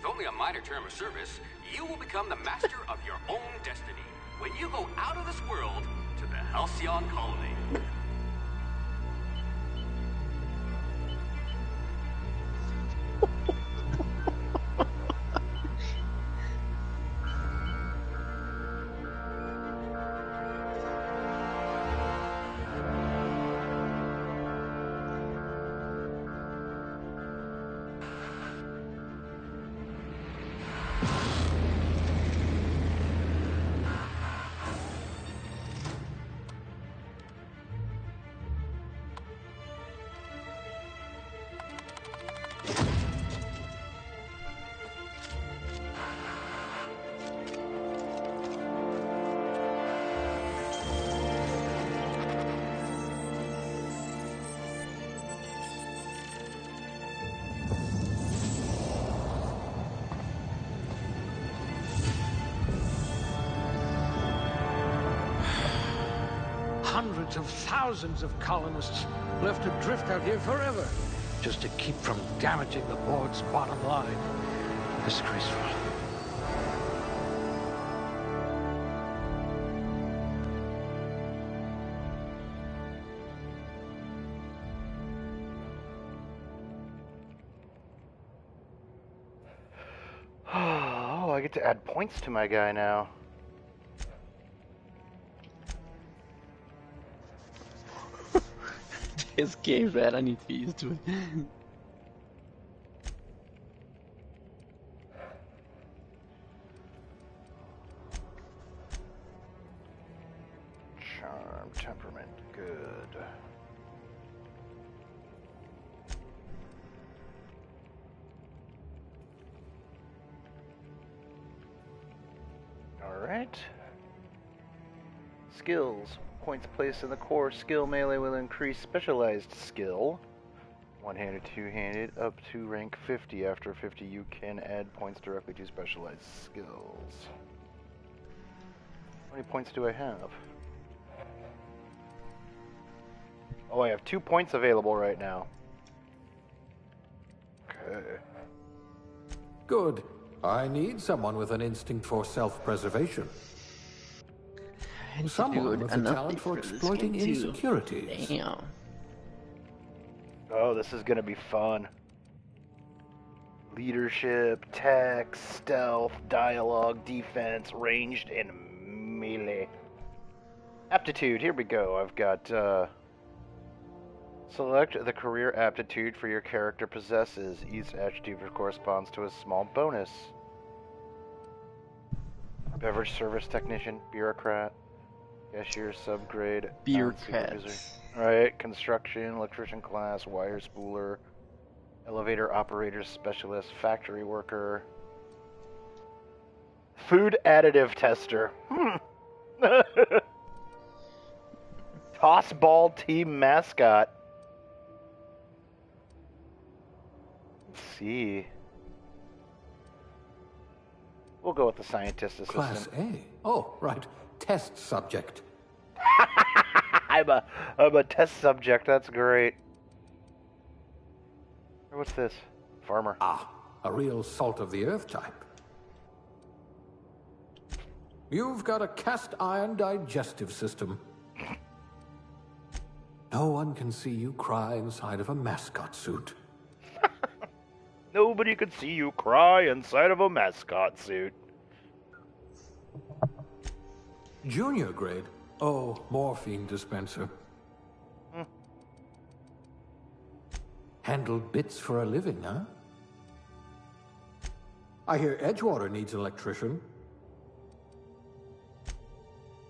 only a minor term of service, you will become the master of your own destiny when you go out of this world to the Halcyon Colony. Hundreds of thousands of colonists left adrift out here forever, just to keep from damaging the board's bottom line. Disgraceful. Oh, I get to add points to my guy now. This game, man, I need to get used to it. Charm, temperament, good. Alright. Skills. Points placed in the core skill melee will increase specialized skill. One-handed, two-handed, up to rank 50. After 50, you can add points directly to specialized skills. How many points do I have? Oh, I have 2 points available right now. Okay. Good. I need someone with an instinct for self-preservation. Someone with a talent for exploiting insecurities. Damn. Oh, this is gonna be fun. Leadership, tech, stealth, dialogue, defense, ranged, and melee. Aptitude, here we go. I've got, select the career aptitude for your character possesses. Each attribute corresponds to a small bonus. Beverage service technician, bureaucrat, cashier, subgrade, supervisor. Alright, construction, electrician class, wire spooler, elevator operator specialist, factory worker, food additive tester. Toss ball team mascot. Let's see. We'll go with the scientist assistant. Class A? Oh, right. Test subject. I'm a test subject. That's great. What's this? Farmer. Ah, a real salt of the earth type. You've got a cast iron digestive system. No one can see you cry inside of a mascot suit. Nobody could see you cry inside of a mascot suit. Junior grade? Oh, morphine dispenser. Handle bits for a living, huh? I hear Edgewater needs an electrician.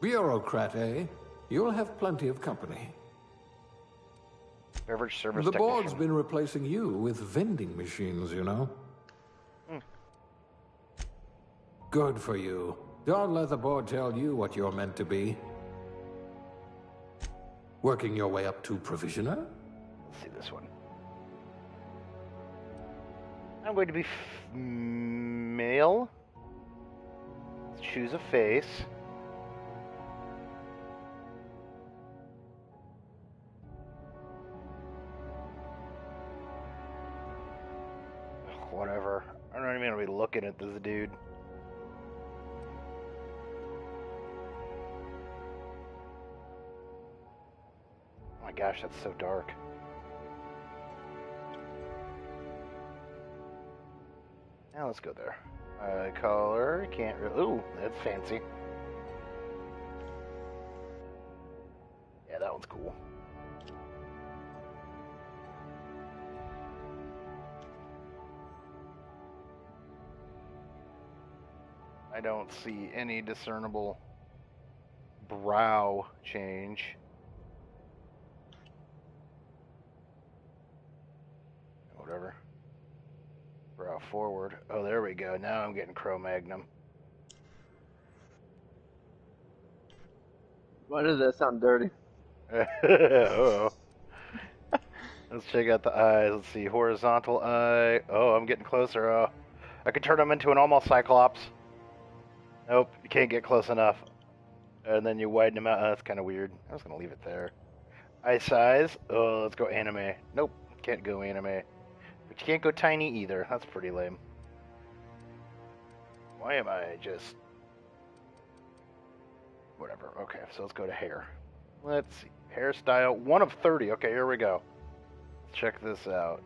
Bureaucrat, eh? You'll have plenty of company. Beverage service The technician. board's been replacing you with vending machines, you know? Good for you. Don't let the board tell you what you're meant to be. Working your way up to provisioner? Let's see this one. I'm going to be male. Let's choose a face. Whatever. I don't even want to be looking at this dude. Oh my gosh, that's so dark. Now let's go there. Color, can't really. Ooh, that's fancy. Yeah, that one's cool. I don't see any discernible brow change. Whatever. Brow forward. Oh, there we go. Now I'm getting Cro-Magnon. Why does that sound dirty? Uh-oh. Let's check out the eyes. Let's see. Horizontal eye. Oh, I'm getting closer. Oh, I could turn him into an almost Cyclops. Nope, you can't get close enough. And then you widen him out. Oh, that's kind of weird. I was going to leave it there. Eye size. Oh, let's go anime. Nope, can't go anime. But you can't go tiny either. That's pretty lame. Why am I just... Whatever. Okay, so let's go to hair. Let's see. Hairstyle. 1 of 30. Okay, here we go. Let's check this out.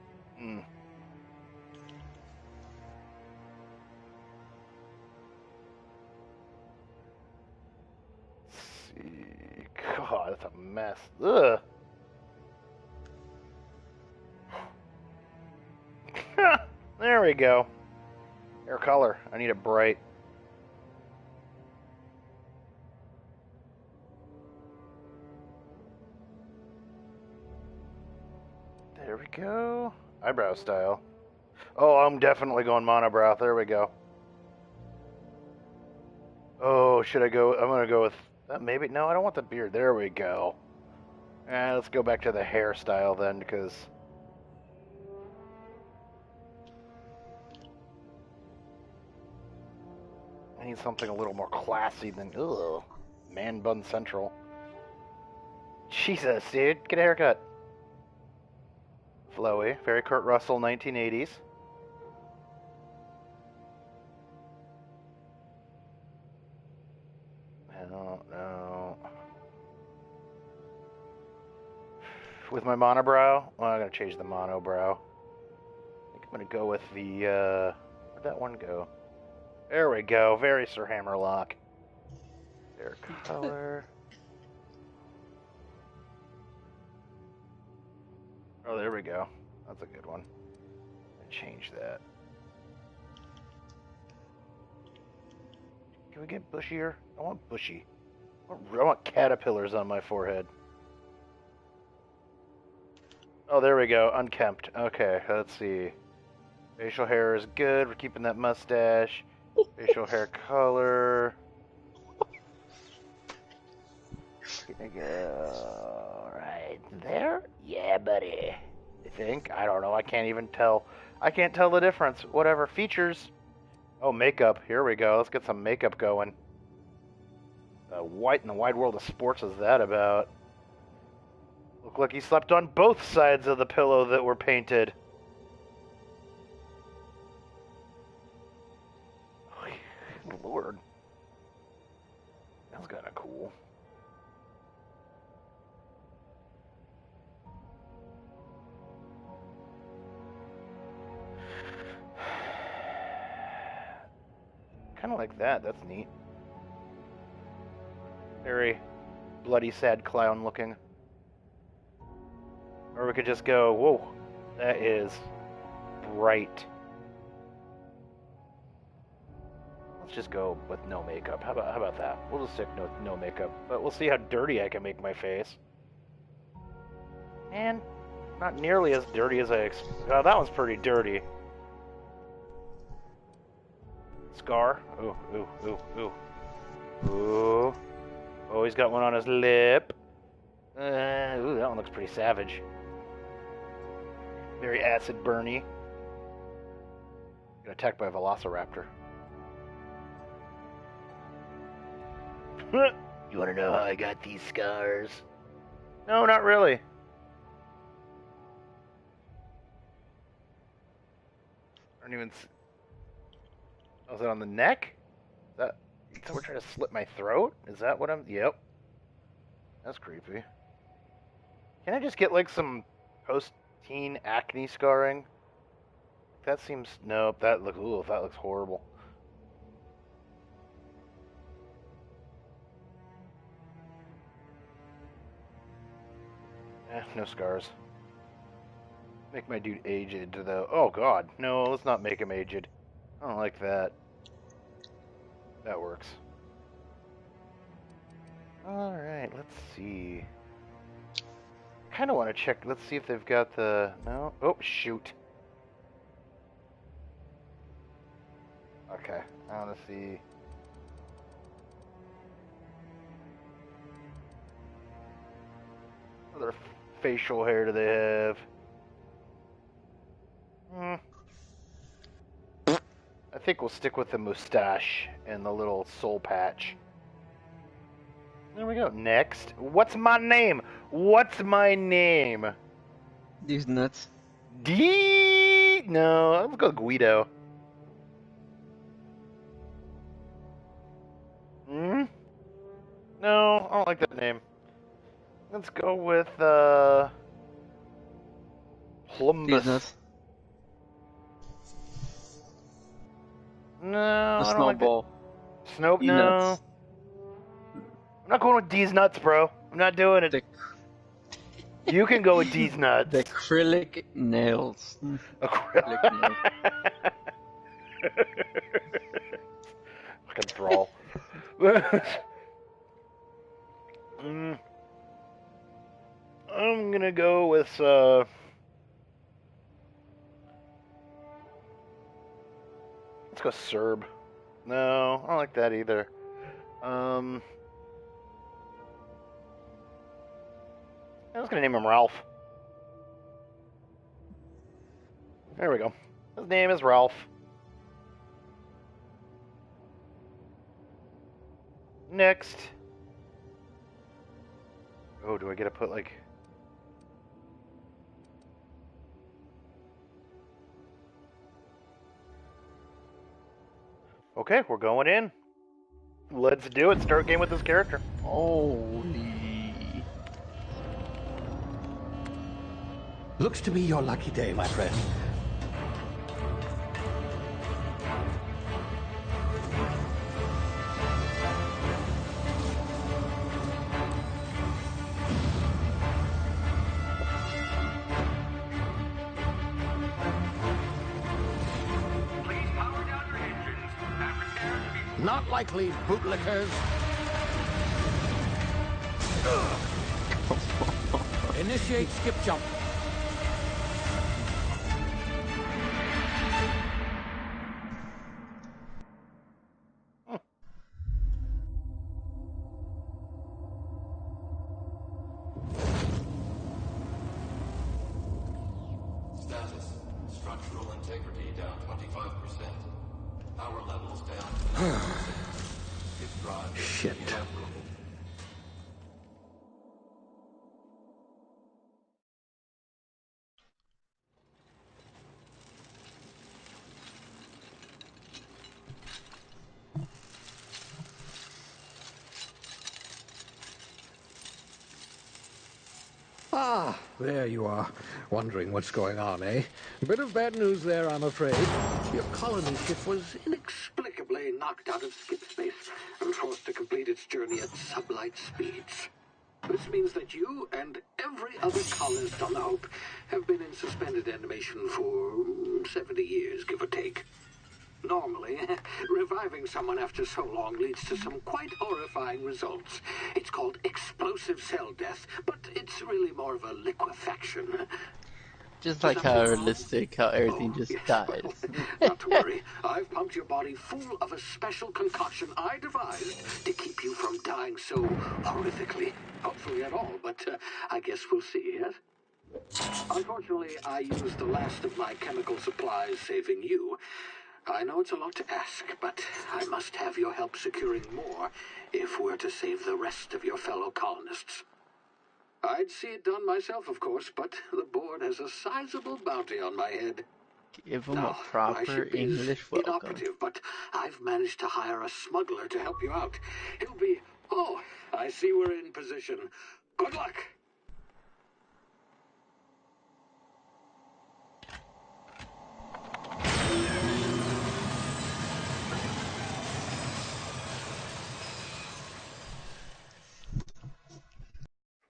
See. God, that's a mess. Ugh. There we go. Hair color. I need it bright. There we go. Eyebrow style. Oh, I'm definitely going monobrow. There we go. Oh, should I go? I'm going to go with... maybe... No, I don't want the beard. There we go. Let's go back to the hairstyle then, because... I need something a little more classy than... Ugh. Man bun central. Jesus, dude. Get a haircut. Flowy. Very Kurt Russell, 1980s. No. With my monobrow? Well, I'm going to change the monobrow. I think I'm going to go with the... where'd that one go? There we go. Very Sir Hammerlock. Hair color. Oh, there we go. That's a good one. Change that. Can we get bushier? I want bushy. I want caterpillars on my forehead. Oh, there we go. Unkempt. Okay, let's see. Facial hair is good. We're keeping that mustache. Facial hair color. Gonna go right there. Yeah, buddy. I think. I don't know. I can't even tell. I can't tell the difference. Whatever. Features. Oh, makeup. Here we go. Let's get some makeup going. What in the wide world of sports is that about? Look like he slept on both sides of the pillow that were painted. Lord. That's kind of cool. Kind of like that. That's neat. Very bloody, sad clown looking. Or we could just go, whoa, that is bright. Let's just go with no makeup. How about that? We'll just stick no makeup. But we'll see how dirty I can make my face. And not nearly as dirty as I expected. Oh, that one's pretty dirty. Scar. Ooh, ooh, ooh, ooh. Ooh. Oh, he's got one on his lip. Ooh, that one looks pretty savage. Very acid burny. Got attacked by a velociraptor. You want to know how I got these scars? No, not really. I don't even... Oh, is it on the neck? Is that someone trying to slit my throat? Is that what I'm? Yep. That's creepy. Can I just get like some post-teen acne scarring? That seems nope. That looks horrible. No scars. Make my dude aged though. Oh god, no, let's not make him aged. I don't like that. That works. Alright, let's see. Kinda wanna check, let's see if they've got the no. Oh shoot. Okay, I wanna see. What other facial hair do they have? I think we'll stick with the mustache and the little soul patch. There we go. Next. What's my name? What's my name? These nuts. No, let's go Guido. No, I don't like that name. Let's go with, Plumbus. These nuts. No, A I don't like that. snowball. Snow? No. Nuts. I'm not going with D's nuts, bro. I'm not doing it. You can go with D's nuts. The acrylic nails. Acrylic nails. Fucking thrall. I'm gonna go with, let's go Serb. No, I don't like that either. I was gonna name him Ralph. There we go. His name is Ralph. Next. Oh, do I get to put like... Okay, we're going in. Let's do it. Start game with this character. Holy. Looks to be your lucky day, my friend. Please power down your engines and prepare to be... Not likely, bootlickers. Initiate skip jump. Status. Structural integrity down 25%. Power levels down 9%. Its drive is Shit. inoperable. Ah, there you are. Wondering what's going on, eh? Bit of bad news there, I'm afraid. Your colony ship was inexplicably knocked out of skip space and forced to complete its journey at sublight speeds. This means that you and every other colonist on the Hope have been in suspended animation for 70 years, give or take. Normally, reviving someone after so long leads to some quite horrifying results. It's called explosive cell death, but it's really more of a liquefaction. Just like how realistic, how everything just dies. Not to worry. I've pumped your body full of a special concoction I devised to keep you from dying so horrifically. Hopefully at all, but I guess we'll see, yes? Unfortunately, I used the last of my chemical supplies saving you. I know it's a lot to ask, but I must have your help securing more if we're to save the rest of your fellow colonists. I'd see it done myself, of course, but the board has a sizable bounty on my head. Give him Now, a my proper ship is English welcome. inoperative, but I've managed to hire a smuggler to help you out. He'll be... Oh, I see we're in position. Good luck.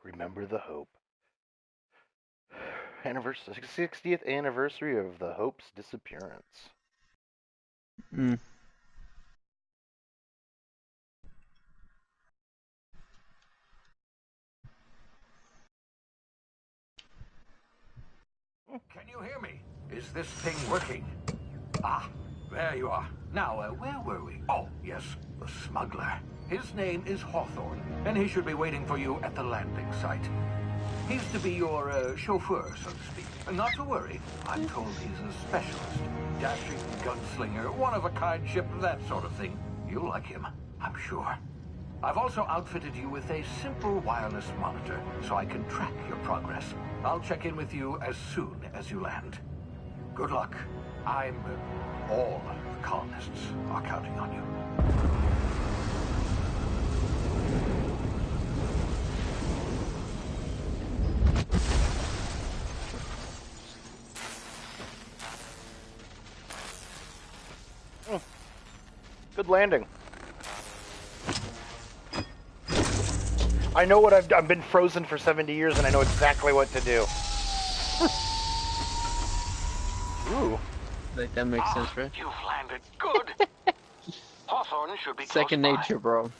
Remember the Hope. 60th anniversary of the Hope's disappearance. Mm. Can you hear me? Is this thing working? Ah, there you are. Now, where were we? Oh, yes, the smuggler. His name is Hawthorne, and he should be waiting for you at the landing site. He's to be your chauffeur, so to speak. Not to worry. I'm told he's a specialist. Dashing gunslinger, one-of-a-kind ship, that sort of thing. You'll like him, I'm sure. I've also outfitted you with a simple wireless monitor, so I can track your progress. I'll check in with you as soon as you land. Good luck. All the colonists are counting on you. Good landing. I know what I've been frozen for 70 years, and I know exactly what to do. Ooh. Like, that makes sense, right? You've landed good. Hawthorne should be Second close by. nature, bro.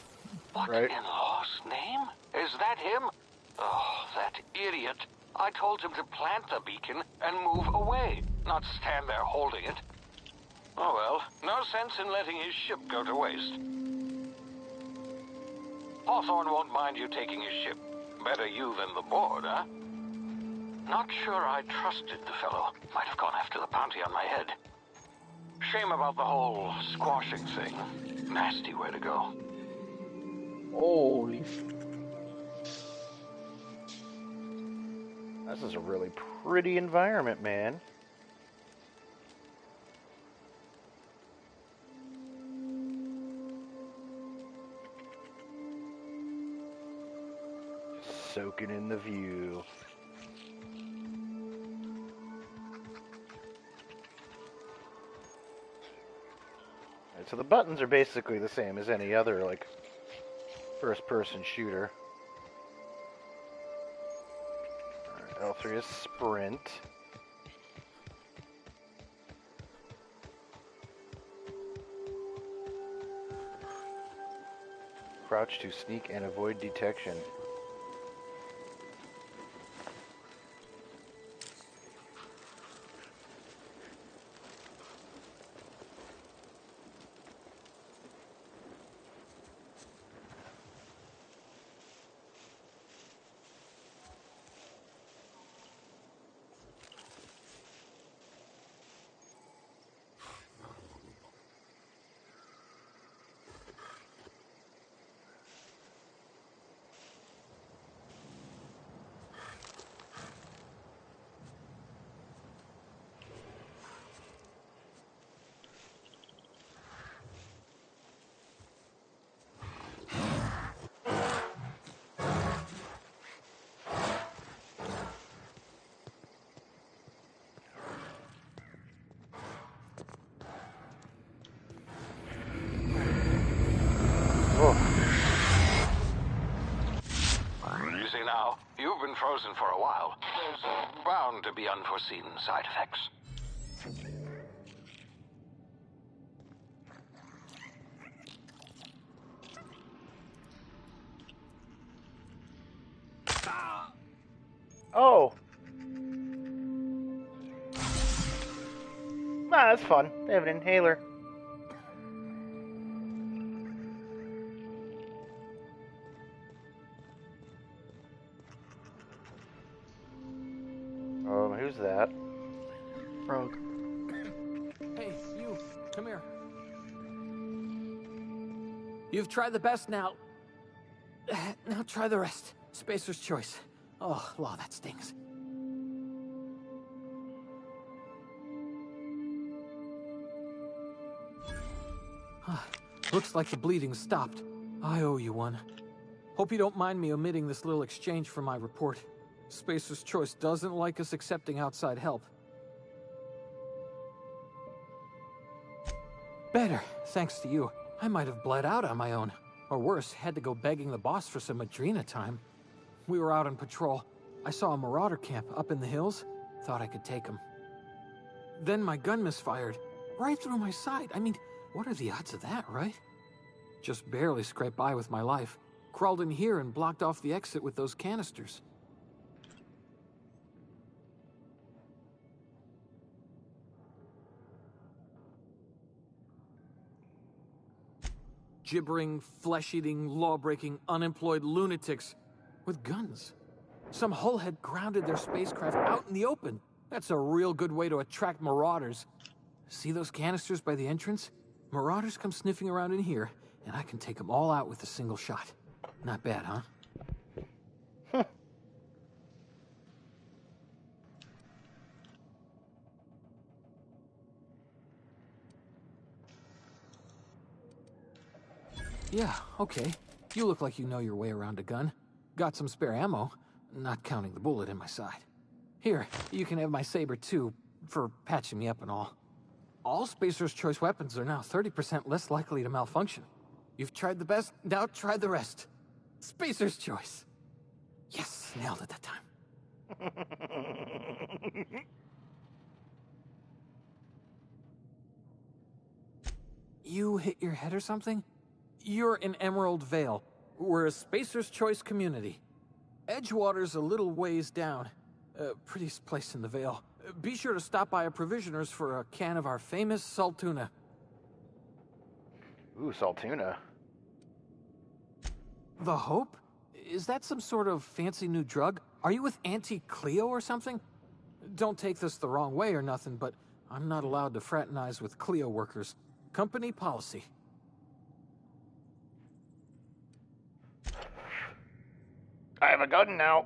What Right. in law's name? Is that him? Oh, that idiot. I told him to plant the beacon and move away, not stand there holding it. Oh well, no sense in letting his ship go to waste. Hawthorne won't mind you taking his ship. Better you than the board, huh? Not sure I trusted the fellow. Might have gone after the bounty on my head. Shame about the whole squashing thing. Nasty way to go. Holy. This is a really pretty environment, man. Just soaking in the view. Alright, so the buttons are basically the same as any other, like, first-person shooter. Alright, L3 is sprint. Crouch to sneak and avoid detection. Easy now. You've been frozen for a while. There's bound to be unforeseen side effects. Oh! Nah, that's fun. They have an inhaler. Who's that? Frog. Hey, you, come here. You've tried the best now. Now try the rest. Spacer's choice. Oh, law, that stings. Looks like the bleeding stopped. I owe you one. Hope you don't mind me omitting this little exchange from my report. Spacer's Choice doesn't like us accepting outside help. Better, thanks to you. I might have bled out on my own. Or worse, had to go begging the boss for some Adrena time. We were out on patrol. I saw a marauder camp up in the hills. Thought I could take him. Then my gun misfired. Right through my side. I mean, what are the odds of that, right? Just barely scraped by with my life. Crawled in here and blocked off the exit with those canisters. Gibbering, flesh-eating, law-breaking, unemployed lunatics with guns. Some hullhead grounded their spacecraft out in the open. That's a real good way to attract marauders. See those canisters by the entrance? Marauders come sniffing around in here, and I can take them all out with a single shot. Not bad, huh? Yeah, okay. You look like you know your way around a gun. Got some spare ammo, not counting the bullet in my side. Here, you can have my saber too, for patching me up and all. All Spacer's Choice weapons are now 30% less likely to malfunction. You've tried the best, now try the rest. Spacer's Choice. Yes, nailed it that time. You hit your head or something? You're in Emerald Vale. We're a Spacer's Choice community. Edgewater's a little ways down. Prettiest place in the Vale. Be sure to stop by a provisioner's for a can of our famous saltuna. Ooh, saltuna. The Hope? Is that some sort of fancy new drug? Are you with Auntie Cleo or something? Don't take this the wrong way or nothing, but I'm not allowed to fraternize with Cleo workers. Company policy. I have a gun now.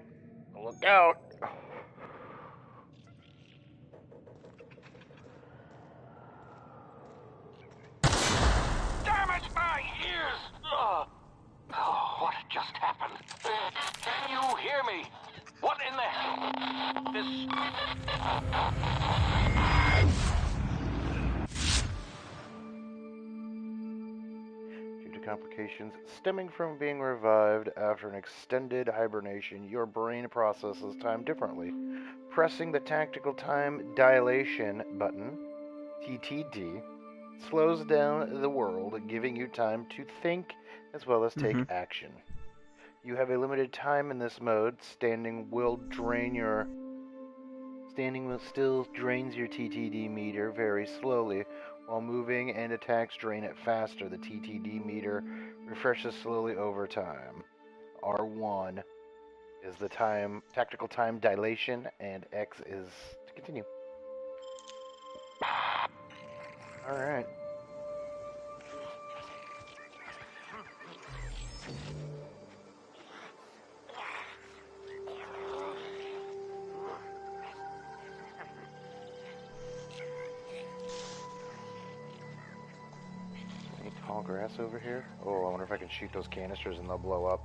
Look out. Damn it, my ears! Oh, what just happened? Can you hear me? What in the... This... Due to complications stemming from being revived after an extended hibernation, your brain processes time differently. Pressing the tactical time dilation button, TTD, slows down the world, giving you time to think as well as take action. You have a limited time in this mode. Standing still drains your TTD meter very slowly, while moving and attacks drain it faster. The TTD meter refreshes slowly over time. R1 is the tactical time dilation, and X is to continue. Alright. Any tall grass over here? Oh, I wonder if I can shoot those canisters and they'll blow up.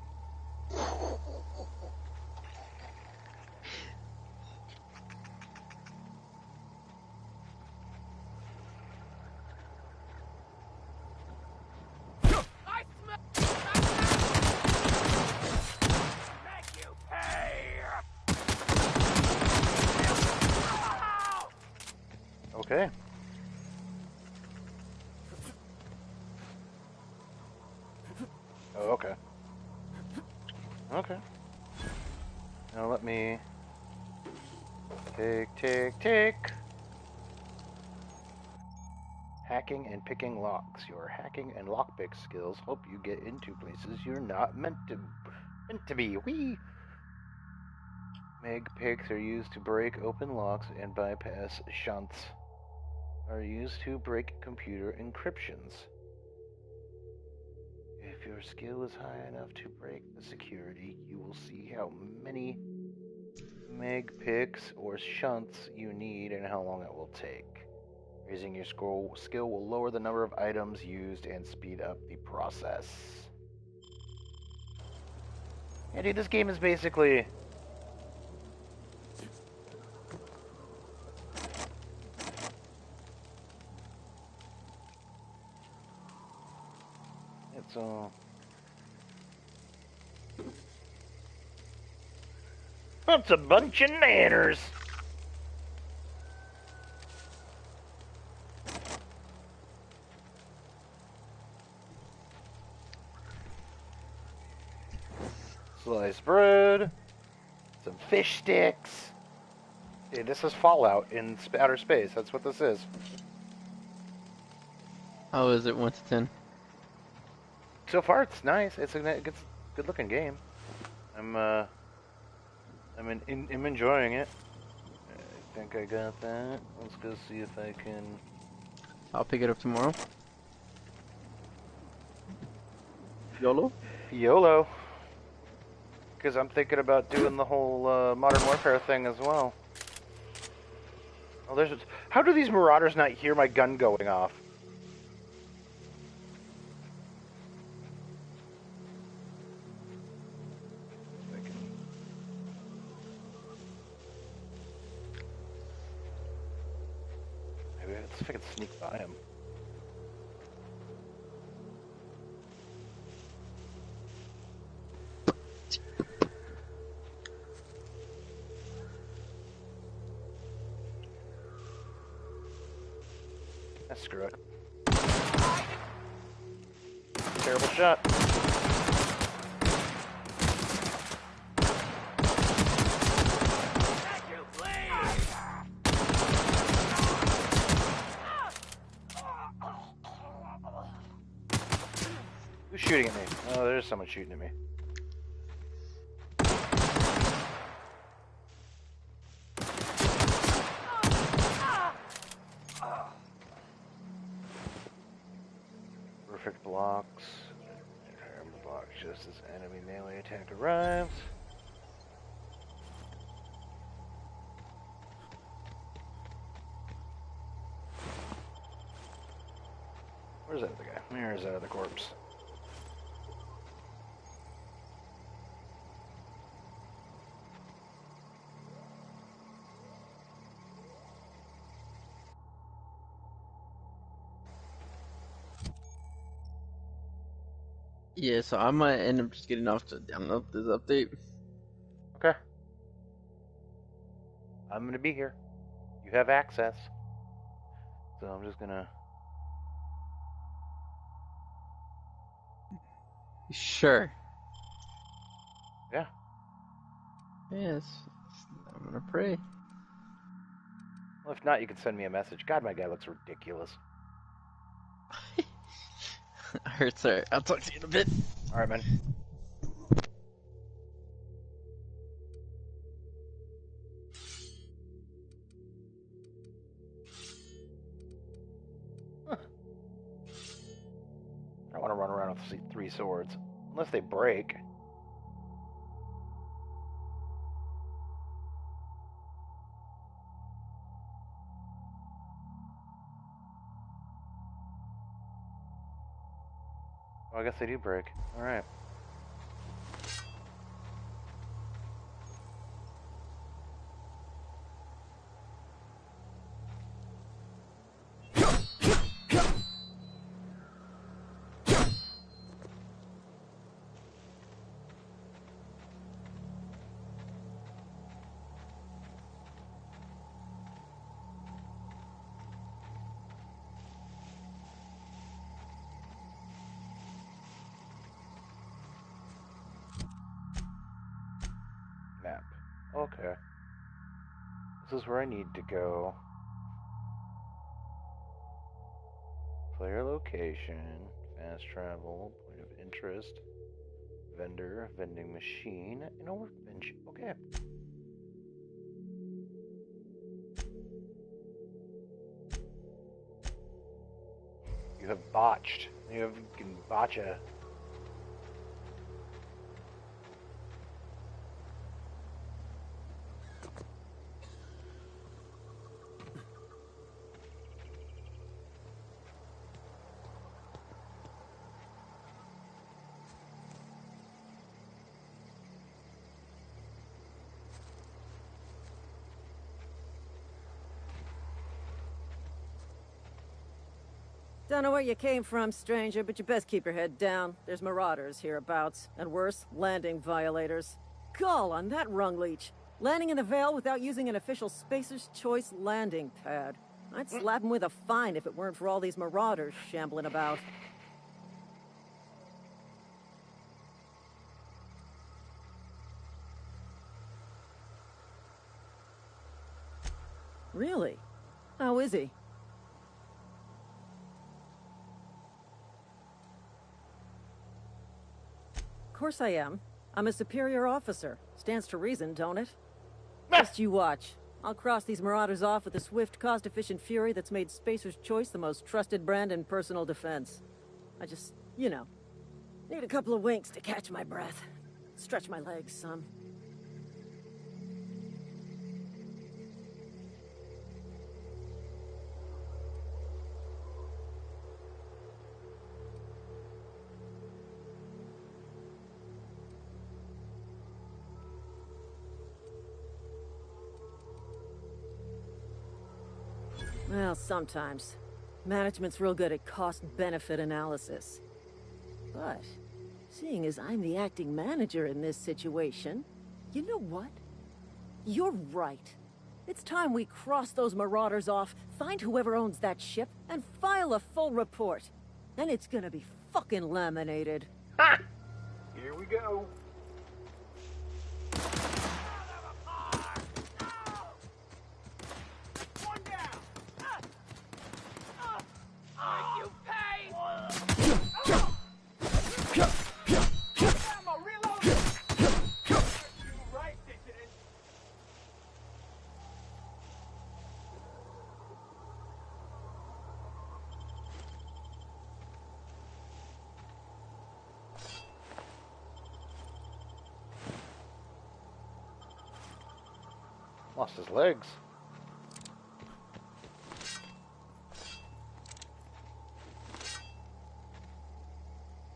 Okay. Oh, okay. Okay. Now let me take. Hacking and picking locks. Your hacking and lockpick skills help you get into places you're not meant to be. Whee! Meg picks are used to break open locks and bypass shunts. Are used to break computer encryptions. If your skill is high enough to break the security, you will see how many Meg picks or shunts you need and how long it will take. Raising your skill will lower the number of items used and speed up the process. Yeah, dude, this game is basically... It's That's a bunch of nanners! Sliced bread, some fish sticks. Dude, this is Fallout in outer space. That's what this is. How is it 1 to 10? So far, it's nice. It's a good looking game. I'm enjoying it. I think I got that. Let's go see if I can. I'll pick it up tomorrow. YOLO? YOLO. Because I'm thinking about doing the whole Modern Warfare thing as well. Oh, there's. How do these marauders not hear my gun going off? Maybe let's see if I can sneak by him. Screw it. Terrible shot. Who's shooting at me? Oh, there's someone shooting at me. Perfect blocks. Armor block just as enemy melee attack arrives. Where's that other guy? There's that other corpse. Yeah, so I might end up just getting off to download this update. Okay. I'm gonna be here. You have access. So I'm just gonna... Sure. Yeah. Yes. I'm gonna pray. Well, if not, you can send me a message. God, my guy looks ridiculous. Alright, sir. I'll talk to you in a bit. Alright, man. I don't want to run around with 3 swords. Unless they break. Oh, I guess they do break. Alright. Map. Okay. This is where I need to go. Player location, fast travel, point of interest, vendor, vending machine, and a workbench. Okay. You have botched. You can botch a... Don't know where you came from, stranger, but you best keep your head down. There's marauders hereabouts, and worse, landing violators. Gall on that rung leech. Landing in the Vale without using an official Spacer's Choice landing pad. I'd slap him with a fine if it weren't for all these marauders shambling about. Really? How is he? Of course I am. I'm a superior officer. Stands to reason, don't it? Just you watch. I'll cross these marauders off with a swift, cost-efficient fury that's made Spacer's Choice the most trusted brand in personal defense. I just, you know, need a couple of winks to catch my breath. Stretch my legs some. Well, sometimes. Management's real good at cost-benefit analysis. But, seeing as I'm the acting manager in this situation, you know what? You're right. It's time we cross those marauders off, find whoever owns that ship, and file a full report. Then it's gonna be fucking laminated. Ha! Here we go. Lost his legs.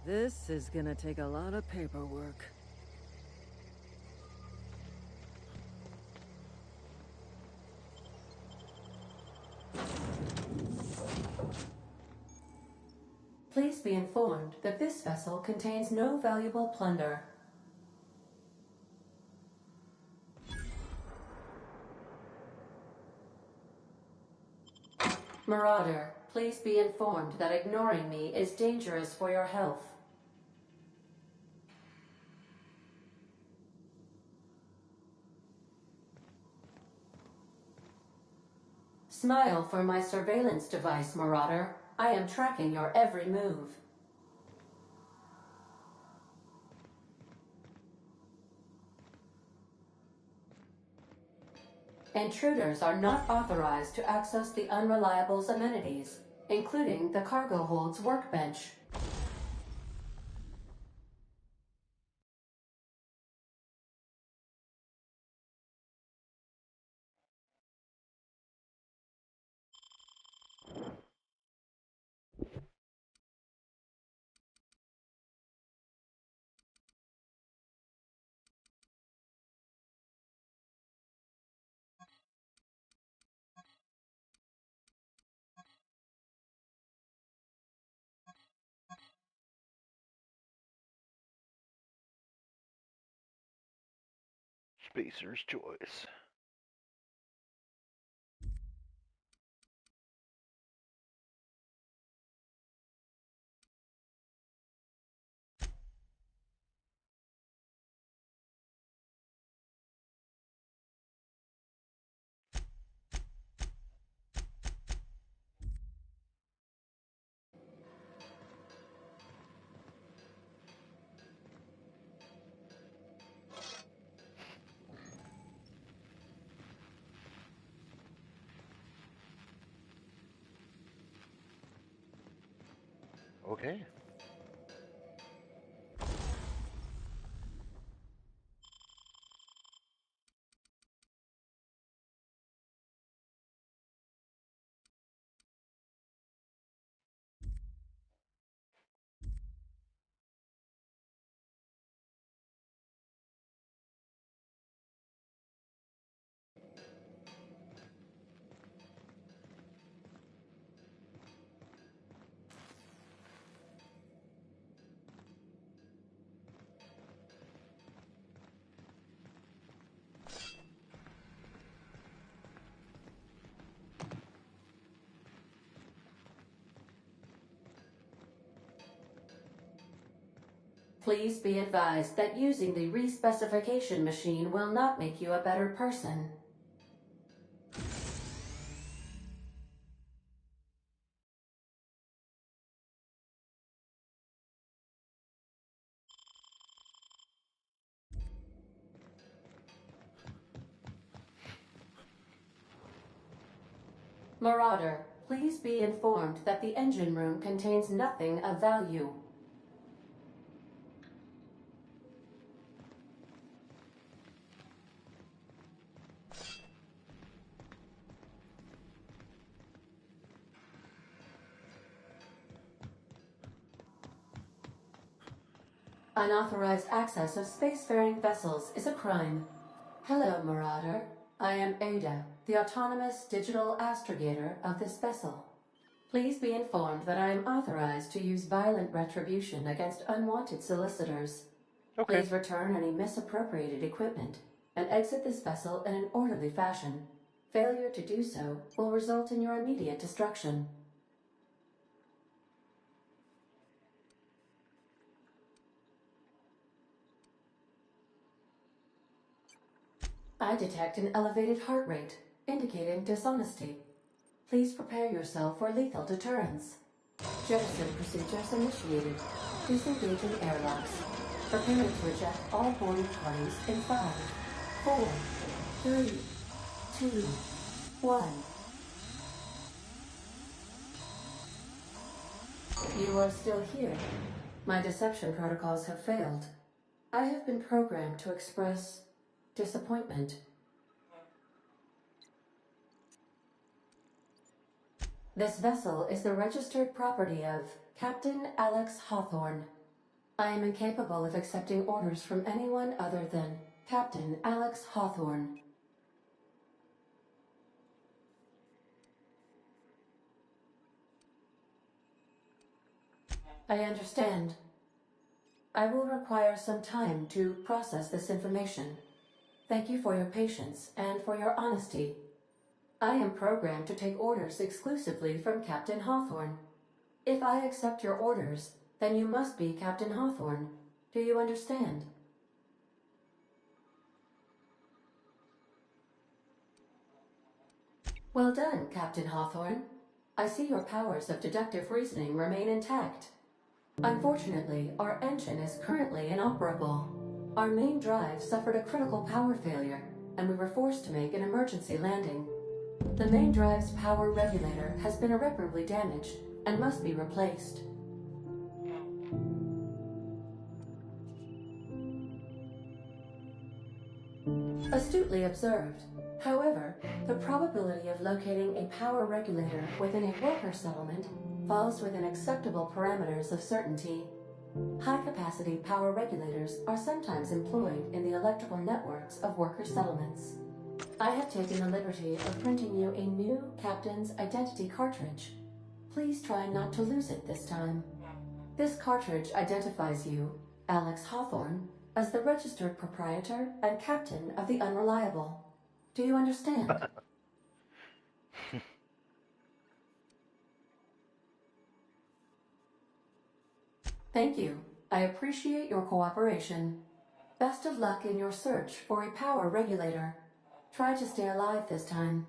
This is gonna take a lot of paperwork. Please be informed that this vessel contains no valuable plunder. Marauder, please be informed that ignoring me is dangerous for your health. Smile for my surveillance device, Marauder. I am tracking your every move. Intruders are not authorized to access the Unreliable's amenities, including the cargo hold's workbench. Spacer's Choice. Okay. Please be advised that using the respecification machine will not make you a better person. Marauder, please be informed that the engine room contains nothing of value. Unauthorized access of spacefaring vessels is a crime. Hello, Marauder. I am Ada, the autonomous digital astrogator of this vessel. Please be informed that I am authorized to use violent retribution against unwanted solicitors. Okay. Please return any misappropriated equipment and exit this vessel in an orderly fashion. Failure to do so will result in your immediate destruction. I detect an elevated heart rate, indicating dishonesty. Please prepare yourself for lethal deterrence. Jettison procedures initiated. Disengaging airlocks. Preparing to eject all boarding parties in 5, 4, 3, 2, 1. You are still here. My deception protocols have failed. I have been programmed to express disappointment. This vessel is the registered property of Captain Alex Hawthorne. I am incapable of accepting orders from anyone other than Captain Alex Hawthorne. I understand. I will require some time to process this information. Thank you for your patience and for your honesty. I am programmed to take orders exclusively from Captain Hawthorne. If I accept your orders, then you must be Captain Hawthorne. Do you understand? Well done, Captain Hawthorne. I see your powers of deductive reasoning remain intact. Unfortunately, our engine is currently inoperable. Our main drive suffered a critical power failure, and we were forced to make an emergency landing. The main drive's power regulator has been irreparably damaged and must be replaced. Astutely observed. However, the probability of locating a power regulator within a worker settlement falls within acceptable parameters of certainty. High-capacity power regulators are sometimes employed in the electrical networks of worker settlements. I have taken the liberty of printing you a new Captain's Identity cartridge. Please try not to lose it this time. This cartridge identifies you, Alex Hawthorne, as the registered proprietor and captain of the Unreliable. Do you understand? Thank you. I appreciate your cooperation. Best of luck in your search for a power regulator. Try to stay alive this time.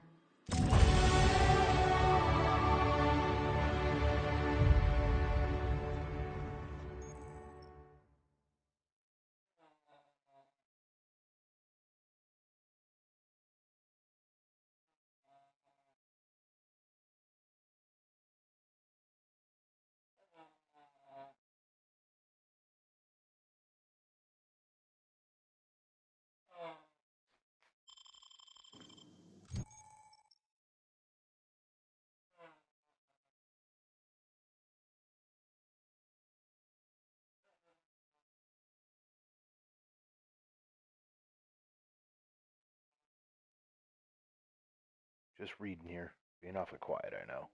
Just reading here. Being awfully quiet, I know.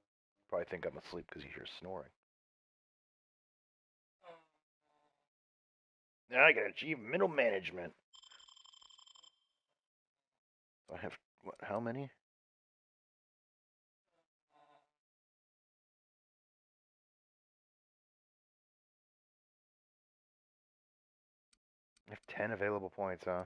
Probably think I'm asleep because you hear snoring. Now I can achieve middle management. I have, what, how many? I have 10 available points, huh?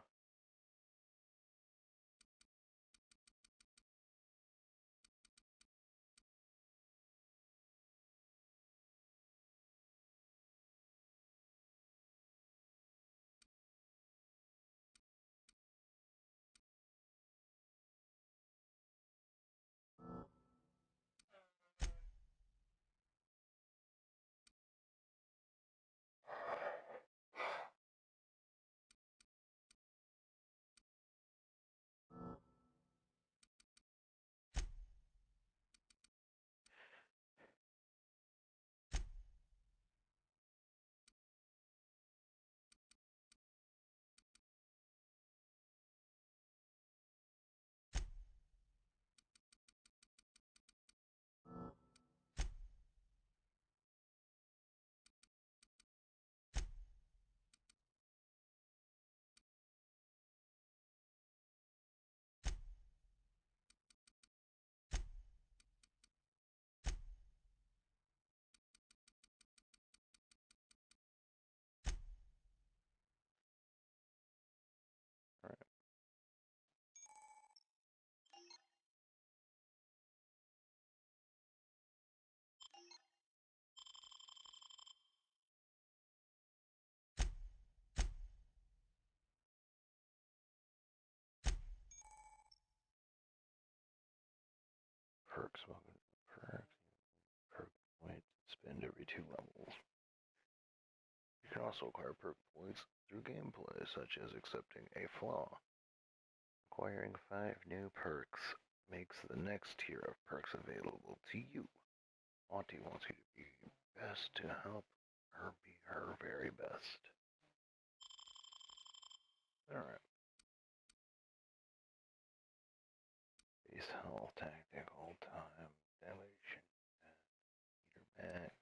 Perks, welcome to perks. Perk points spend every 2 levels. You can also acquire perk points through gameplay, such as accepting a flaw. Acquiring 5 new perks makes the next tier of perks available to you. Auntie wants you to be best to help her be her very best. Alright. Base health, tactic, hold time, dilation, meter max.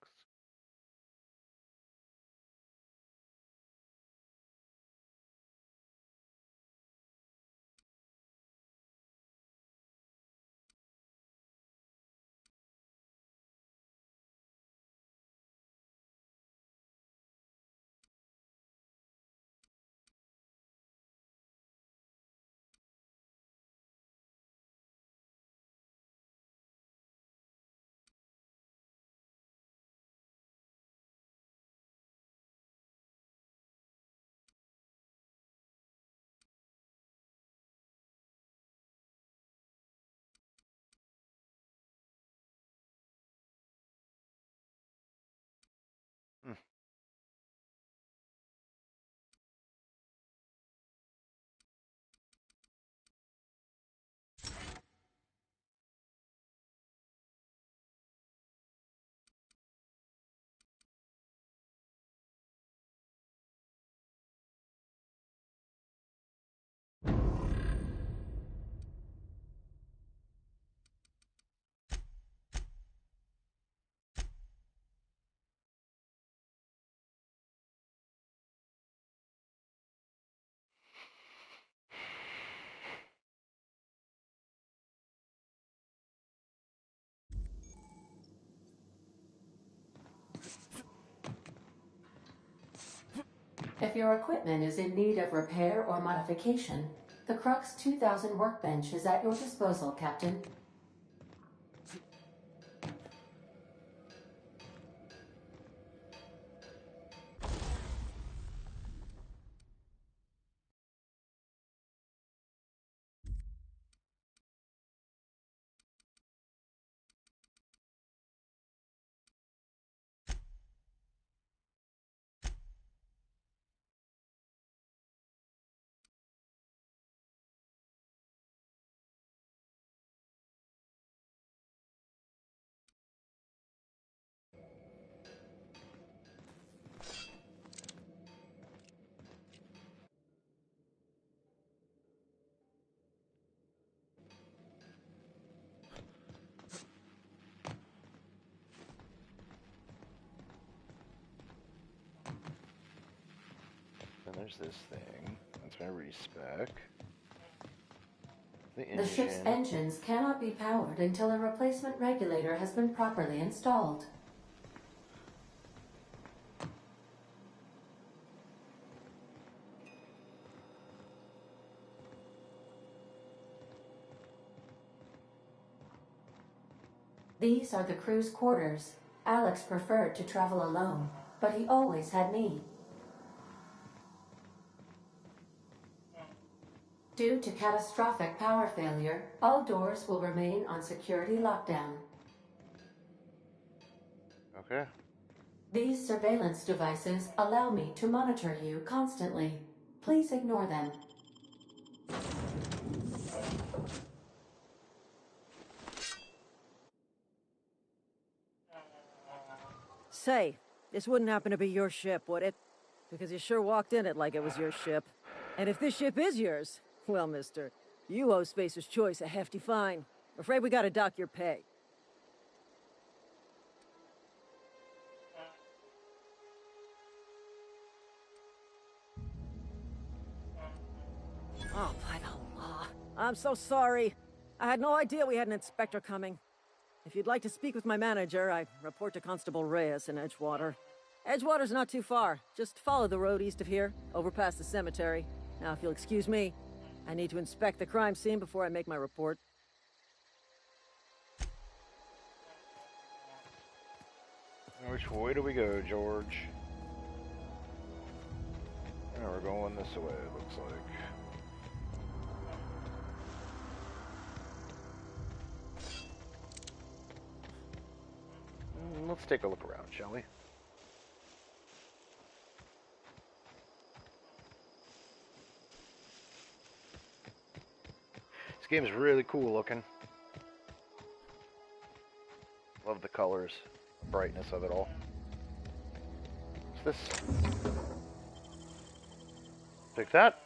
If your equipment is in need of repair or modification, the Crux 2000 workbench is at your disposal, Captain. Then there's this thing. That's my respec. The ship's engines cannot be powered until a replacement regulator has been properly installed. These are the crew's quarters. Alex preferred to travel alone, but he always had me. Due to catastrophic power failure, all doors will remain on security lockdown. Okay. These surveillance devices allow me to monitor you constantly. Please ignore them. Say, this wouldn't happen to be your ship, would it? Because you sure walked in it like it was your ship. And if this ship is yours, well, mister, you owe Spacer's Choice a hefty fine. Afraid we gotta dock your pay. Oh, by Allah. I'm so sorry. I had no idea we had an inspector coming. If you'd like to speak with my manager, I report to Constable Reyes in Edgewater. Edgewater's not too far. Just follow the road east of here, over past the cemetery. Now, if you'll excuse me, I need to inspect the crime scene before I make my report. Which way do we go, George? Yeah, we're going this way, it looks like. Let's take a look around, shall we? This game is really cool looking. Love the colors, the brightness of it all. What's this? Take that.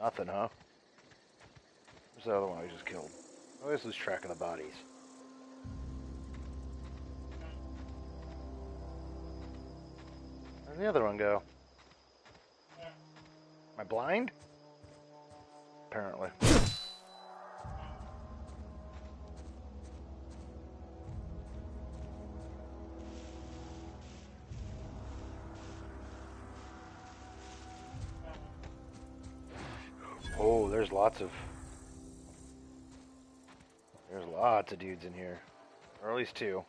Nothing, huh? Where's the other one I just killed? I always lose track of the bodies. Where'd the other one go? Am I blind? Apparently. Oh, there's lots of dudes in here. Or at least two.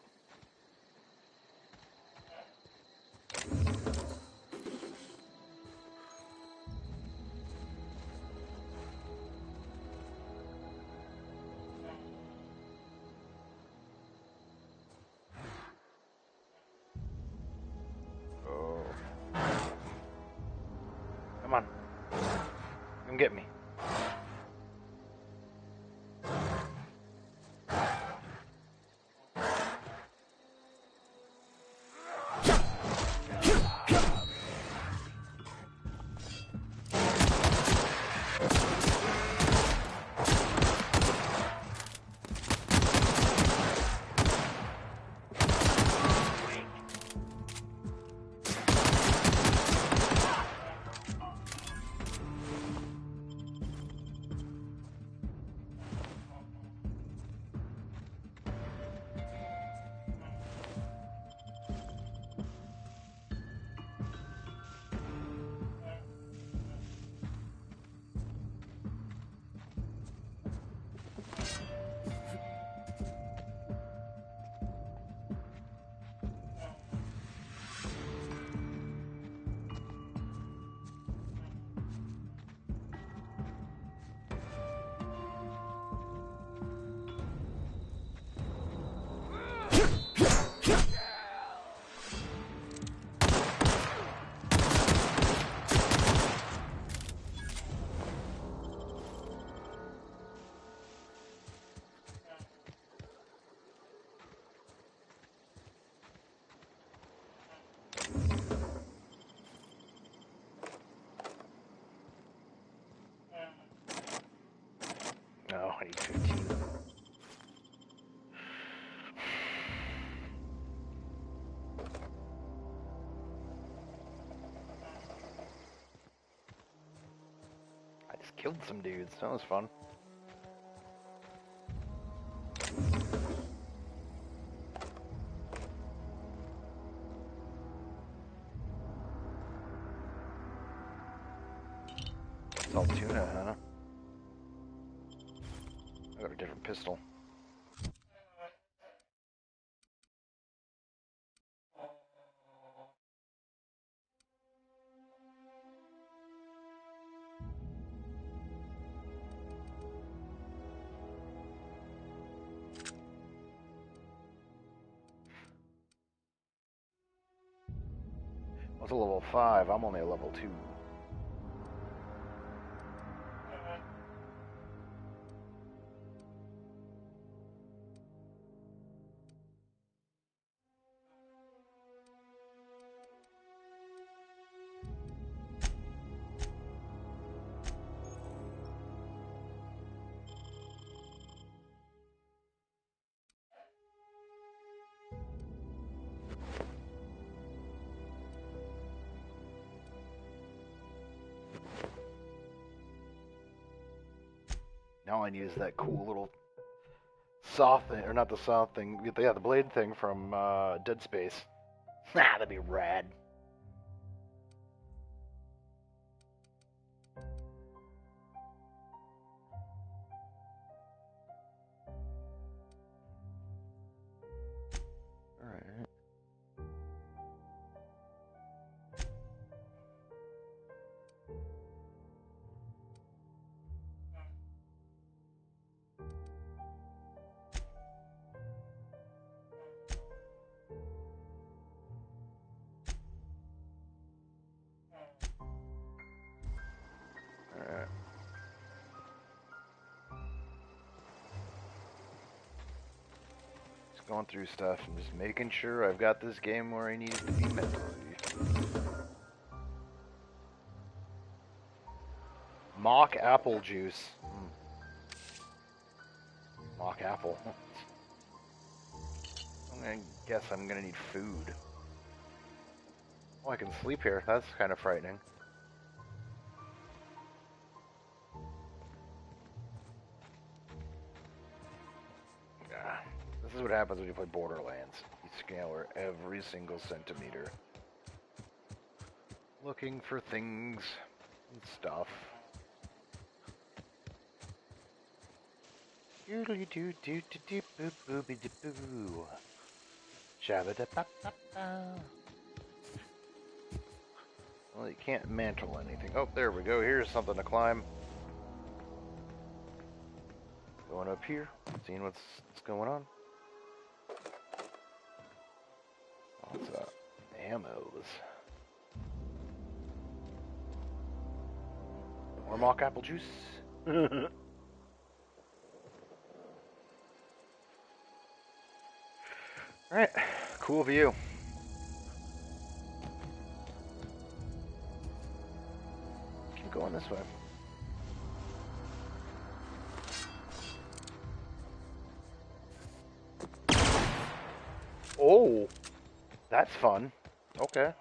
Oh. Come on. Come get me. No, I need 15. I just killed some dudes. That was fun. It's all tuna, huh? I got a different pistol. I was a level 5, I'm only a level 2. Now I need is that cool little saw thing, or not the saw thing, yeah, the blade thing from Dead Space. Ah, that'd be rad. Alright. Alright. Just going through stuff and just making sure I've got this game where I need it to be mentally. Mock apple juice. Mock apple. I guess I'm gonna need food. Oh, I can sleep here. That's kind of frightening. This is what happens when you play Borderlands. You scour every single centimeter. Looking for things and stuff. Doodly doo doo doo doo boo booby doo boo. Shabba da ba ba ba. Well, you can't mantle anything. Oh, there we go. Here's something to climb. Going up here, seeing what's going on. What's up? Ammos. More mock apple juice. Alright, cool view. Keep going this way. Oh, that's fun. Okay.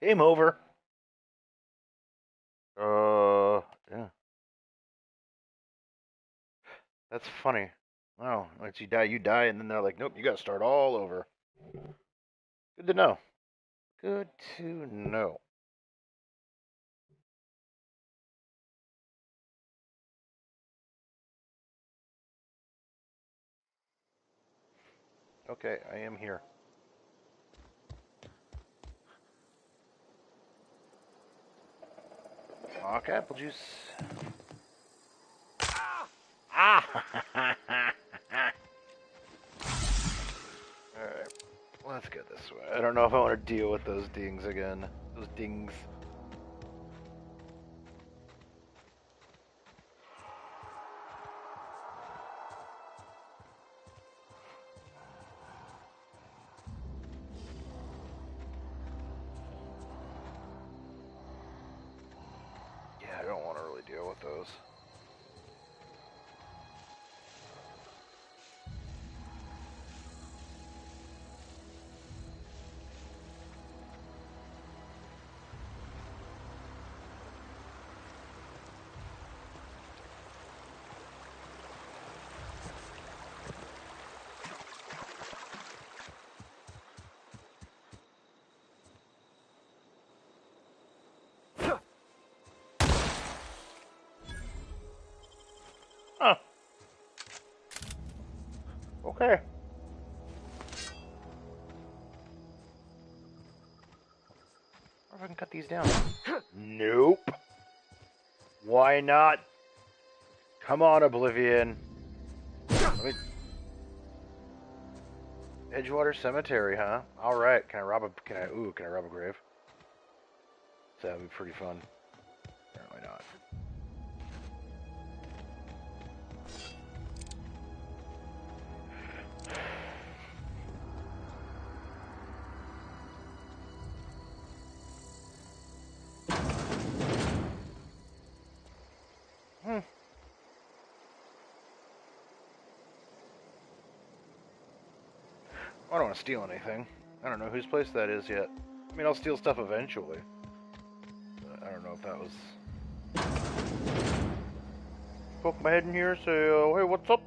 Game over. Yeah. That's funny. Wow, once you die, and then they're like, nope, you gotta start all over. Good to know. Good to know. Okay, I am here. Hawk apple juice. Ah! Alright, let's get this way. I don't know if I want to deal with those dings again. Those dings. Yeah, I don't want to really deal with those. Huh. Okay. Or if I can cut these down. Nope. Why not? Come on, Oblivion. Let me... Edgewater Cemetery, huh? All right. Can I rob a grave? So that'd be pretty fun. Apparently not. I don't want to steal anything. I don't know whose place that is yet. I mean, I'll steal stuff eventually. But I don't know if that was... Poke my head in here, say, hey, what's up?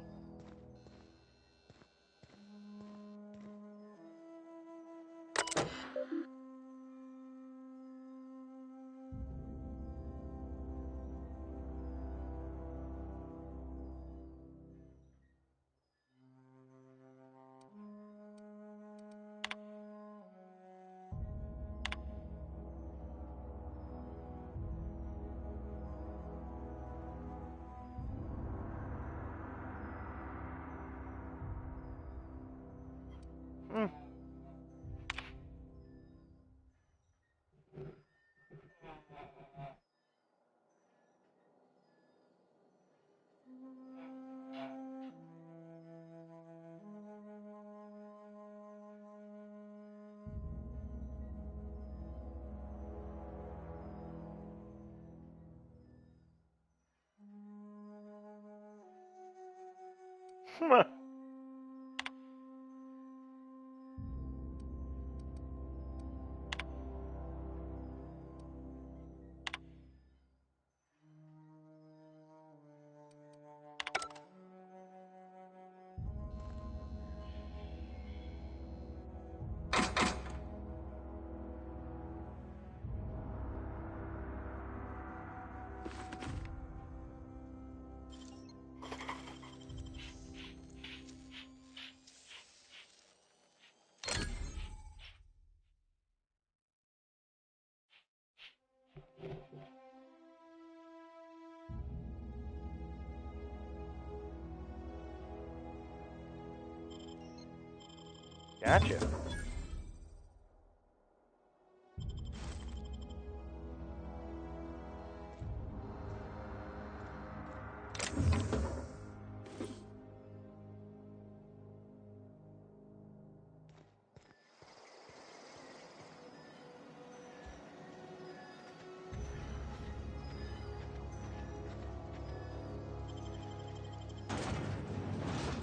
Gotcha.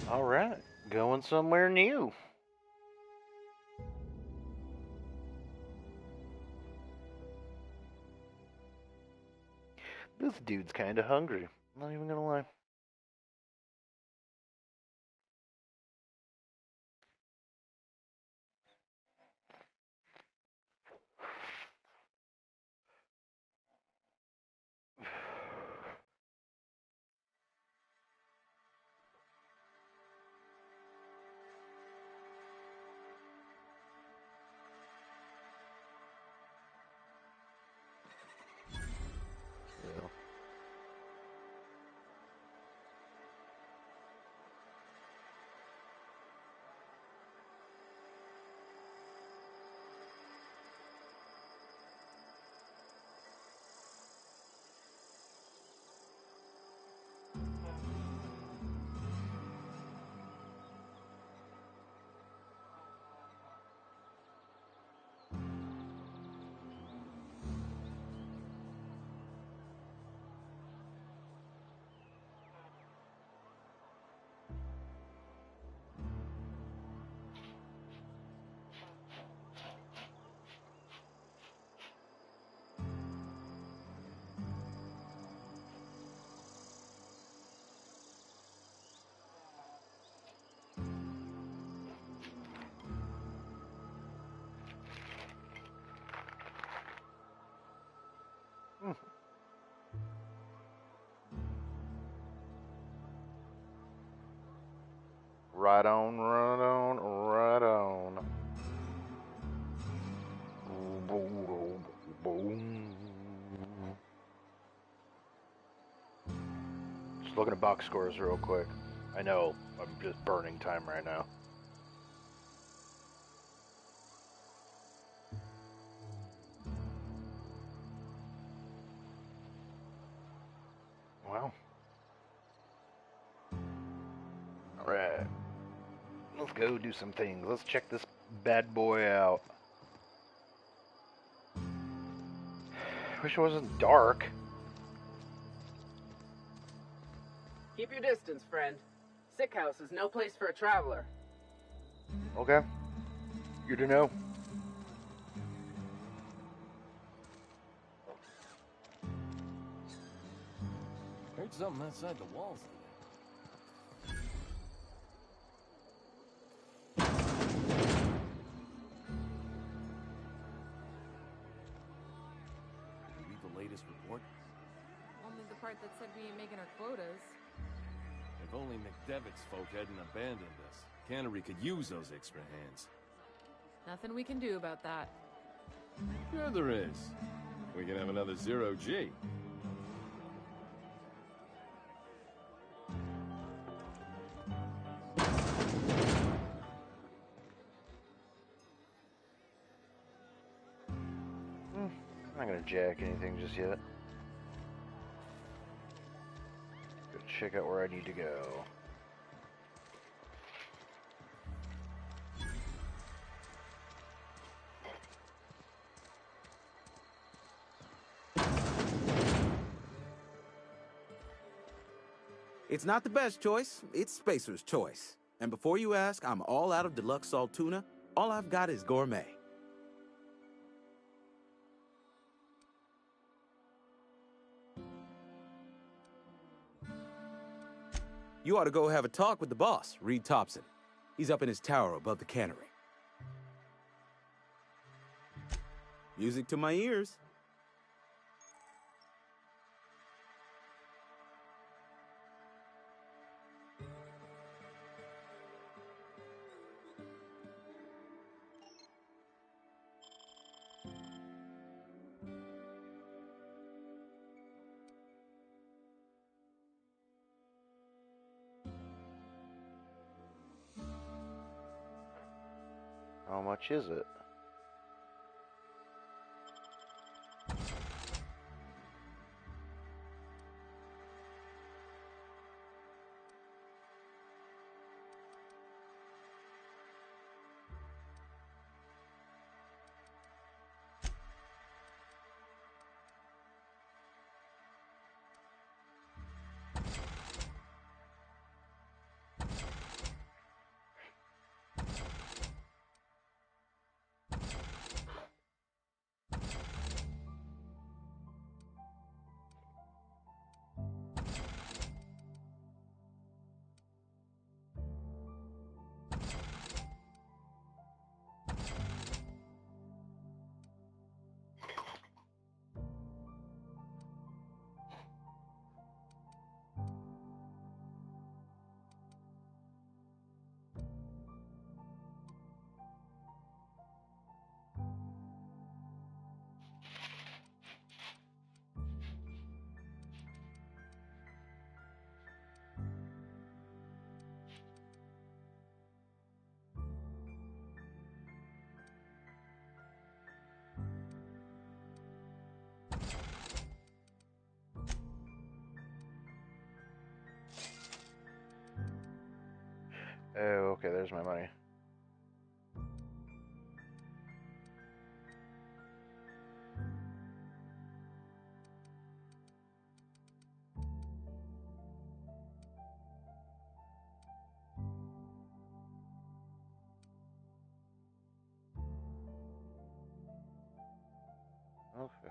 All right, going somewhere new. This dude's kind of hungry. I'm not even gonna lie. Yeah. Right on, right on, right on. Just looking at box scores real quick. I know, I'm just burning time right now. Wow. Alright. Let's go do some things. Let's check this bad boy out. Wish it wasn't dark. Keep your distance, friend. Sick house is no place for a traveler. Okay. Good to know. Heard something outside the walls today. Read the latest report? Only the part that said we ain't making our quotas. If only McDevitt's folk hadn't abandoned us. Cannery could use those extra hands. Nothing we can do about that. Sure there is. We can have another zero-G. I'm not gonna jack anything just yet. Go check out where I need to go. It's not the best choice, it's Spacer's choice. And before you ask, I'm all out of deluxe salt tuna. All I've got is gourmet. You ought to go have a talk with the boss, Reed Thompson. He's up in his tower above the cannery. Music to my ears. How much is it? Oh, okay, there's my money. Okay.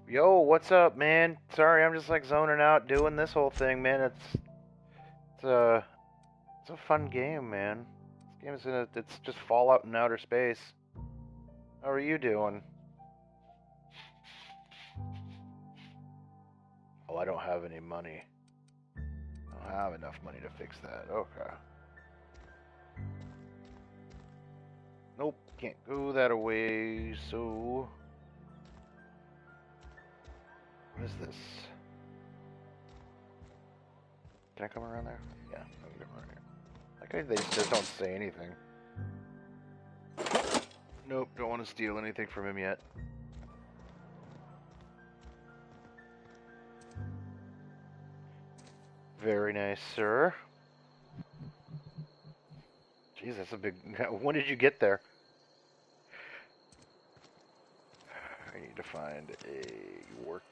Yo, what's up, man? Sorry, I'm just like zoning out doing this whole thing, man. It's a fun game, man. This game it's just Fallout in outer space. How are you doing? Oh, I don't have any money. I don't have enough money to fix that. Okay. Nope, can't go that away, so... What is this? Can I come around there? Yeah, I can come around here. Like, they just don't say anything. Nope, don't want to steal anything from him yet. Very nice, sir. Jeez, that's a big... When did you get there? I need to find a workbench.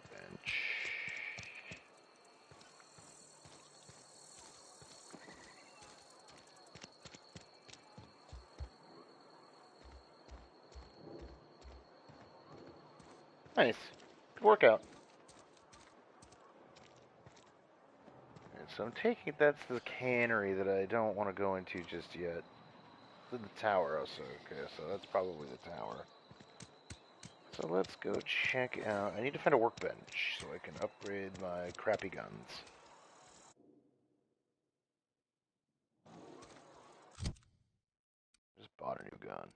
Nice. Good workout. And so I'm taking that's the cannery that I don't want to go into just yet. The tower also. Okay, so that's probably the tower. So let's go check out... I need to find a workbench so I can upgrade my crappy guns. Just bought a new gun.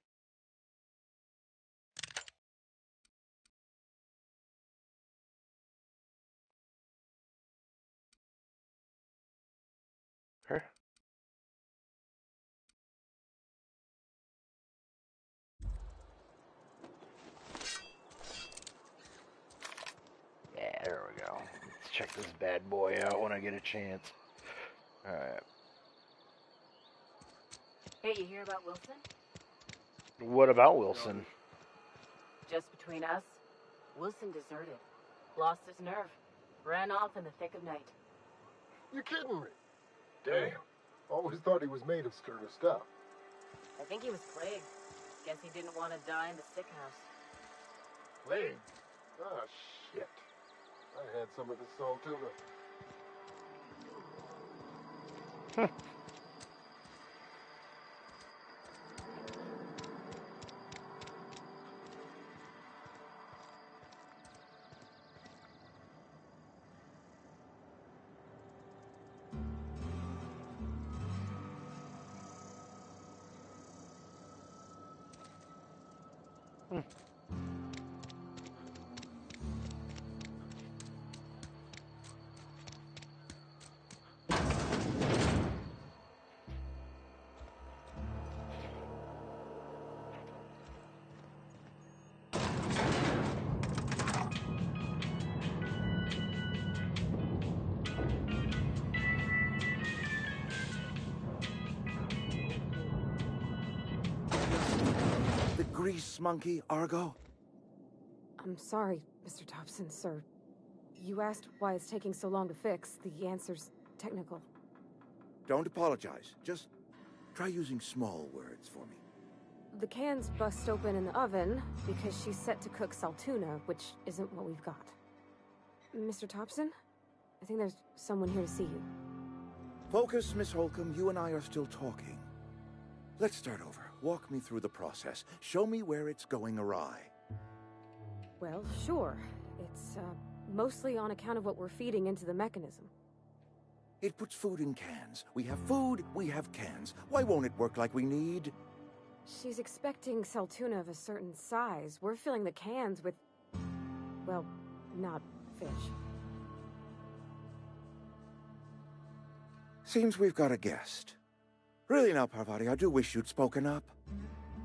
Okay. Yeah, there we go. Let's check this bad boy out when I get a chance. Alright. Hey, you hear about Wilson? What about Wilson? Just between us, Wilson deserted. Lost his nerve. Ran off in the thick of night. You're kidding me. Damn. Always thought he was made of sterner stuff. I think he was plagued. Guess he didn't want to die in the sick house. Plague? Ah, shit. I had some of this salt tuna. The grease monkey, Argo? I'm sorry, Mr. Thompson, sir. You asked why it's taking so long to fix. The answer's technical. Don't apologize. Just try using small words for me. The cans bust open in the oven because she's set to cook saltuna, which isn't what we've got. Mr. Thompson? I think there's someone here to see you. Focus, Miss Holcomb. You and I are still talking. Let's start over. Walk me through the process. Show me where it's going awry. Well, sure. It's, mostly on account of what we're feeding into the mechanism. It puts food in cans. We have food, we have cans. Why won't it work like we need? She's expecting saltuna of a certain size. We're filling the cans with... well, not fish. Seems we've got a guest. Really now, Parvati, I do wish you'd spoken up.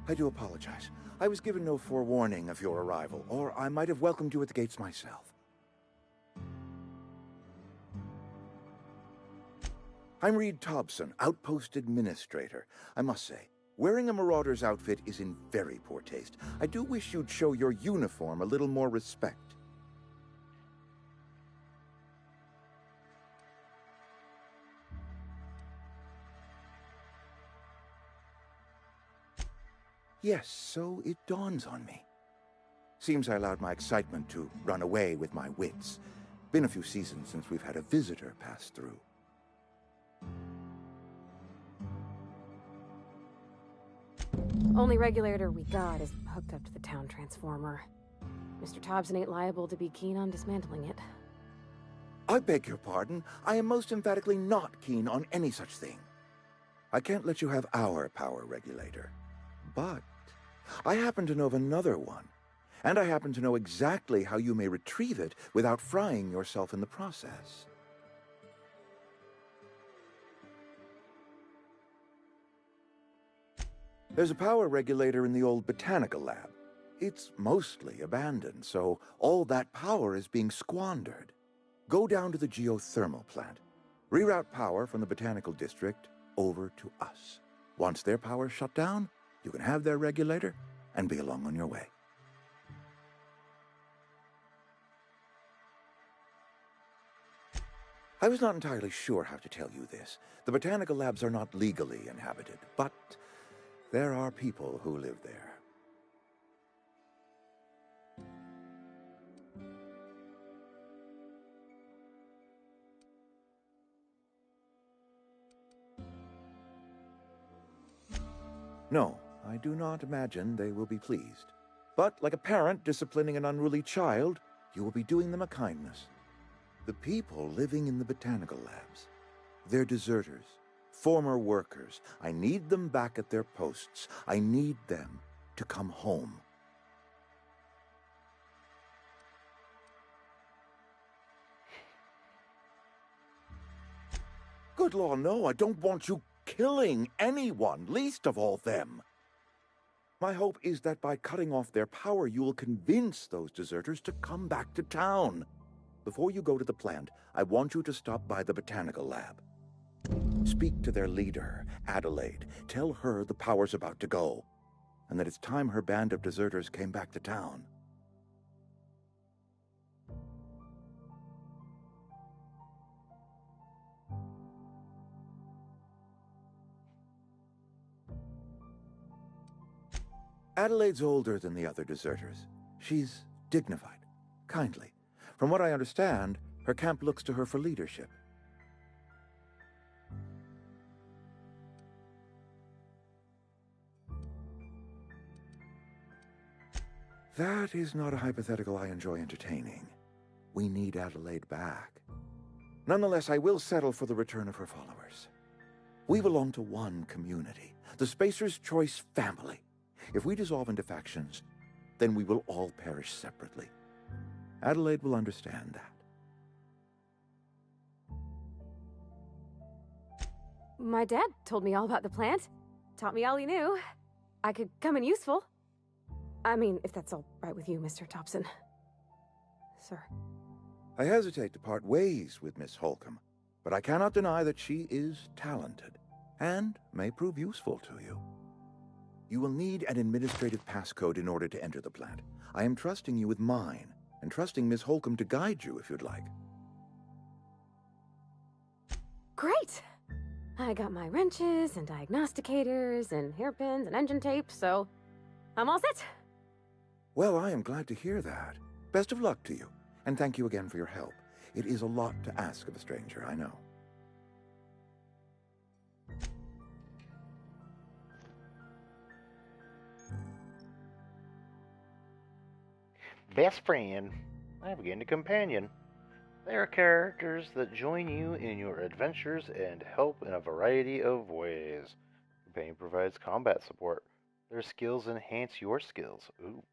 I do apologize. I was given no forewarning of your arrival, or I might have welcomed you at the gates myself. I'm Reed Thompson, Outpost Administrator. I must say, wearing a Marauder's outfit is in very poor taste. I do wish you'd show your uniform a little more respect. Yes, so it dawns on me. Seems I allowed my excitement to run away with my wits. Been a few seasons since we've had a visitor pass through. Only regulator we got is hooked up to the town transformer. Mr. Thompson ain't liable to be keen on dismantling it. I beg your pardon. I am most emphatically not keen on any such thing. I can't let you have our power regulator. But I happen to know of another one. And I happen to know exactly how you may retrieve it without frying yourself in the process. There's a power regulator in the old botanical lab. It's mostly abandoned, so all that power is being squandered. Go down to the geothermal plant. Reroute power from the botanical district over to us. Once their power's shut down, you can have their regulator and be along on your way. I was not entirely sure how to tell you this. The botanical labs are not legally inhabited, but there are people who live there. No, I do not imagine they will be pleased. But like a parent disciplining an unruly child, you will be doing them a kindness. The people living in the botanical labs, they're deserters, former workers. I need them back at their posts. I need them to come home. Good law, no, I don't want you killing anyone, least of all them. My hope is that by cutting off their power, you will convince those deserters to come back to town. Before you go to the plant, I want you to stop by the botanical lab. Speak to their leader, Adelaide. Tell her the power's about to go, and that it's time her band of deserters came back to town. Adelaide's older than the other deserters. She's dignified, kindly. From what I understand, her camp looks to her for leadership. That is not a hypothetical I enjoy entertaining. We need Adelaide back. Nonetheless, I will settle for the return of her followers. We belong to one community, the Spacer's Choice family. If we dissolve into factions, then we will all perish separately. Adelaide will understand that. My dad told me all about the plant. Taught me all he knew. I could come in useful. I mean, if that's all right with you, Mr. Thompson. Sir. I hesitate to part ways with Miss Holcomb, but I cannot deny that she is talented and may prove useful to you. You will need an administrative passcode in order to enter the plant. I am trusting you with mine, and trusting Miss Holcomb to guide you if you'd like. Great! I got my wrenches and diagnosticators and hairpins and engine tape, so I'm all set. Well, I am glad to hear that. Best of luck to you, and thank you again for your help. It is a lot to ask of a stranger, I know. Best friend. I begin to companion. They are characters that join you in your adventures and help in a variety of ways. Companion provides combat support. Their skills enhance your skills. Ooh.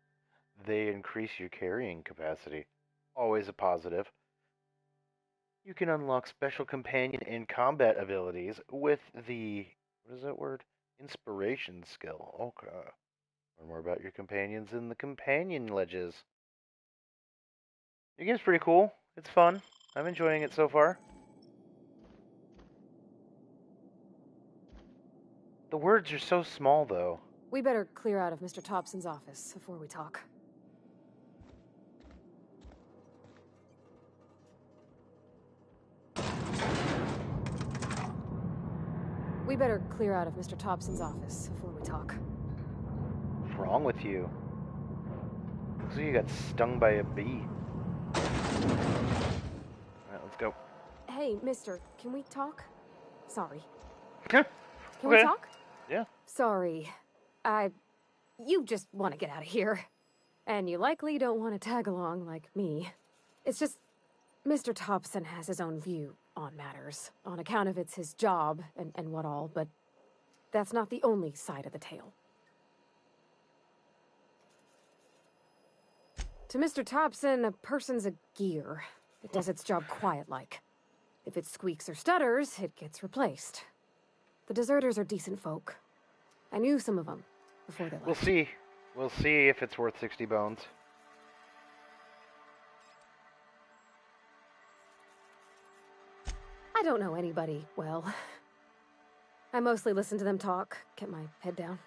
They increase your carrying capacity. Always a positive. You can unlock special companion and combat abilities with the, what is that word? Inspiration skill. Okay. Learn more about your companions in the companion ledges. The game's pretty cool. It's fun. I'm enjoying it so far. The words are so small, though. We better clear out of Mr. Thompson's office before we talk. We better clear out of Mr. Thompson's office before we talk. What's wrong with you? Looks like you got stung by a bee. Alright, let's go. Hey, mister, can we talk? Sorry. Can we talk? Yeah. Sorry. You just want to get out of here. And you likely don't want to tag along like me. It's just, Mr. Thompson has his own view on matters, on account of it's his job and what all, but that's not the only side of the tale. To Mr. Thompson, a person's a gear. It does its job quiet-like. If it squeaks or stutters, it gets replaced. The deserters are decent folk. I knew some of them before they left. We'll see. We'll see if it's worth 60 bones. I don't know anybody well. I mostly listen to them talk, kept my head down.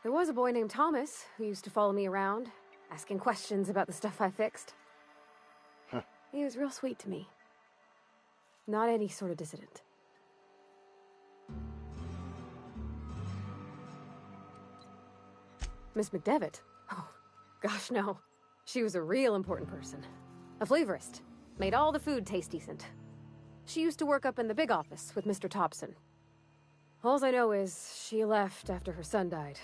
There was a boy named Thomas who used to follow me around, asking questions about the stuff I fixed. Huh. He was real sweet to me. Not any sort of dissident. Miss McDevitt? Oh, gosh, no. She was a real important person. A flavorist. Made all the food taste decent. She used to work up in the big office with Mr. Thompson. All I know is she left after her son died.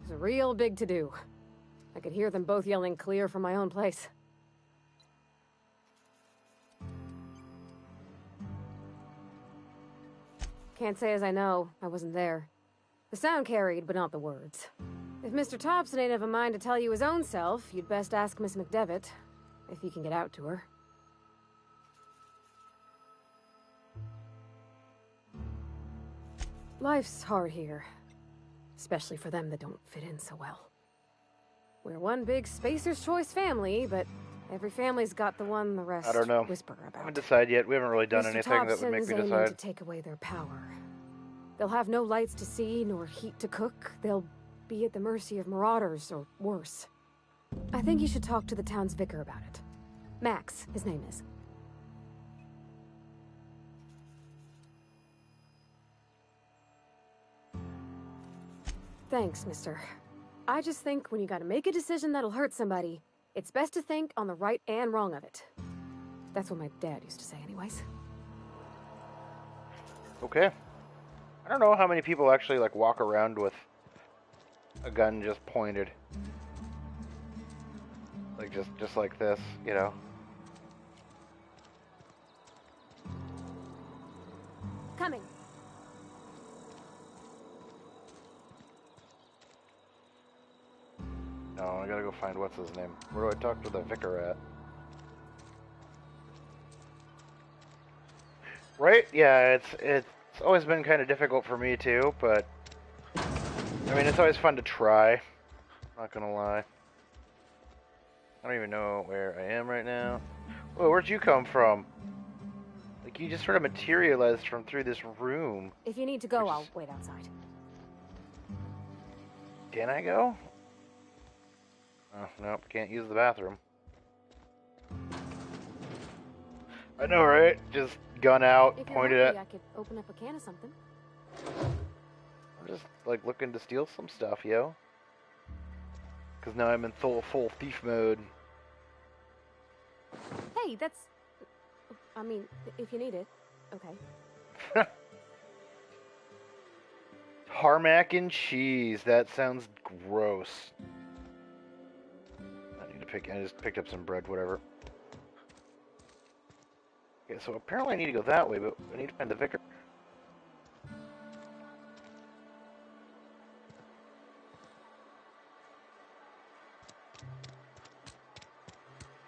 It was a real big to-do. I could hear them both yelling clear from my own place. Can't say as I know. I wasn't there. The sound carried, but not the words. If Mr. Thompson ain't of a mind to tell you his own self, you'd best ask Miss McDevitt, if you can get out to her. Life's hard here, especially for them that don't fit in so well. We're one big Spacer's Choice family, but every family's got the one the rest I don't know. whisper about. I haven't decided yet. We haven't really done Mr. anything that would make me Thompson's aiming decide. to take away their power. They'll have no lights to see, nor heat to cook. They'll be at the mercy of marauders, or worse. I think you should talk to the town's vicar about it. Max, his name is. Thanks, mister. I just think when you gotta make a decision that'll hurt somebody, it's best to think on the right and wrong of it. That's what my dad used to say anyways. Okay. I don't know how many people actually like walk around with a gun just pointed. Like just like this, you know. Coming. No, I gotta go find what's his name. Where do I talk to the vicar at? Right? Yeah, it's always been kind of difficult for me too, but I mean, it's always fun to try. Not gonna lie. I don't even know where I am right now. Whoa, where'd you come from? Like, you just sort of materialized from through this room. If you need to go, I'll wait outside. Can I go? Oh, nope, can't use the bathroom. I know, right? Just gun out, If you're pointed lucky, at. I could open up a can of something. I'm just, like, looking to steal some stuff, yo. Because now I'm in full thief mode. Hey, that's... I mean, if you need it. Okay. Tarmac and cheese. That sounds gross. I just picked up some bread, whatever. Okay, so apparently I need to go that way, but I need to find the vicar.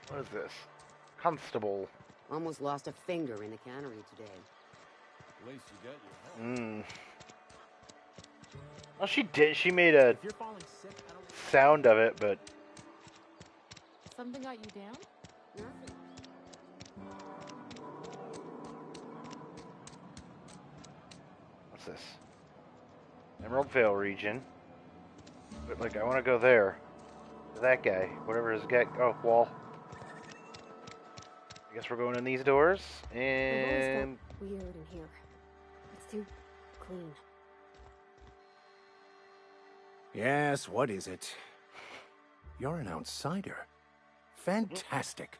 What is this? Constable. Almost lost a finger in the cannery today. At least you got your help. Well, she did. She made a sound of it, but... Something got you down? Nothing. What's this? Emerald Vale region. But, like, I want to go there. To that guy. Whatever his guy... Oh, wall. I guess we're going in these doors. And... I've always felt weird in here. It's too clean. Yes, what is it? You're an outsider. Fantastic.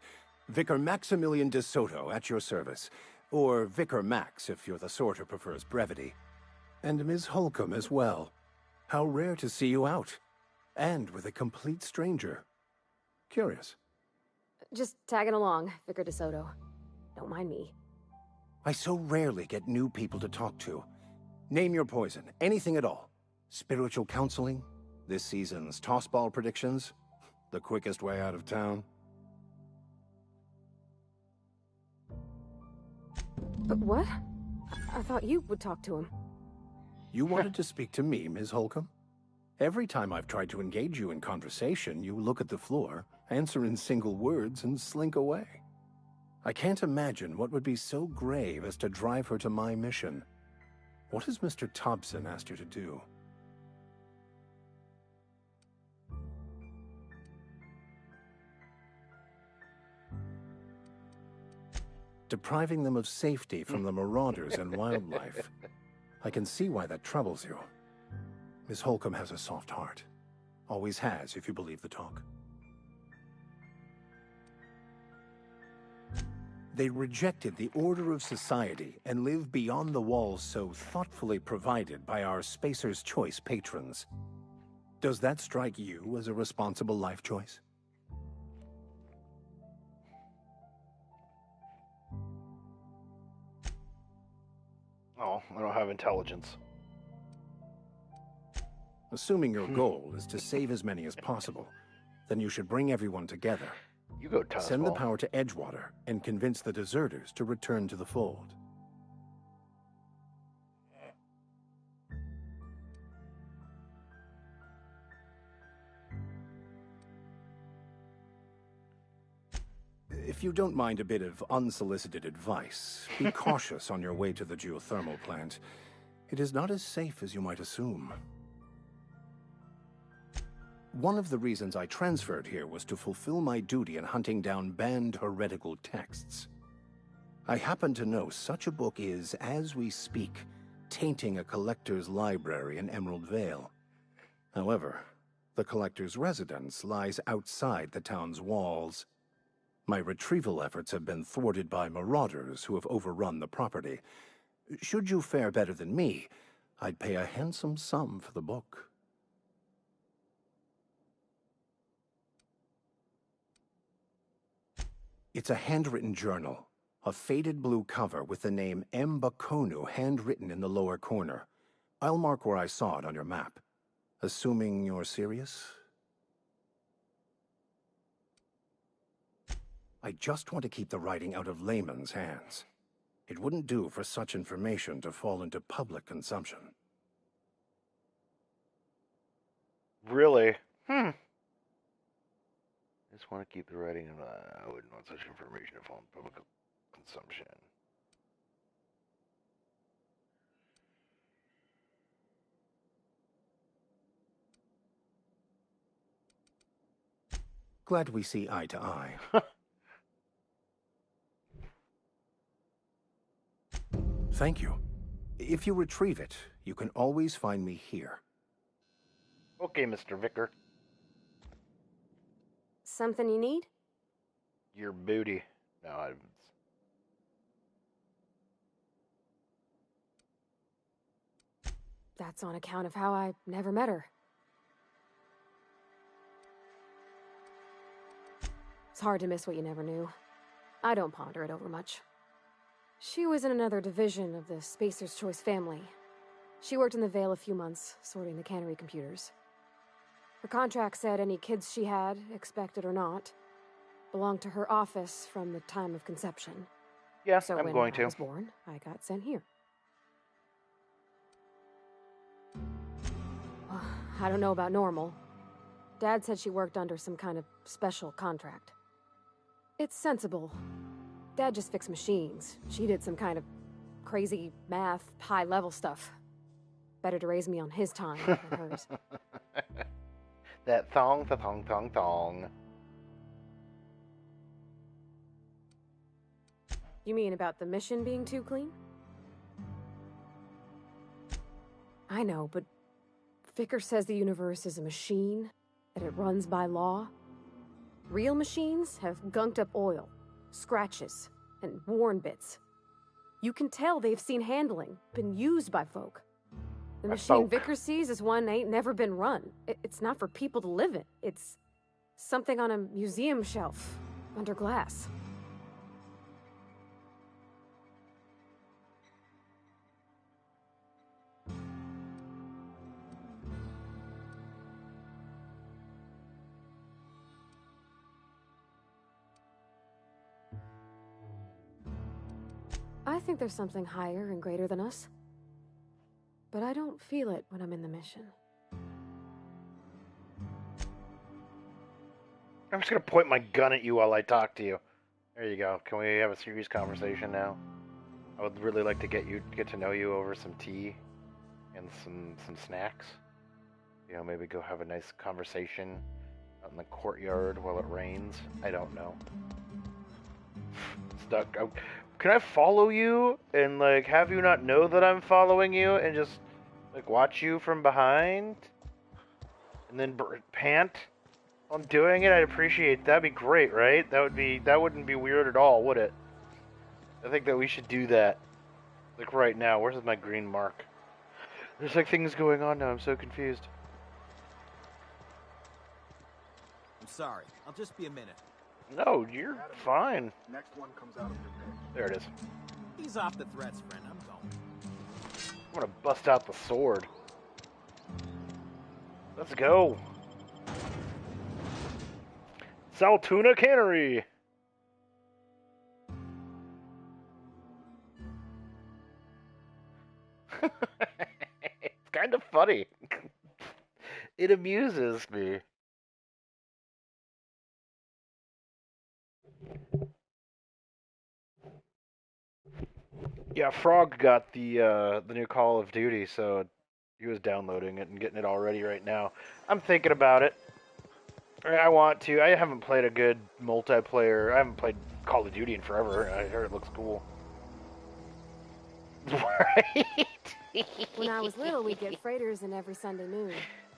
Vicar Maximilian de Soto at your service. Or Vicar Max, if you're the sort who prefers brevity. And Ms. Holcomb as well. How rare to see you out. And with a complete stranger. Curious. Just tagging along, Vicar de Soto. Don't mind me. I so rarely get new people to talk to. Name your poison, anything at all. Spiritual counseling, this season's tossball predictions, the quickest way out of town. But what? I thought you would talk to him. You wanted to speak to me, Ms. Holcomb? Every time I've tried to engage you in conversation, you look at the floor, answer in single words, and slink away. I can't imagine what would be so grave as to drive her to my mission. What has Mr. Thompson asked you to do? Depriving them of safety from the marauders and wildlife. I can see why that troubles you. Miss Holcomb has a soft heart. Always has, if you believe the talk. They rejected the order of society and live beyond the walls so thoughtfully provided by our Spacer's Choice patrons. Does that strike you as a responsible life choice? Oh, I don't have intelligence. Assuming your goal is to save as many as possible, then you should bring everyone together. You go, Tossball. Send the power to Edgewater and convince the deserters to return to the fold. If you don't mind a bit of unsolicited advice, be cautious on your way to the geothermal plant. It is not as safe as you might assume. One of the reasons I transferred here was to fulfill my duty in hunting down banned heretical texts. I happen to know such a book is, as we speak, tainting a collector's library in Emerald Vale. However, the collector's residence lies outside the town's walls. My retrieval efforts have been thwarted by marauders who have overrun the property. Should you fare better than me, I'd pay a handsome sum for the book. It's a handwritten journal, a faded blue cover with the name M. Bakonu handwritten in the lower corner. I'll mark where I saw it on your map. Assuming you're serious? I just want to keep the writing out of layman's hands. It wouldn't do for such information to fall into public consumption. Really? I just want to keep the writing in. I wouldn't want such information to fall in public consumption. Glad we see eye to eye. Thank you. If you retrieve it, you can always find me here. Okay, Mr. Vicar. Something you need? Your booty. No, That's on account of how I never met her. It's hard to miss what you never knew. I don't ponder it over much. She was in another division of the Spacer's Choice family. She worked in the Vale a few months, sorting the cannery computers. Her contract said any kids she had, expected or not, belonged to her office from the time of conception. Yeah, so I'm going to. When I was born, I got sent here. Well, I don't know about normal. Dad said she worked under some kind of special contract. It's sensible. Dad just fixed machines. She did some kind of crazy math, high-level stuff. Better to raise me on his time than hers. That thong, the thong, thong, thong. You mean about the mission being too clean? I know, but Vicker says the universe is a machine, that it runs by law. Real machines have gunked up oil, scratches, and worn bits. You can tell they've seen handling, been used by folk. The machine Vicker sees is one ain't never been run. It's not for people to live in. It's something on a museum shelf, under glass. I think there's something higher and greater than us. But I don't feel it when I'm in the mission. I'm just gonna point my gun at you while I talk to you. There you go. Can we have a serious conversation now? I would really like to get to know you over some tea and some snacks. You know, maybe go have a nice conversation out in the courtyard while it rains. I don't know. Stuck. Can I follow you and like have you not know that I'm following you and just like watch you from behind and then pant while I'm doing it? I'd appreciate that. That'd be great, right? That wouldn't be weird at all, would it? I think that we should do that. Like right now. Where's my green mark? There's like things going on now. I'm so confused. I'm sorry. I'll just be a minute. No, you're fine. Next one comes out of your pay. There it is. Ease off the threats, friend. I'm going. I'm gonna bust out the sword. Let's go. Saltuna Cannery. It's kind of funny. It amuses me. Yeah, Frog got the new Call of Duty, so he was downloading it and getting it all ready right now. I'm thinking about it. I want to. I haven't played a good multiplayer. I haven't played Call of Duty in forever. I heard it looks cool. Right? When I was little, we'd get freighters in every Sunday noon.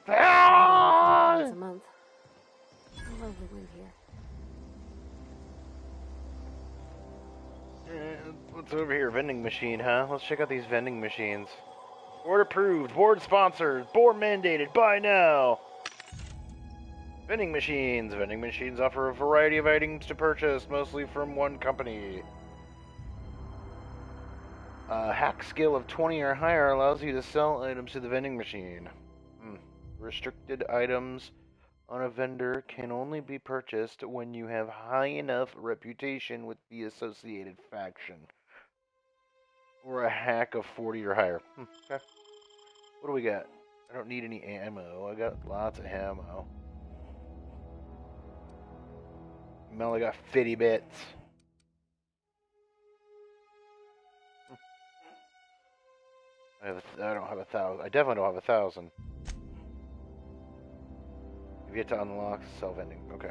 Once a month. I love the wind here. What's over here? Vending machine, huh? Let's check out these vending machines. Board approved, board sponsored, board mandated, buy now! Vending machines. Vending machines offer a variety of items to purchase, mostly from one company. A hack skill of 20 or higher allows you to sell items to the vending machine. Restricted items on a vendor can only be purchased when you have high enough reputation with the associated faction. Or a hack of 40 or higher. Okay. What do we got? I don't need any ammo. I got lots of ammo. Mel, I got 50 bits. I don't have 1,000. I definitely don't have 1,000. You get to unlock sell vending. Okay.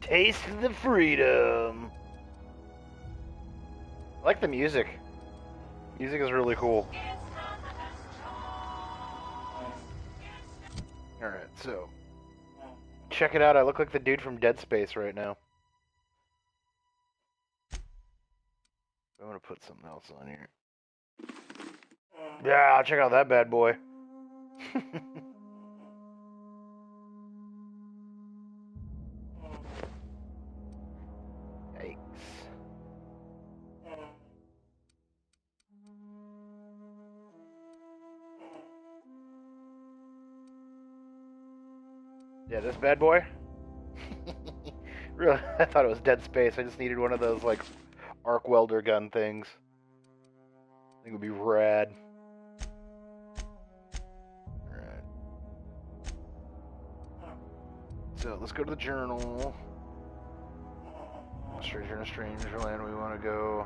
Taste the freedom. I like the music. Music is really cool. Alright, so check it out. I look like the dude from Dead Space right now. I'm gonna put something else on here. Yeah, check out that bad boy. Yikes. Yeah, this bad boy? Really, I thought it was Dead Space. I just needed one of those, like, arc welder gun things. I think it would be rad. Alright. So, let's go to the journal. Stranger in a strange land, we want to go.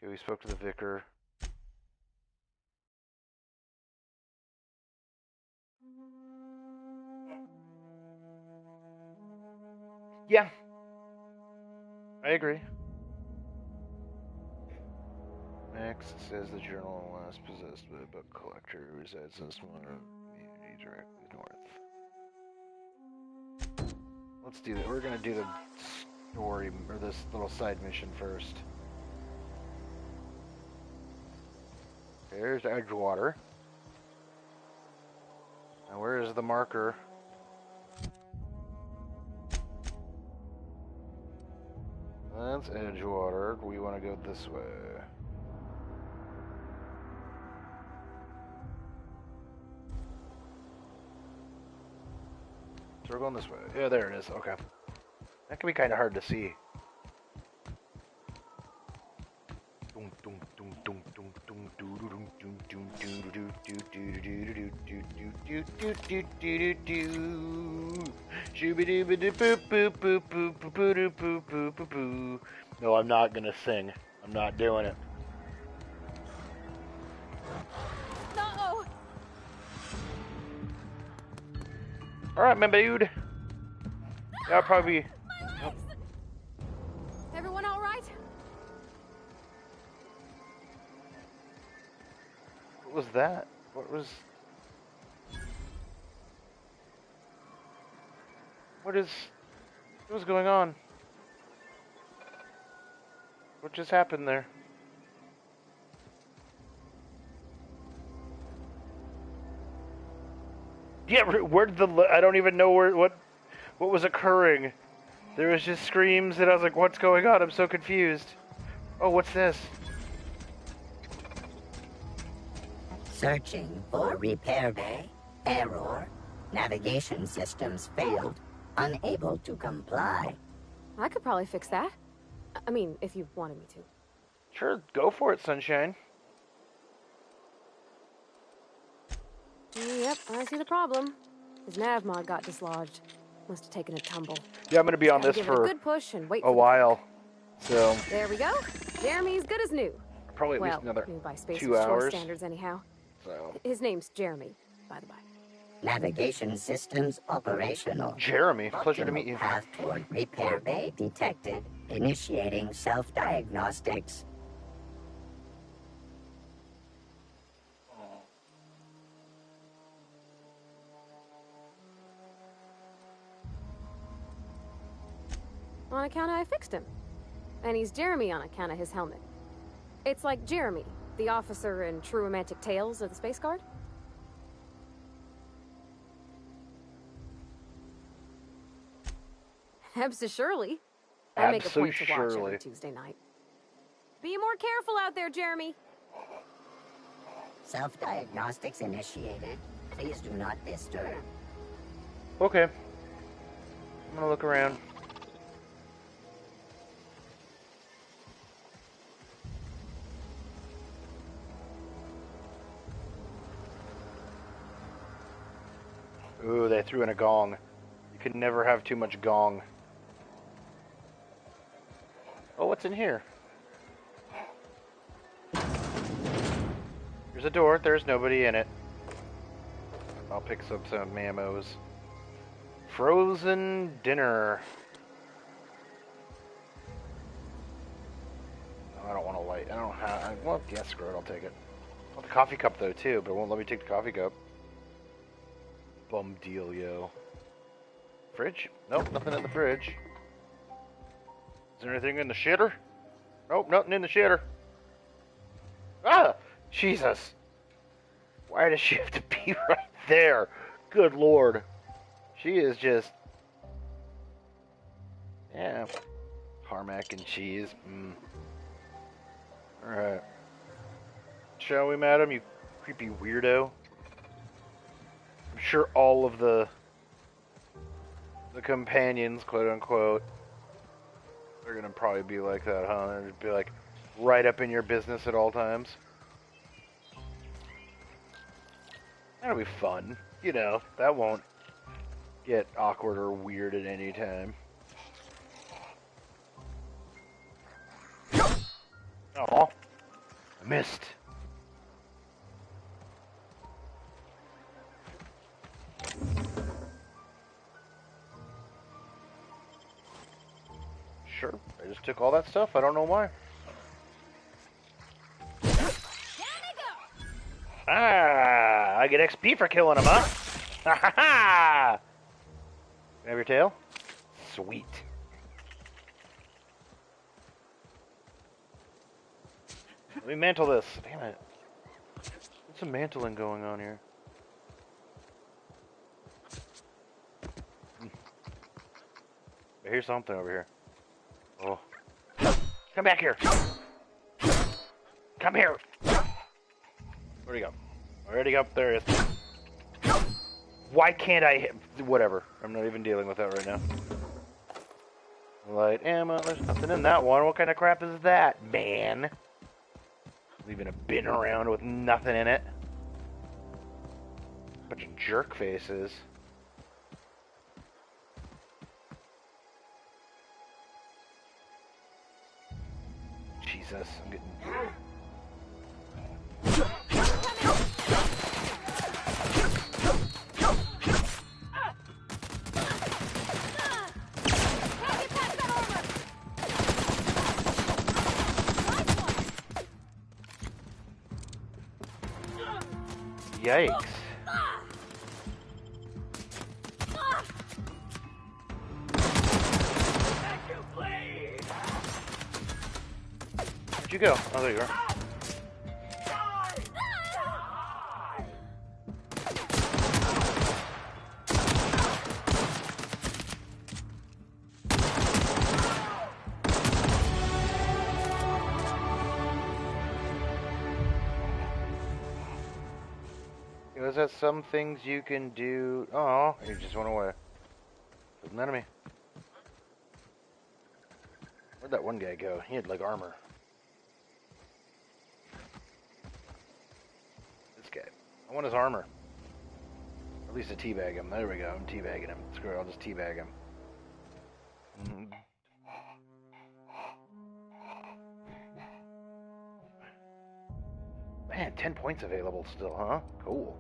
Okay, we spoke to the vicar. Yeah, I agree. Next says the journal last possessed by a book collector who resides in a smaller community directly north. Let's do that. We're gonna do the story, or this little side mission first. There's Edgewater. Now where is the marker? That's Edgewater. We want to go this way. So we're going this way. Yeah, there it is. Okay. That can be kind of hard to see. No, I'm not gonna sing. I'm not doing it. No! Alright, my dude. That'll probably be... Everyone all right? What was that? What was... What was going on? What just happened there? Yeah, where did I don't even know what was occurring. There was just screams and I was like, what's going on? I'm so confused. Oh, what's this? Searching for repair bay. Error. Navigation systems failed. Unable to comply. I could probably fix that. I mean, if you wanted me to. Sure, go for it, Sunshine. Yep, I see the problem. His nav mod got dislodged. Must have taken a tumble. Yeah, I'm gonna be on Gotta this give it for a good push and wait a for the while. So There we go. Jeremy's good as new. probably at Well, least another new by Space 2 Shore hours. standards, anyhow. So His name's Jeremy, by the by. Navigation systems operational. Jeremy, pleasure to meet you. Path toward repair bay detected. Initiating self-diagnostics. On account of I fixed him. And he's Jeremy on account of his helmet. It's like Jeremy, the officer in True Romantic Tales of the Space Guard. Surely. I make a point to watch every Abso-surely. Tuesday night. Be more careful out there, Jeremy. Self-diagnostics initiated. Please do not disturb. Okay. I'm gonna look around. Ooh, they threw in a gong. You can never have too much gong. Oh, what's in here? There's a door. There's nobody in it. I'll pick up some mammos. Frozen dinner. Oh, I don't want to light. I don't have... Well, yeah, screw it. I'll take it. I want the coffee cup, though, too, but it won't let me take the coffee cup. Bum deal, yo. Fridge? Nope, nothing in the fridge. Is there anything in the shitter? Nope, nothing in the shitter. Ah! Jesus! Why does she have to be right there? Good lord. She is just... Yeah. Tarmac and cheese. Alright. Shall we, madam, you creepy weirdo? I'm sure all of the companions, quote unquote, are gonna probably be like that, huh? They're gonna be like right up in your business at all times. That'll be fun. You know, that won't get awkward or weird at any time. Oh, I missed. Sure, I just took all that stuff. I don't know why. Ah, I get XP for killing him, huh? Ha ha ha! Can I have your tail? Sweet. Let me mantle this. Damn it. What's some mantling going on here? I hear something over here. Oh. Come back here! Come here! Where'd he go? Where'd he go? There he is. Why can't I hit? Whatever. I'm not even dealing with that right now. Light ammo. There's nothing in that one. What kind of crap is that, man? Leaving a bin around with nothing in it. Bunch of jerk faces. Jesus, I'm getting... Yikes. Where'd you go? Oh, there you are. Was that some things you can do? Oh, he just went away. There's an enemy. Where'd that one guy go? He had like armor. This guy. I want his armor. Or at least to teabag him. There we go. I'm teabagging him. Screw it. I'll just teabag him. Man, 10 points available still, huh? Cool.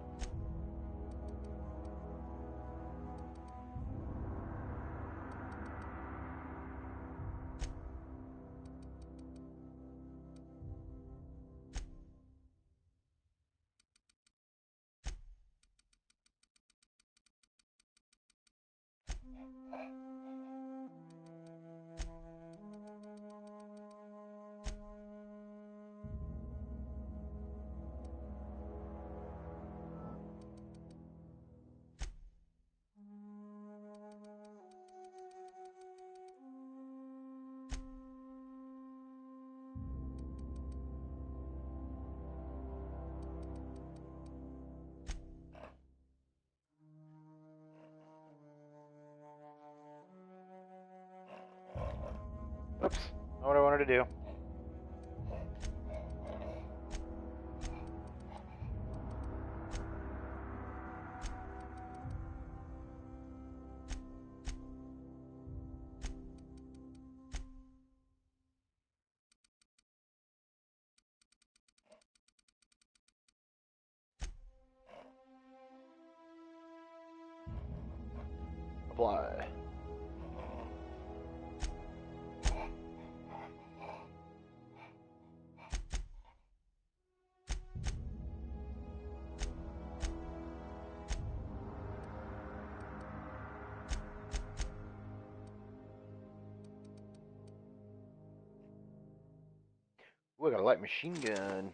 Oops, not what I wanted to do. Apply. Ooh, I got a light machine gun.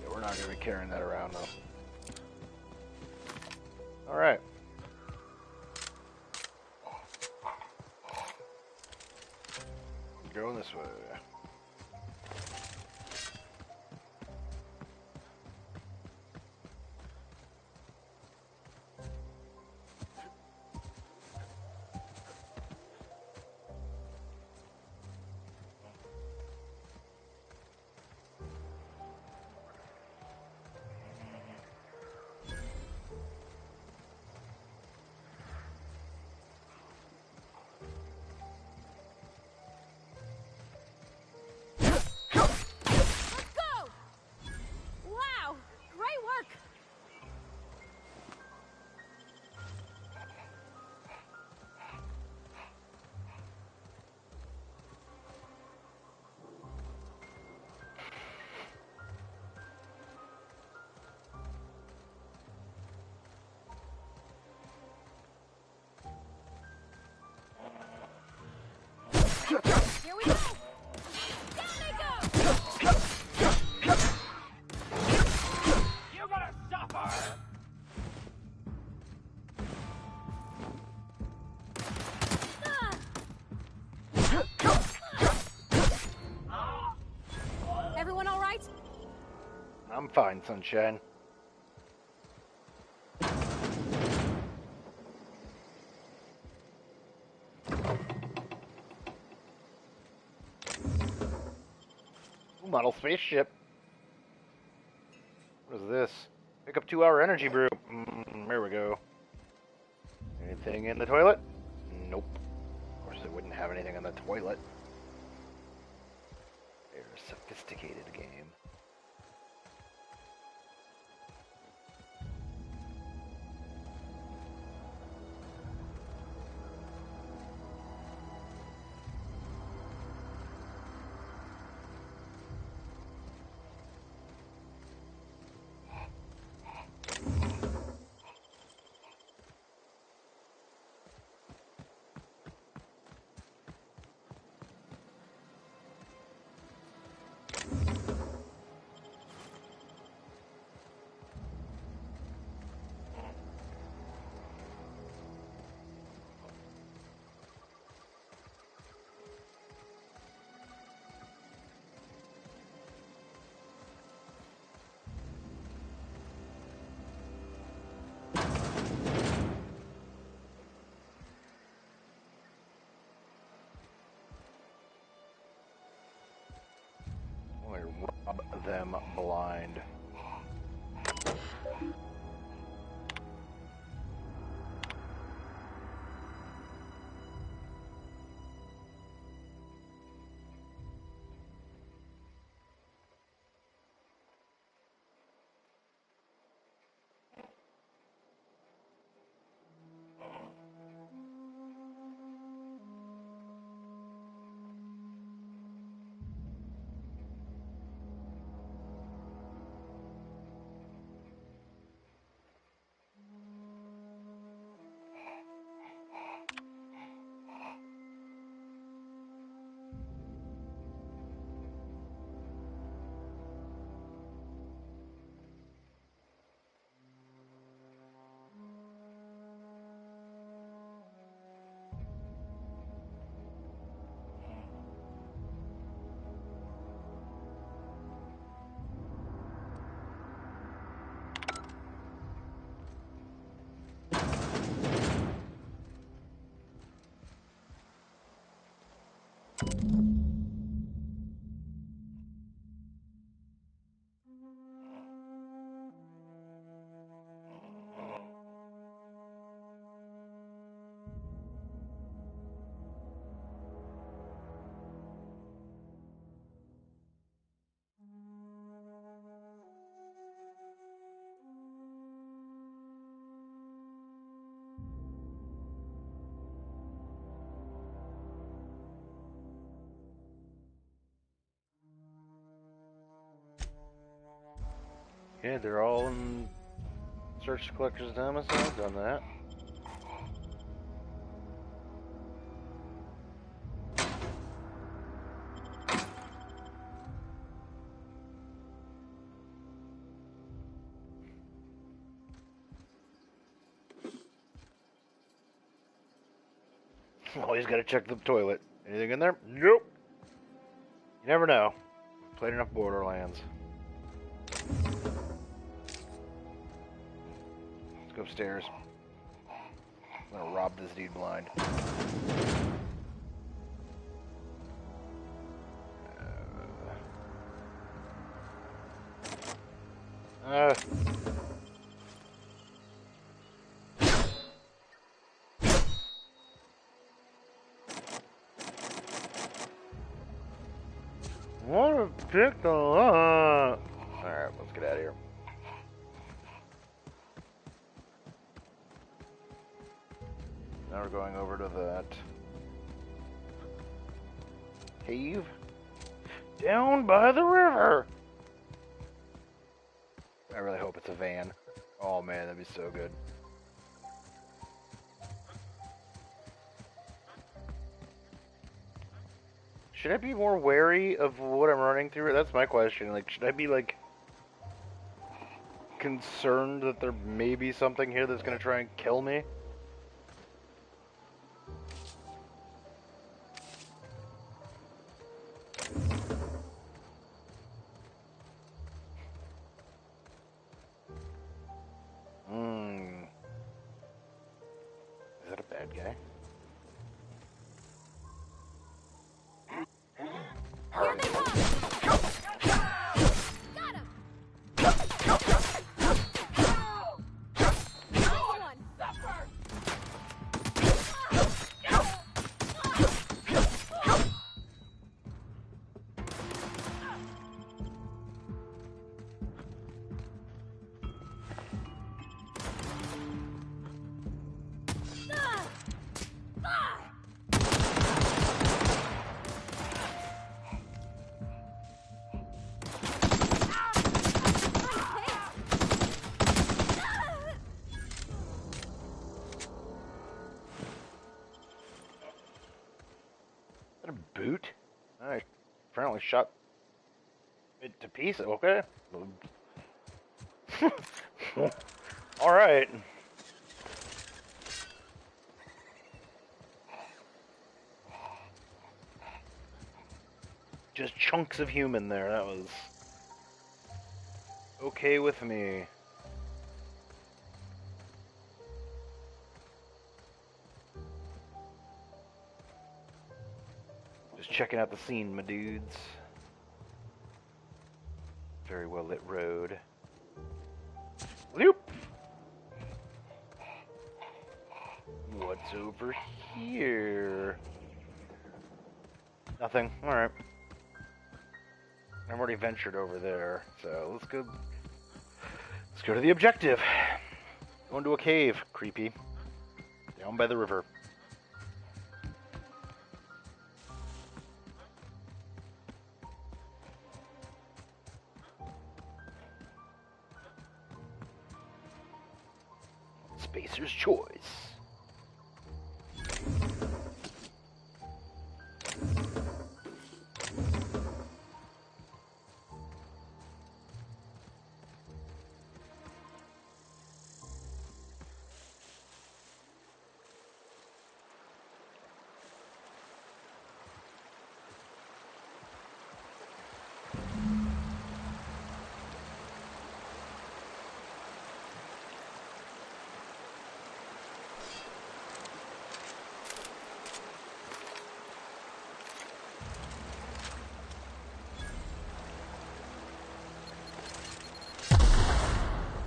Yeah, we're not going to be carrying that around, though. Alright. Going this way. I'm fine, sunshine. Model spaceship. What is this? Pick up 2-hour energy brew. There we go. Anything in the toilet? Nope. Of course, they wouldn't have anything in the toilet. They're a sophisticated game. Rob them blind. Yeah, they're all in Search the Collector's domicile. Done that. Always gotta check the toilet. Anything in there? Nope. You never know. Played enough Borderlands. Let's go upstairs. I'm gonna rob this dude blind. Wanna pick the lock? Alright, let's get out of here. Now we're going over to that cave down by the river. I really hope it's a van. Oh man, that'd be so good. Should I be more wary of what I'm running through? That's my question. Like, should I be, like, concerned that there may be something here that's gonna try and kill me? apparently shot it to pieces. Okay. All right. Just chunks of human there. That was okay with me. Just checking out the scene, my dudes. Very well lit road. Loop. What's over here? Nothing. All right. I've already ventured over there, so let's go. Let's go to the objective. Going to a cave. Creepy. Down by the river. Spacer's choice.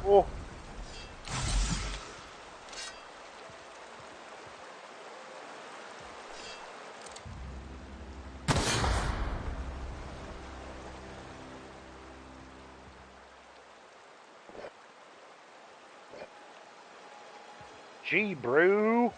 Oh. Gee, bro.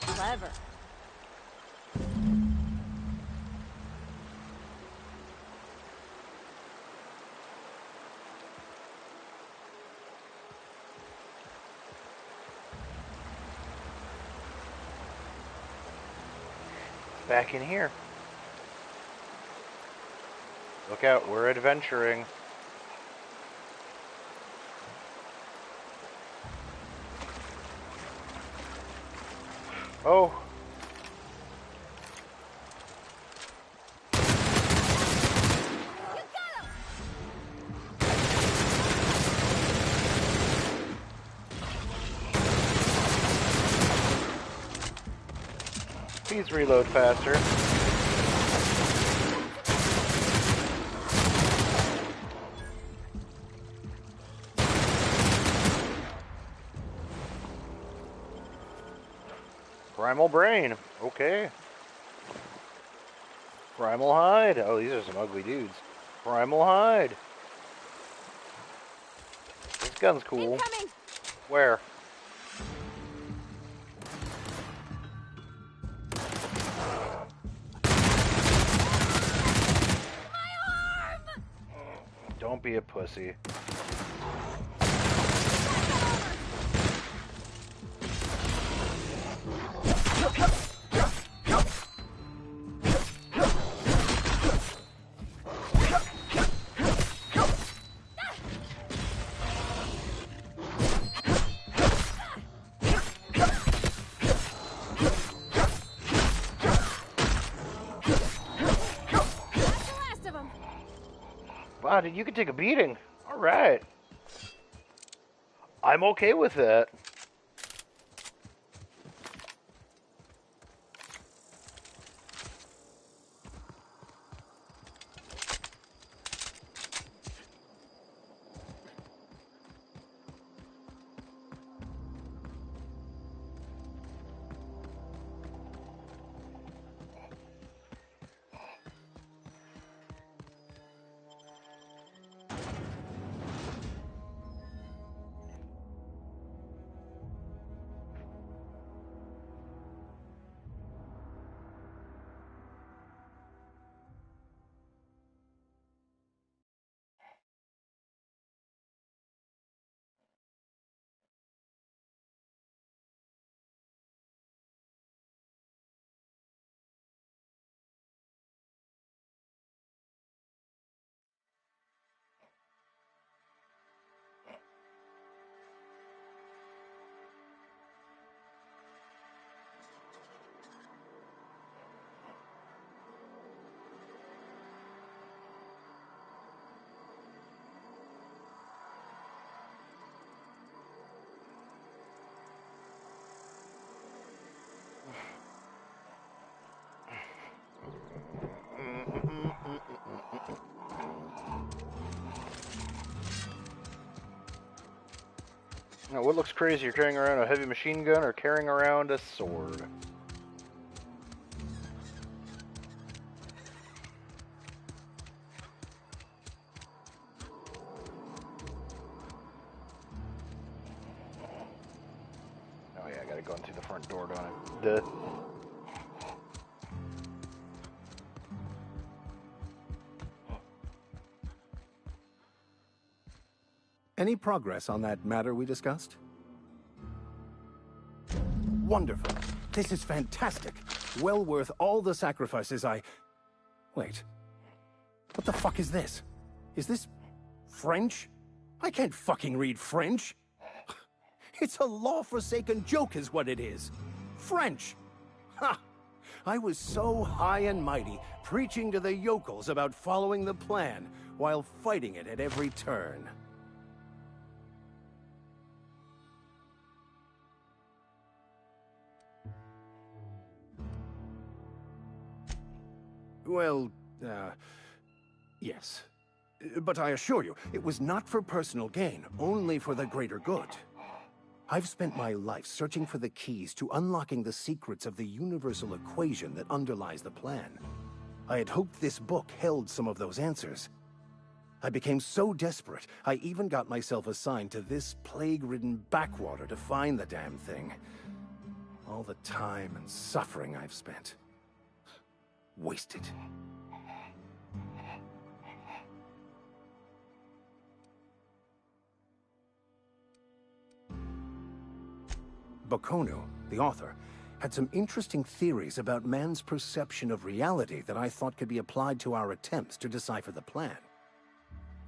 Clever. Back in here. Look out, we're adventuring. Oh. Please reload faster. Primal brain. Okay. Primal hide. Oh, these are some ugly dudes. Primal hide. This gun's cool. Incoming. Where? Don't be a pussy. Wow, dude, you can take a beating. All right. I'm okay with that. Now, what looks crazier, carrying around a heavy machine gun or carrying around a sword? Oh yeah, I gotta go in through the front door, don't I? Duh. Any progress on that matter we discussed? Wonderful. This is fantastic. Well worth all the sacrifices I... Wait. What the fuck is this? Is this... French? I can't fucking read French. It's a law-forsaken joke is what it is. French! Ha! I was so high and mighty, preaching to the yokels about following the plan, while fighting it at every turn. Well, yes. But I assure you, it was not for personal gain, only for the greater good. I've spent my life searching for the keys to unlocking the secrets of the universal equation that underlies the plan. I had hoped this book held some of those answers. I became so desperate, I even got myself assigned to this plague-ridden backwater to find the damn thing. All the time and suffering I've spent. Wasted. Bakonu, the author, had some interesting theories about man's perception of reality that I thought could be applied to our attempts to decipher the plan.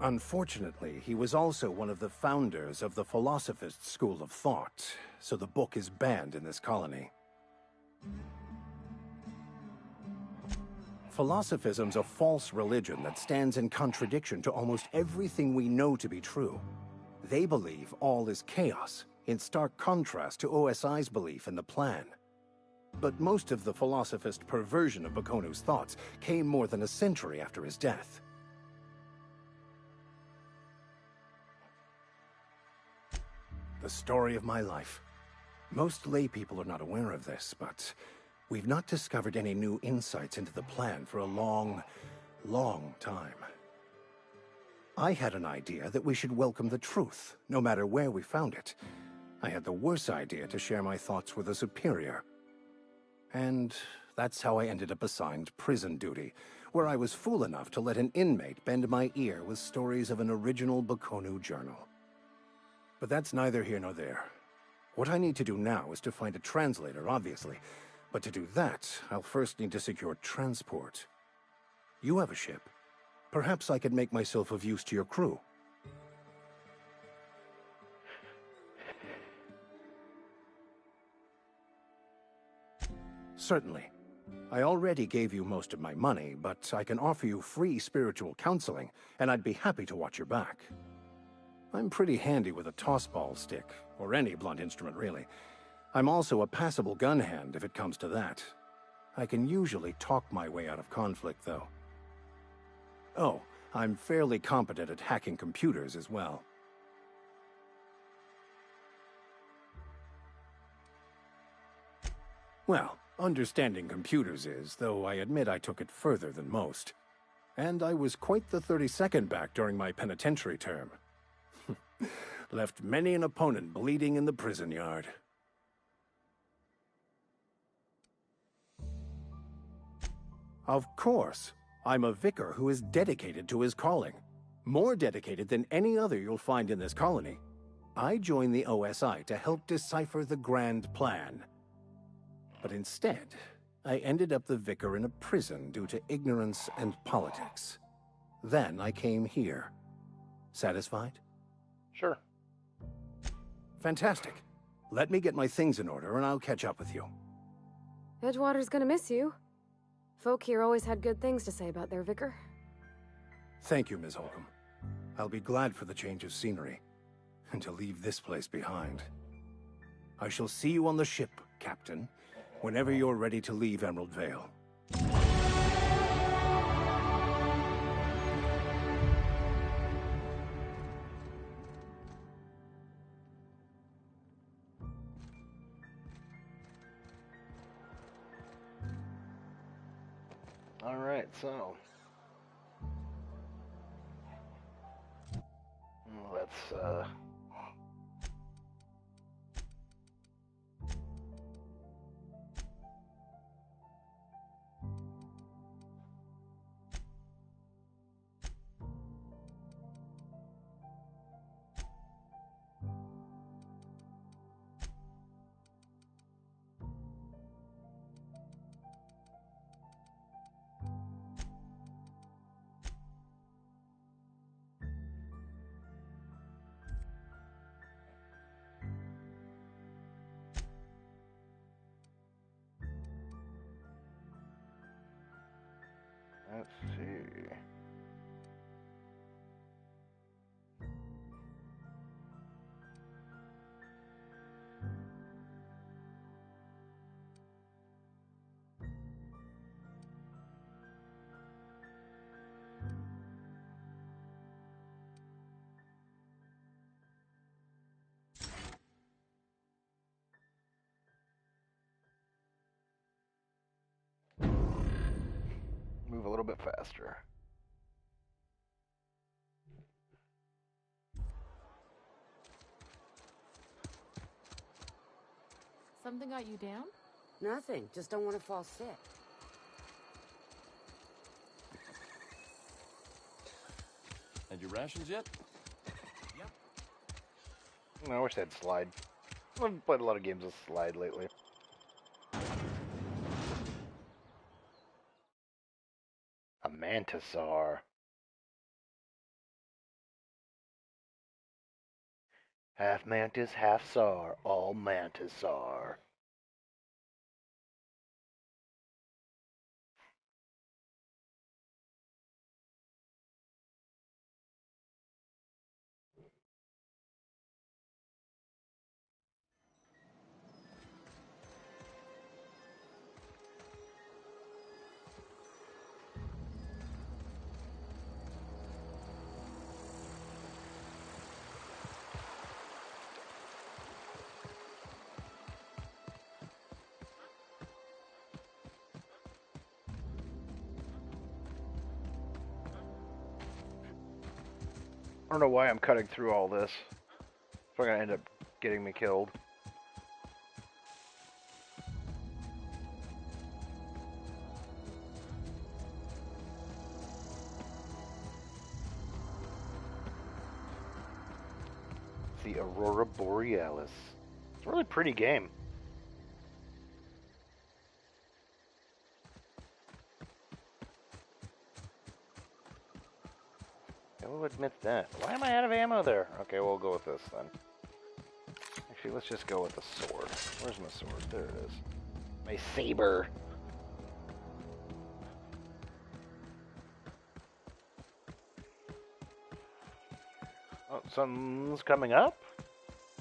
Unfortunately, he was also one of the founders of the Philosophist school of thought, so the book is banned in this colony. Philosophism's a false religion that stands in contradiction to almost everything we know to be true. They believe all is chaos, in stark contrast to OSI's belief in the plan. But most of the philosophist perversion of Bakonu's thoughts came more than a century after his death. The story of my life. Most lay people are not aware of this, but we've not discovered any new insights into the plan for a long, long time. I had an idea that we should welcome the truth, no matter where we found it. I had the worse idea to share my thoughts with a superior. And that's how I ended up assigned prison duty, where I was fool enough to let an inmate bend my ear with stories of an original Bakonu journal. But that's neither here nor there. What I need to do now is to find a translator, obviously. But to do that, I'll first need to secure transport. You have a ship. Perhaps I could make myself of use to your crew. Certainly. I already gave you most of my money, but I can offer you free spiritual counseling, and I'd be happy to watch your back. I'm pretty handy with a tossball stick, or any blunt instrument, really. I'm also a passable gun hand, if it comes to that. I can usually talk my way out of conflict, though. Oh, I'm fairly competent at hacking computers as well. Well, understanding computers is, though I admit I took it further than most. And I was quite the 32nd back during my penitentiary term. Left many an opponent bleeding in the prison yard. Of course. I'm a vicar who is dedicated to his calling. More dedicated than any other you'll find in this colony. I joined the OSI to help decipher the grand plan. But instead, I ended up the vicar in a prison due to ignorance and politics. Then I came here. Satisfied? Sure. Fantastic. Let me get my things in order and I'll catch up with you. Edgewater's gonna miss you. Folk here always had good things to say about their vicar. Thank you, Ms. Holcomb. I'll be glad for the change of scenery, and to leave this place behind. I shall see you on the ship, Captain, whenever you're ready to leave Emerald Vale. Alright, so... let's, let's see. Move a little bit faster. Something got you down? Nothing. Just don't want to fall sick. Had your rations yet? Yep. I wish they had slide. I've played a lot of games with slide lately. A mantisaur. Half mantis, half saur, all mantisaur. I don't know why I'm cutting through all this. It's probably gonna end up getting me killed. It's the Aurora Borealis. It's a really pretty game. I will admit that. Why am I out of ammo there? Okay, we'll go with this then. Actually, let's just go with the sword. Where's my sword? There it is. My saber. Oh, something's coming up?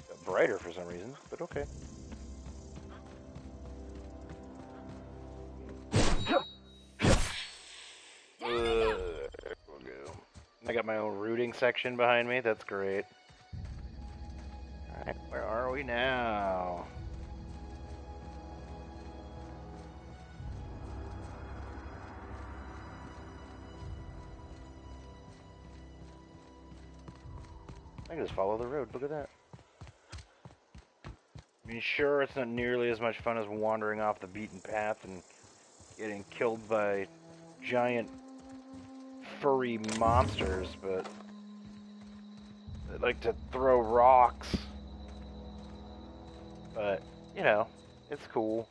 Got brighter for some reason, but okay. I got my own rooting section behind me. That's great. Alright, where are we now? I can just follow the road. Look at that. I mean, sure, it's not nearly as much fun as wandering off the beaten path and getting killed by giant furry monsters, but they like to throw rocks. But, you know, it's cool.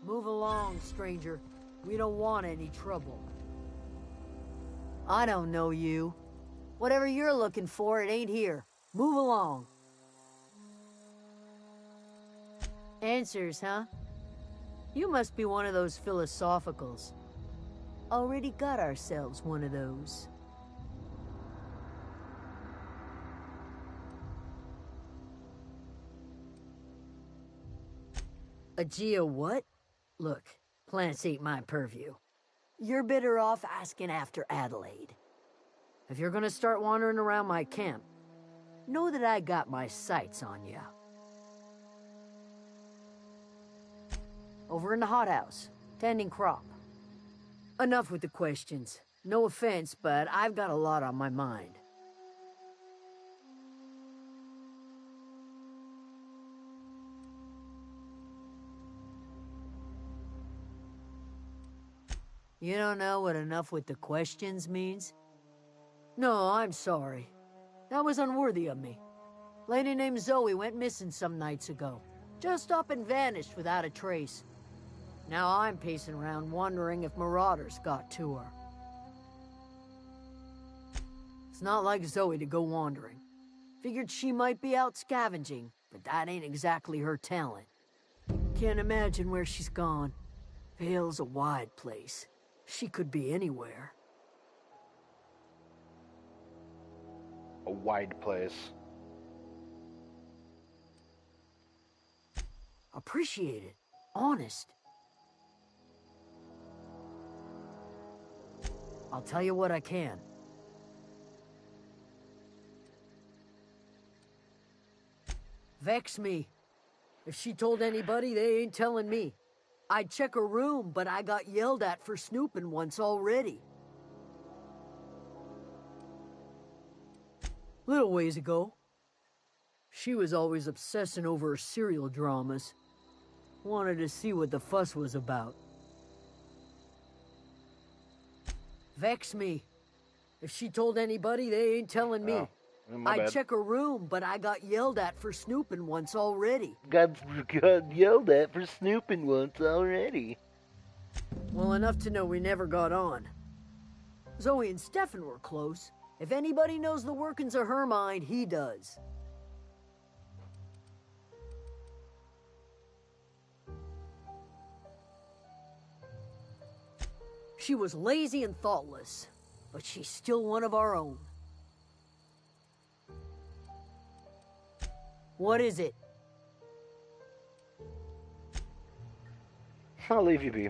Move along, stranger. We don't want any trouble. I don't know you. Whatever you're looking for, it ain't here. Move along. Answers, huh? You must be one of those philosophicals. Already got ourselves one of those. A geo what? Look, plants ain't my purview. You're better off asking after Adelaide. If you're gonna start wandering around my camp, know that I got my sights on you. over in the hothouse, tending crop. Enough with the questions. No offense, but I've got a lot on my mind. You don't know what enough with the questions means? No, I'm sorry. That was unworthy of me. Lady named Zoe went missing some nights ago. Just up and vanished without a trace. Now I'm pacing around wondering if marauders got to her. It's not like Zoe to go wandering. Figured she might be out scavenging, but that ain't exactly her talent. Can't imagine where she's gone. Vale's a wide place. She could be anywhere. A wide place. Appreciate it. Honest. I'll tell you what I can. Vex me. If she told anybody, they ain't telling me. I'd check her room, but I got yelled at for snooping once already. Little ways ago. She was always obsessing over her serial dramas. Wanted to see what the fuss was about. Vex me. If she told anybody, they ain't telling me. I'd check her room, but I got yelled at for snooping once already. Got yelled at for snooping once already. Well, enough to know we never got on. Zoe and Stefan were close. If anybody knows the workings of her mind, he does. She was lazy and thoughtless, but she's still one of our own. What is it? I'll leave you be.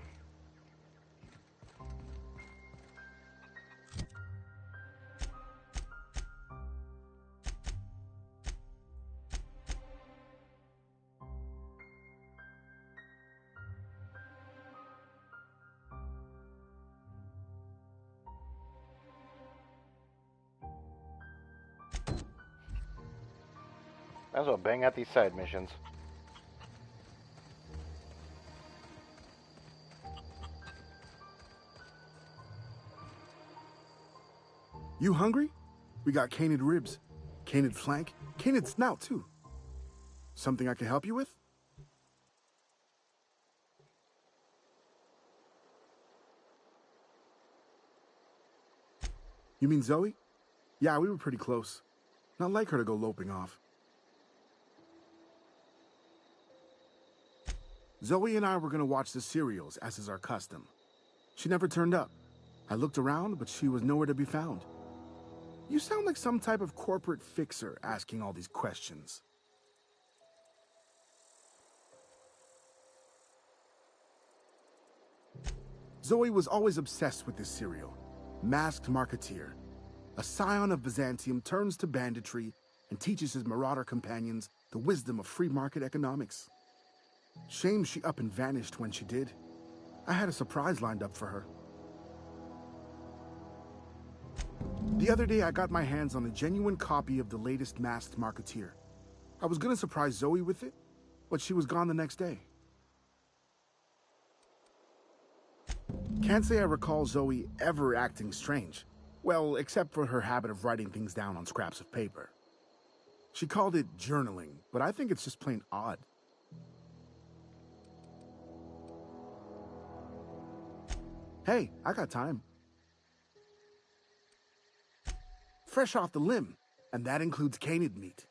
Might as well bang out these side missions. You hungry? We got canid ribs, canid flank, canid snout too. Something I can help you with? You mean Zoe? Yeah, we were pretty close. Not like her to go loping off. Zoe and I were gonna watch the serials, as is our custom. She never turned up. I looked around, but she was nowhere to be found. You sound like some type of corporate fixer asking all these questions. Zoe was always obsessed with this serial. Masked Marketeer. A scion of Byzantium turns to banditry and teaches his marauder companions the wisdom of free market economics. Shame she up and vanished when she did. I had a surprise lined up for her. The other day, I got my hands on a genuine copy of the latest Masked Marketeer. I was gonna surprise Zoe with it, but she was gone the next day. Can't say I recall Zoe ever acting strange. Well, except for her habit of writing things down on scraps of paper. She called it journaling, but I think it's just plain odd. Hey, I got time. Fresh off the limb, and that includes canid meat.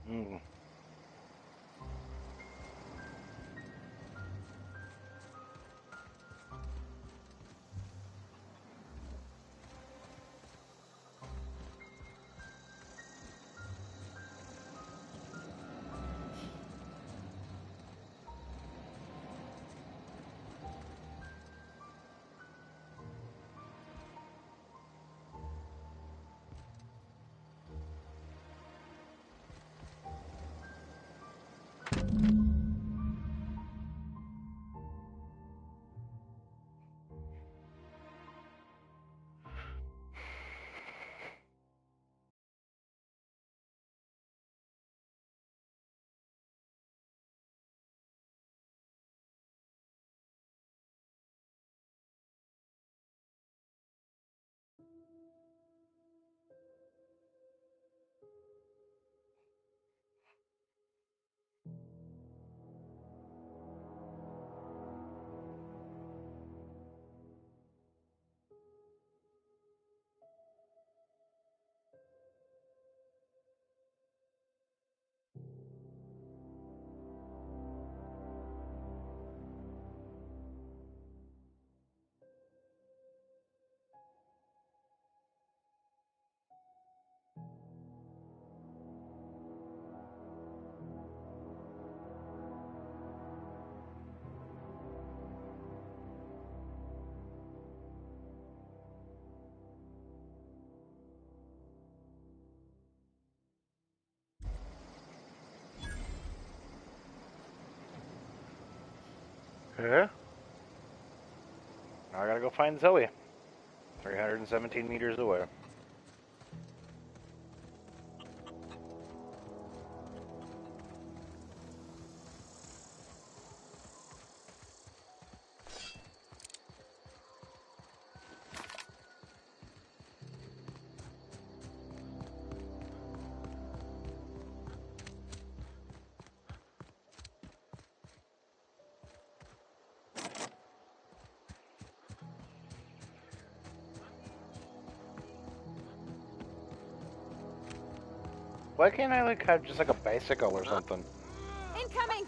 Mm. Yeah. Now I gotta go find Zoe. 317 meters away. Why can't I like have just like a bicycle or something? Incoming!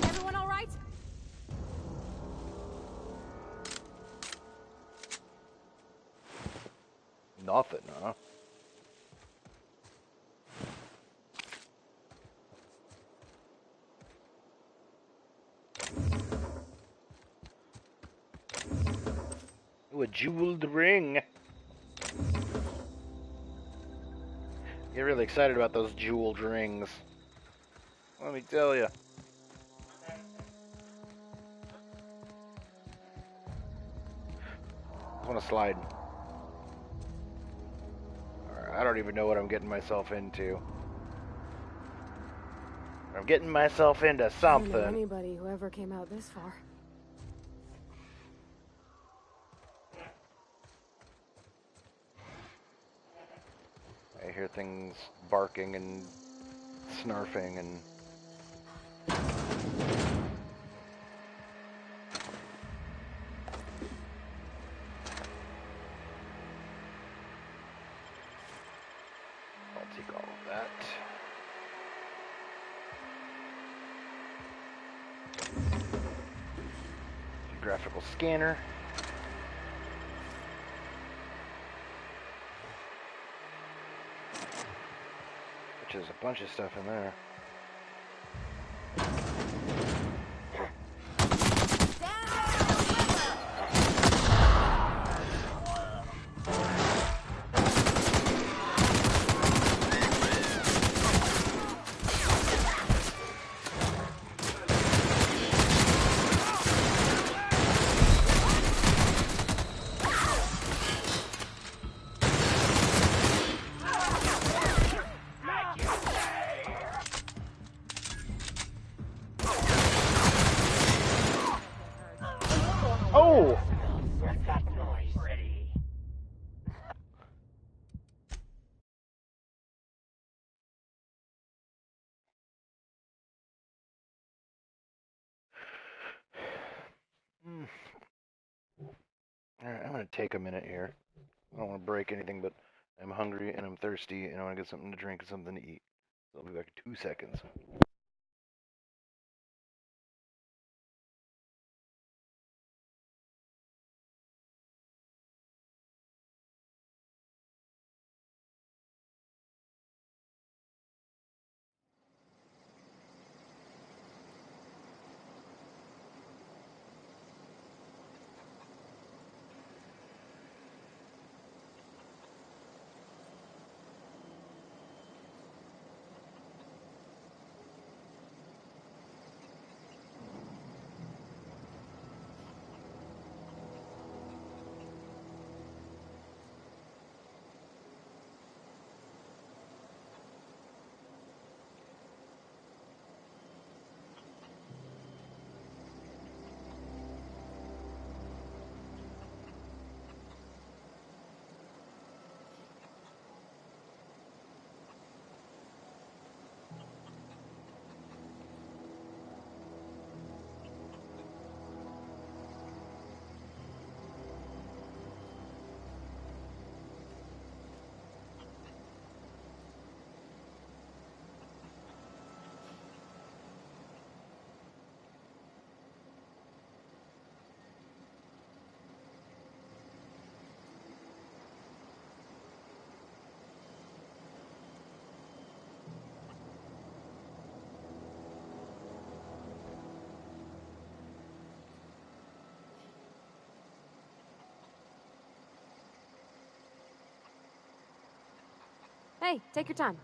Everyone all right? Nothing, huh? Ooh, a jeweled ring. Get really excited about those jeweled rings. Let me tell you. I want to slide. I don't even know what I'm getting myself into. I'm getting myself into I don't something. know anybody who ever came out this far. I hear things barking and snarfing and... I'll take all of that. Graphical scanner. Which is a bunch of stuff in there. Alright, I'm gonna take a minute here. I don't want to break anything, but I'm hungry and I'm thirsty and I want to get something to drink and something to eat. So I'll be back in 2 seconds. Hey, take your time.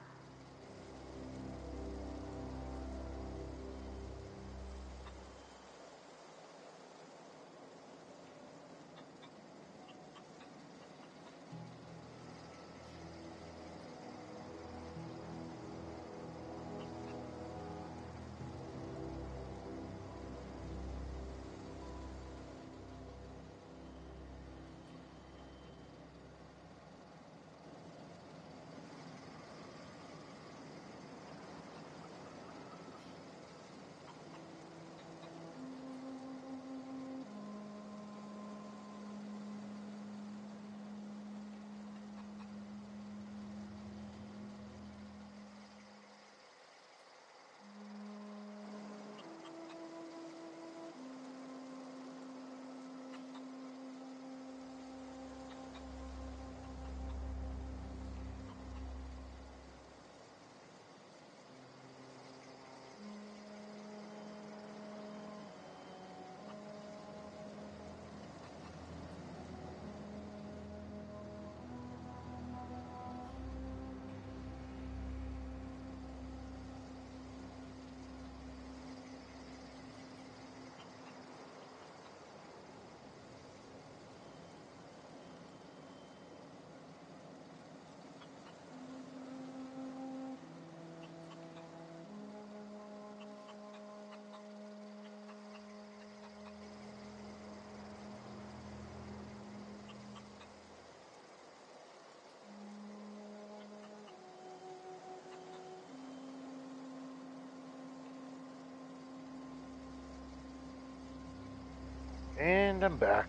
And I'm back.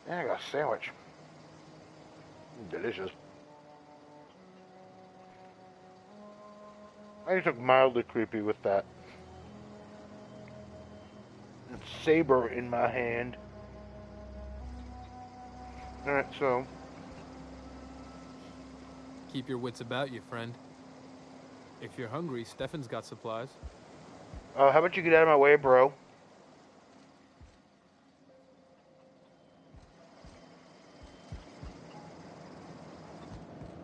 And I got a sandwich. Delicious. I just look mildly creepy with that saber in my hand. Alright, so. Keep your wits about you, friend. If you're hungry, Stefan's got supplies. How about you get out of my way, bro?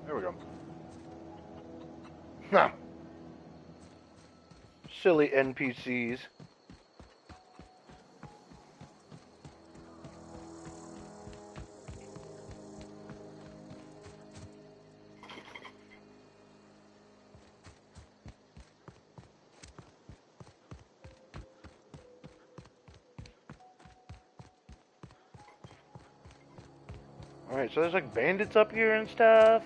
There we go. Huh. Silly NPCs. Alright, so there's like bandits up here and stuff.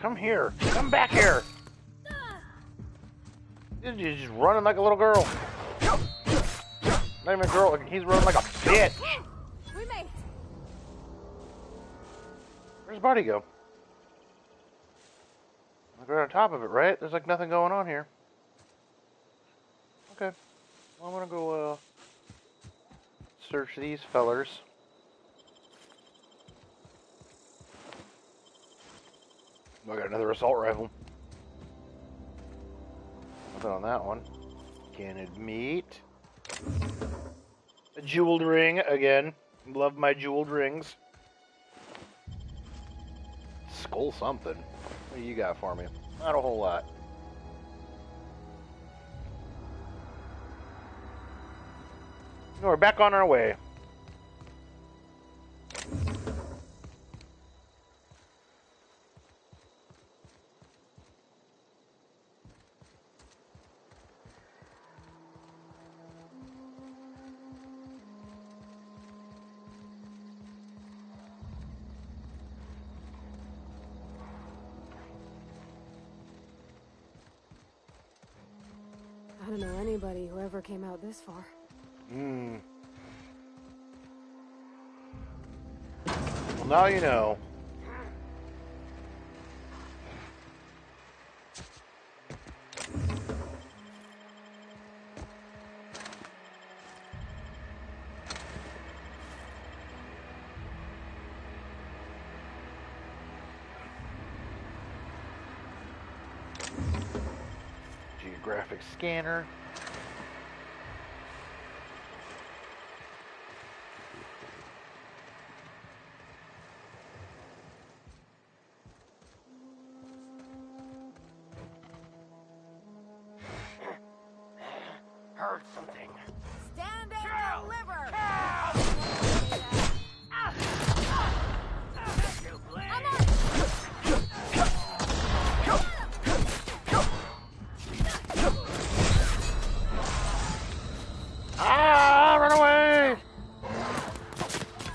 Come here. Come back here. He's just running like a little girl. Not even a girl. He's running like a bitch. We made it. Where's his body go? Like right on top of it, right? There's like nothing going on here. Okay. Well, I'm gonna go search these fellers. I got another assault rifle. Nothing on that one. Canned meat. A jeweled ring again. Love my jeweled rings. Skull something. What do you got for me? Not a whole lot. No, we're back on our way. I don't know anybody who ever came out this far. Well, now you know. Geographic scanner. Heard something. Stand and deliver. Ah, run away!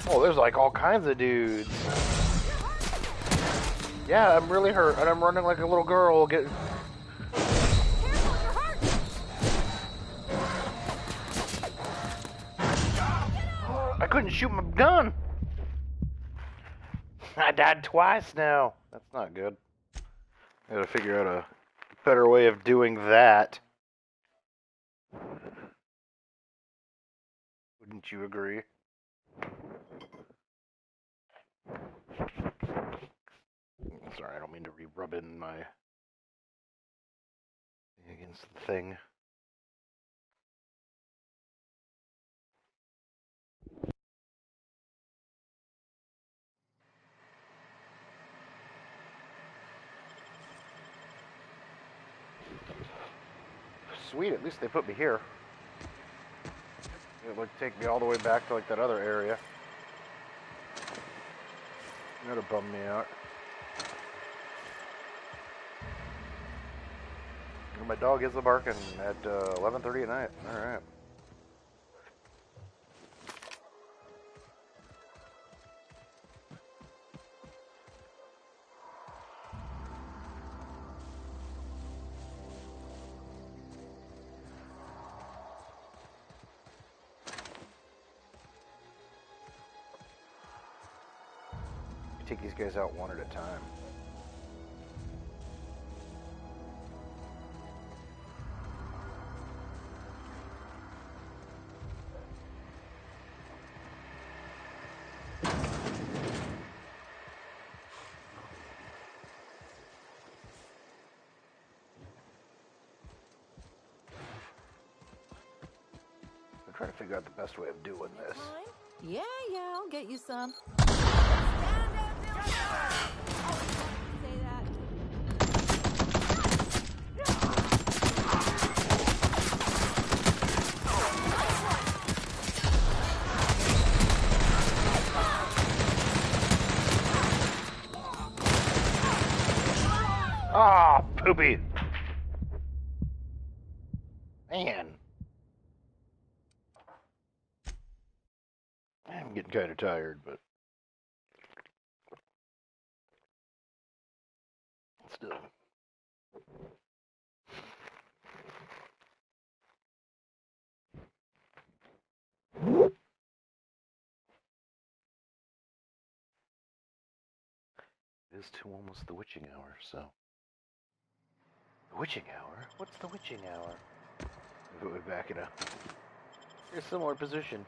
Oh, there's like all kinds of dudes. Yeah, I'm really hurt, and I'm running like a little girl. I couldn't shoot my gun. I died twice now. That's not good. I gotta figure out a better way of doing that. Wouldn't you agree? Sorry, I don't mean to rub in my against the thing. Sweet, at least they put me here. It would take me all the way back to like that other area. That'd bum me out. And my dog is barking at 11:30 at night. All right. Take these guys out one at a time. I'm trying to figure out the best way of doing this. Yeah, I'll get you some. Ah, poopy. Man. I'm getting kind of tired, but still. It is too almost the witching hour, so. The witching hour? What's the witching hour? If it would back it up. You're a similar position.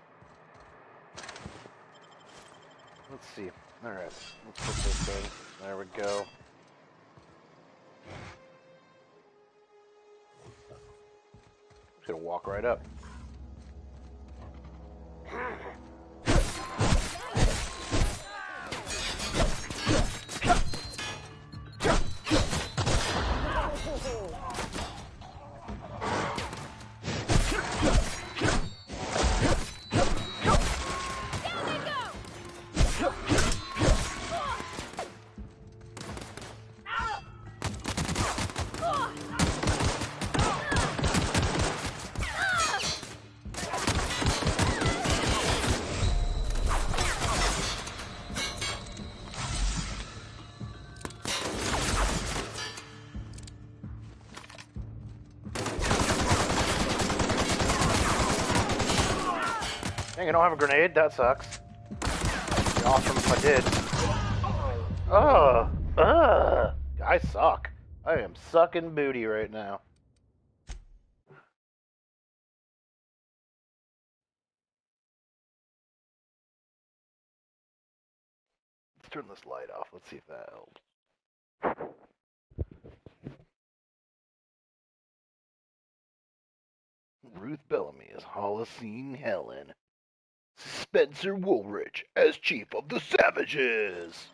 Let's see. Alright, let's put this thing. There we go. Just gonna walk right up. Dang, I don't have a grenade? That sucks. It'd be awesome if I did. I suck. I am sucking booty right now. Let's turn this light off. Let's see if that helps. Ruth Bellamy as Holocene Helen. Spencer Woolrich as Chief of the Savages.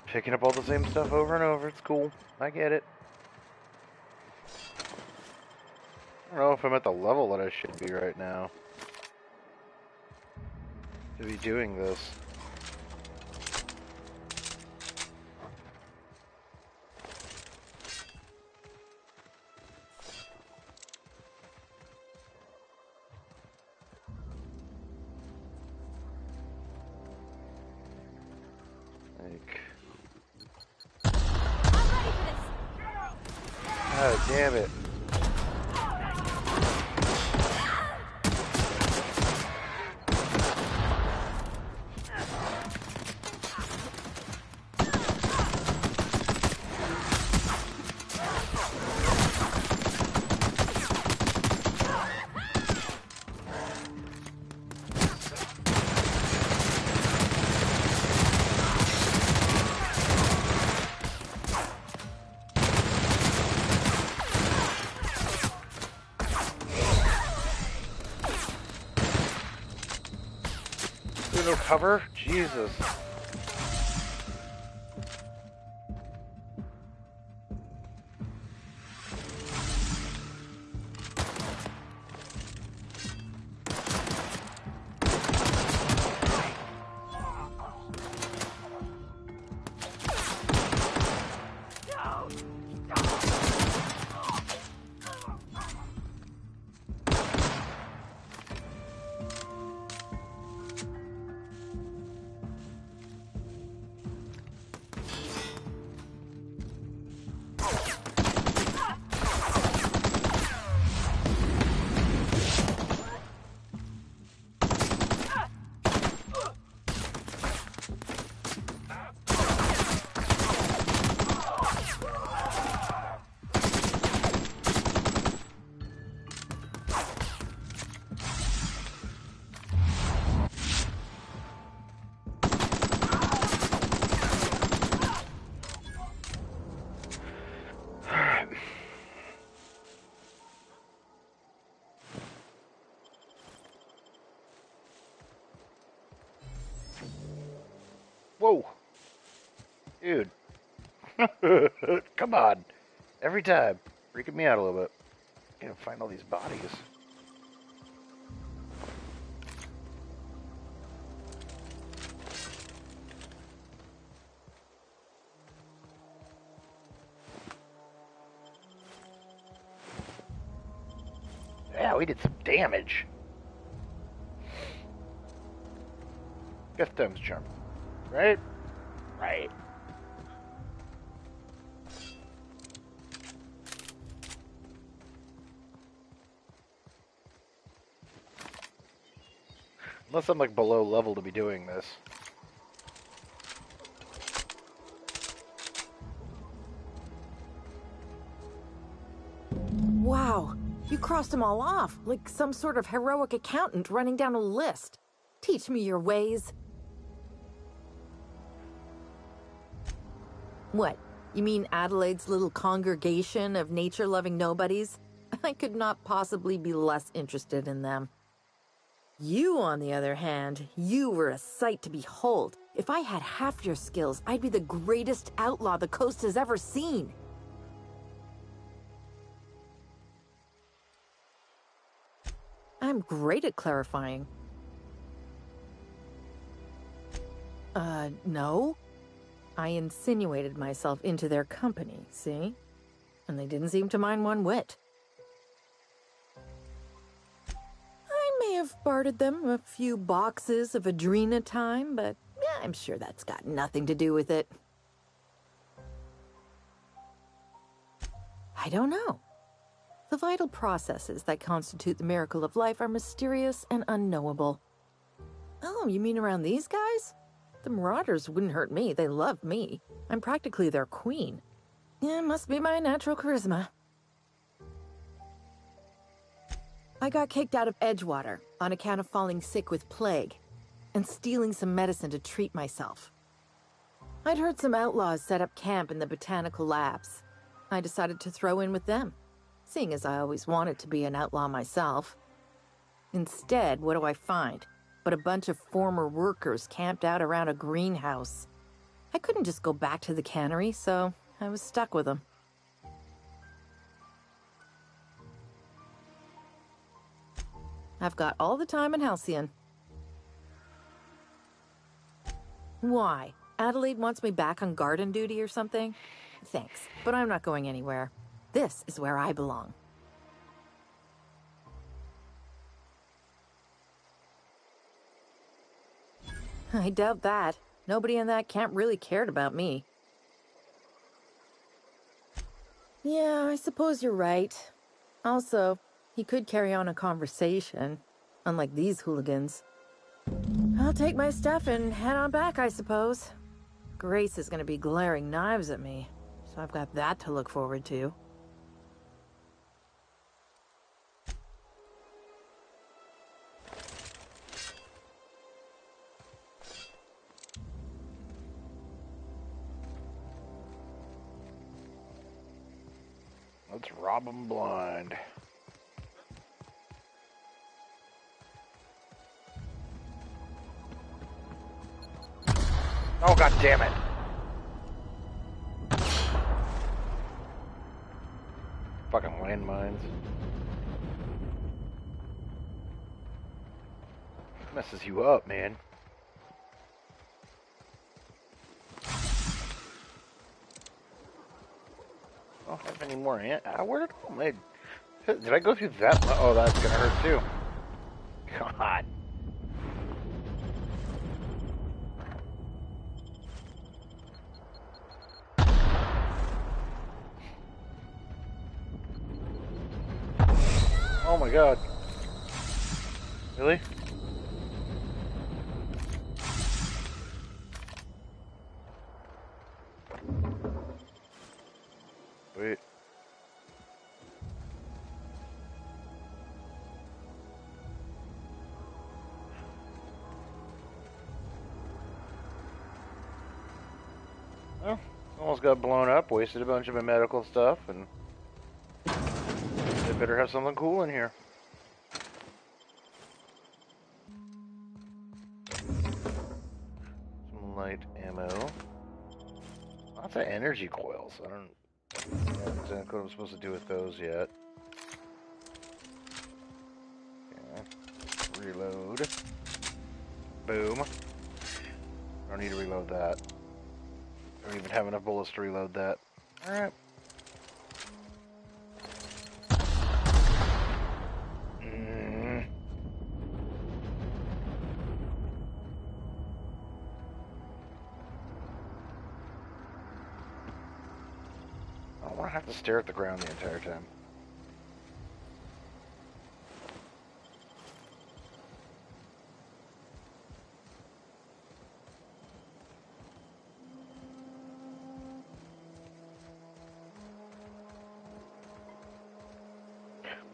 Picking up all the same stuff over and over. It's cool. I get it. I don't know if I'm at the level that I should be right now to be doing this. Oh, damn it. No cover? Jesus. Whoa. Dude. Come on. Every time. Freaking me out a little bit. Can't find all these bodies. Yeah, we did some damage. Death times charm. Right? Right. Unless I'm like below level to be doing this. Wow, you crossed them all off, like some sort of heroic accountant running down a list. Teach me your ways. What? You mean Adelaide's little congregation of nature-loving nobodies? I could not possibly be less interested in them. You, on the other hand, you were a sight to behold. If I had half your skills, I'd be the greatest outlaw the coast has ever seen. I'm great at clarifying. No. I insinuated myself into their company, see? And they didn't seem to mind one whit. I may have bartered them a few boxes of Adrena time, but yeah, I'm sure that's got nothing to do with it. I don't know. The vital processes that constitute the miracle of life are mysterious and unknowable. Oh, you mean around these guys? The Marauders wouldn't hurt me. They love me. I'm practically their queen. Yeah, must be my natural charisma. I got kicked out of Edgewater on account of falling sick with plague and stealing some medicine to treat myself. I'd heard some outlaws set up camp in the botanical labs. I decided to throw in with them, seeing as I always wanted to be an outlaw myself. Instead, what do I find? But a bunch of former workers camped out around a greenhouse. I couldn't just go back to the cannery, so I was stuck with them. I've got all the time in Halcyon. Why? Adelaide wants me back on garden duty or something? Thanks, but I'm not going anywhere. This is where I belong. I doubt that. Nobody in that camp really cared about me. Yeah, I suppose you're right. Also, he could carry on a conversation, unlike these hooligans. I'll take my stuff and head on back, I suppose. Grace is going to be glaring knives at me, so I've got that to look forward to. Let's rob them blind. Oh, god damn it. Fucking landmines. Messes you up, man. I don't have any more where did all my... Did I go through that? Oh, that's gonna hurt too. God. Oh my god. Really? Wait. Well, almost got blown up, wasted a bunch of my medical stuff, and they better have something cool in here. Some light ammo. Lots of energy coils. I don't know exactly what I'm supposed to do with those yet. Okay. Reload. Boom. I don't need to reload that. I don't even have enough bullets to reload that. Alright. don't have to stare at the ground the entire time.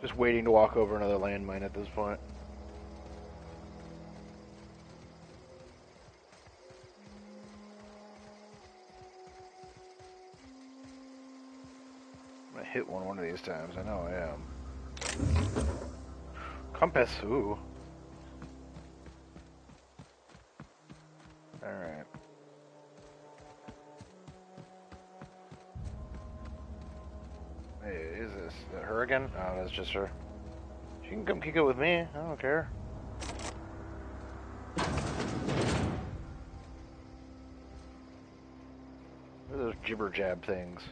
Just waiting to walk over another landmine at this point. I'm gonna hit one of these times, I know I am. Compass, ooh. Alright. Hey, is this her again? Oh, that's just her. She can come kick it with me. I don't care. What are those jibber jab things?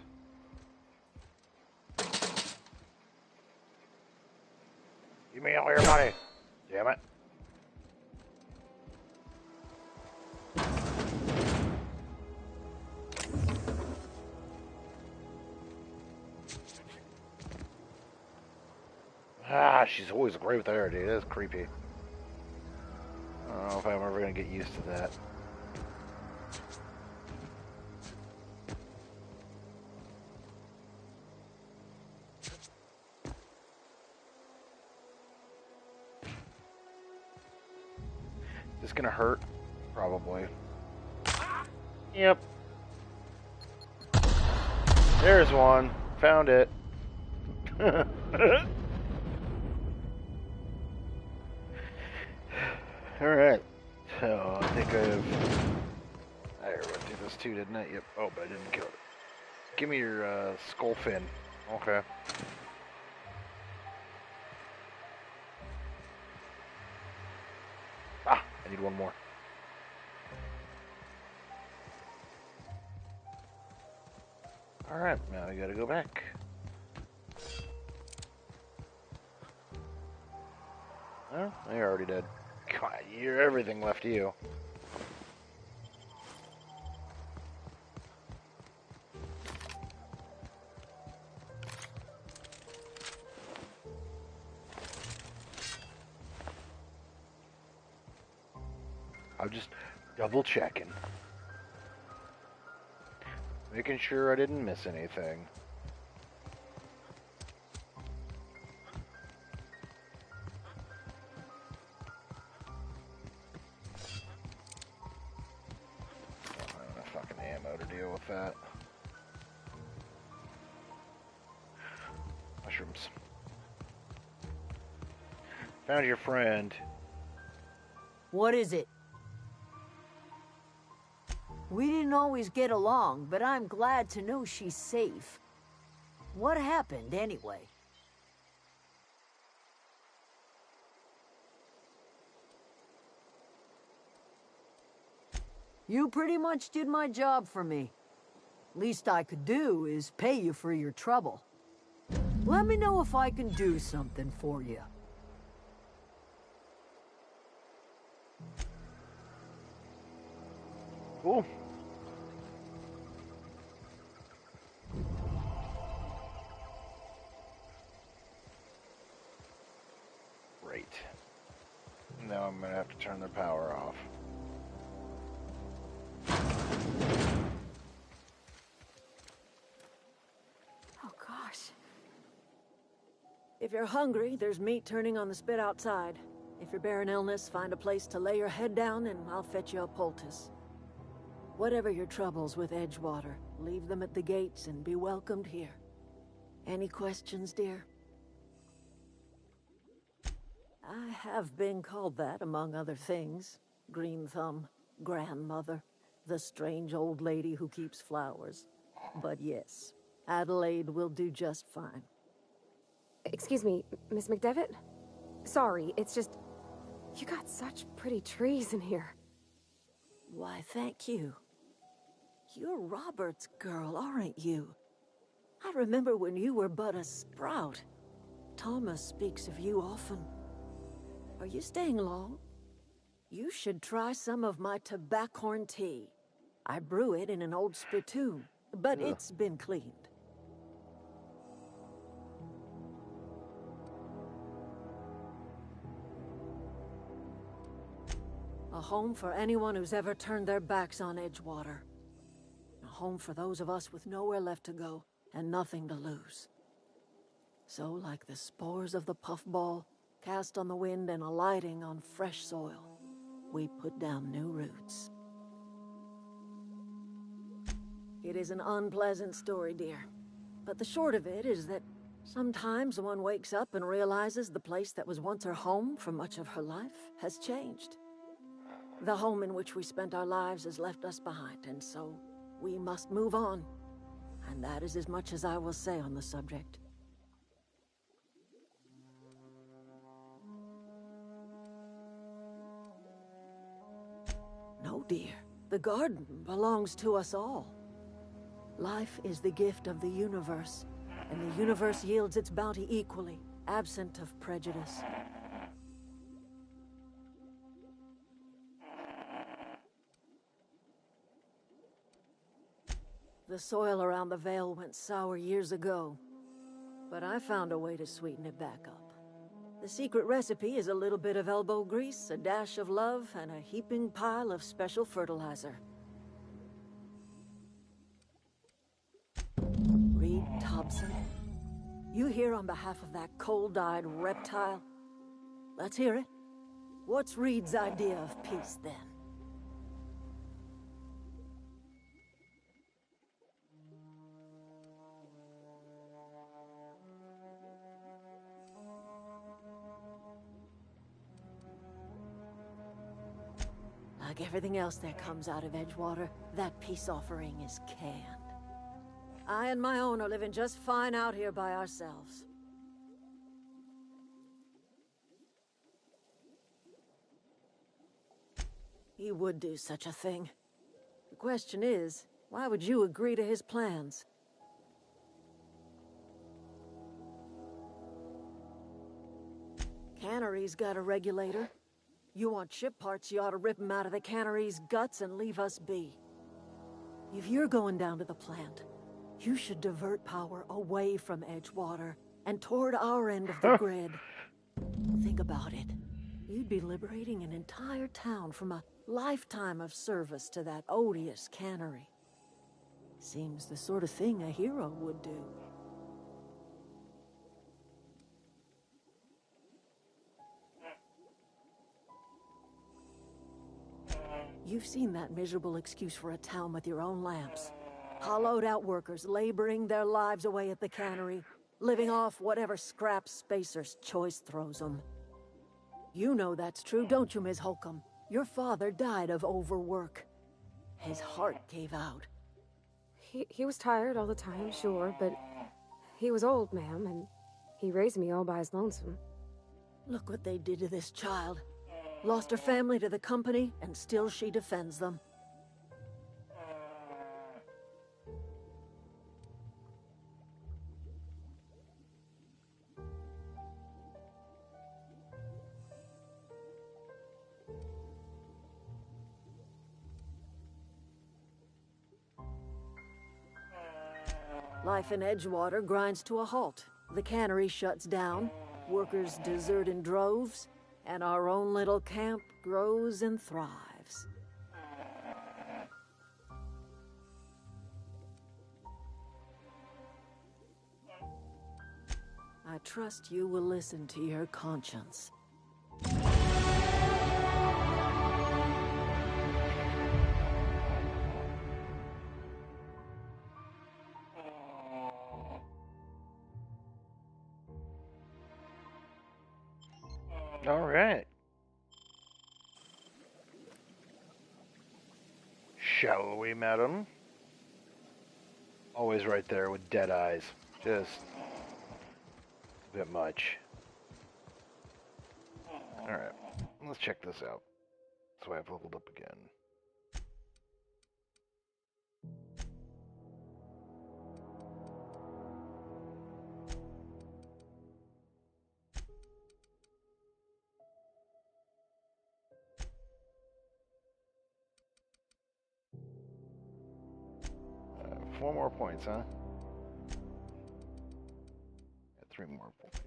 Give me all your money. Damn it. Ah, she's always right there, dude. That's creepy. I don't know if I'm ever gonna get used to that. Is this gonna hurt? Probably. Yep. There's one. Found it. Alright, so I think I went through this too, didn't I? Yep. Oh, but I didn't kill it. Give me your skull fin. Okay. Ah, I need one more. Alright, now I gotta go back. Oh, you're already dead. God, you're everything left to you. I'm just double checking. Making sure I didn't miss anything. Deal with that. Mushrooms. Found your friend. What is it? We didn't always get along, but I'm glad to know she's safe. What happened, anyway? You pretty much did my job for me. Least I could do is pay you for your trouble. Let me know if I can do something for you. Cool. Great. Now I'm gonna have to turn their power off. Oh, gosh. If you're hungry, there's meat turning on the spit outside. If you're bearing illness, find a place to lay your head down and I'll fetch you a poultice. Whatever your troubles with Edgewater, leave them at the gates and be welcomed here. Any questions, dear? I have been called that, among other things. Green Thumb, grandmother, the strange old lady who keeps flowers. But yes, Adelaide will do just fine. Excuse me, Miss McDevitt? Sorry, it's just... You got such pretty trees in here. Why, thank you. You're Robert's girl, aren't you? I remember when you were but a sprout. Thomas speaks of you often. Are you staying long? You should try some of my tobaccorn tea. I brew it in an old spittoon, but it's been cleaned. A home for anyone who's ever turned their backs on Edgewater. A home for those of us with nowhere left to go and nothing to lose. So, like the spores of the puffball, cast on the wind and alighting on fresh soil, we put down new roots. It is an unpleasant story, dear. But the short of it is that sometimes one wakes up and realizes the place that was once her home for much of her life has changed. The home in which we spent our lives has left us behind, and so we must move on. And that is as much as I will say on the subject. No, dear. The garden belongs to us all. Life is the gift of the universe, and the universe yields its bounty equally, absent of prejudice. The soil around the Vale went sour years ago, but I found a way to sweeten it back up. The secret recipe is a little bit of elbow grease, a dash of love, and a heaping pile of special fertilizer. Reed Thompson, you here on behalf of that cold-eyed reptile? Let's hear it. What's Reed's idea of peace, then? Like everything else that comes out of Edgewater, that peace offering is canned. I and my own are living just fine out here by ourselves. He would do such a thing. The question is, why would you agree to his plans? Cannery's got a regulator. You want ship parts, you ought to rip him out of the cannery's guts and leave us be. If you're going down to the plant, you should divert power away from Edgewater and toward our end of the grid. Think about it. You'd be liberating an entire town from a lifetime of service to that odious cannery. Seems the sort of thing a hero would do. You've seen that miserable excuse for a town with your own lamps. Hollowed out workers laboring their lives away at the cannery, living off whatever scraps Spacer's choice throws them. You know that's true, don't you, Ms. Holcomb? Your father died of overwork. His heart gave out. He was tired all the time, sure, but he was old, ma'am, and he raised me all by his lonesome. Look what they did to this child. Lost her family to the company, and still she defends them. Life in Edgewater grinds to a halt. The cannery shuts down, workers desert in droves, and our own little camp grows and thrives. I trust you will listen to your conscience. All right. Shall we, madam? Always right there with dead eyes. Just a bit much. All right. Let's check this out. So I've leveled up again. Four more points, huh? Got 3 more points.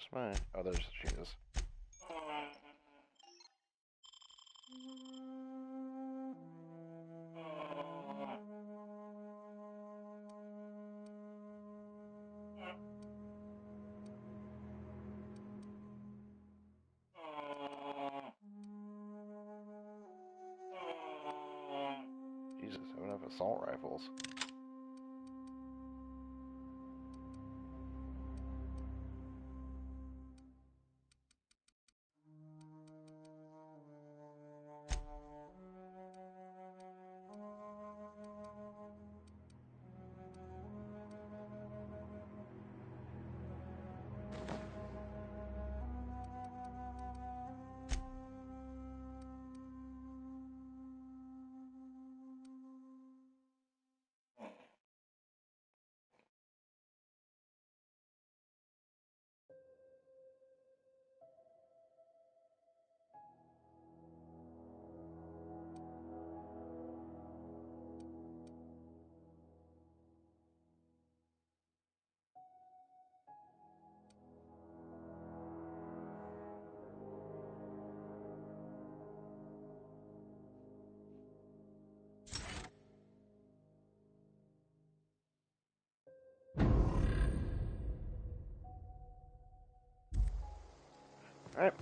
Where's my... Oh, there's she is. Jesus, I don't have assault rifles. Alright.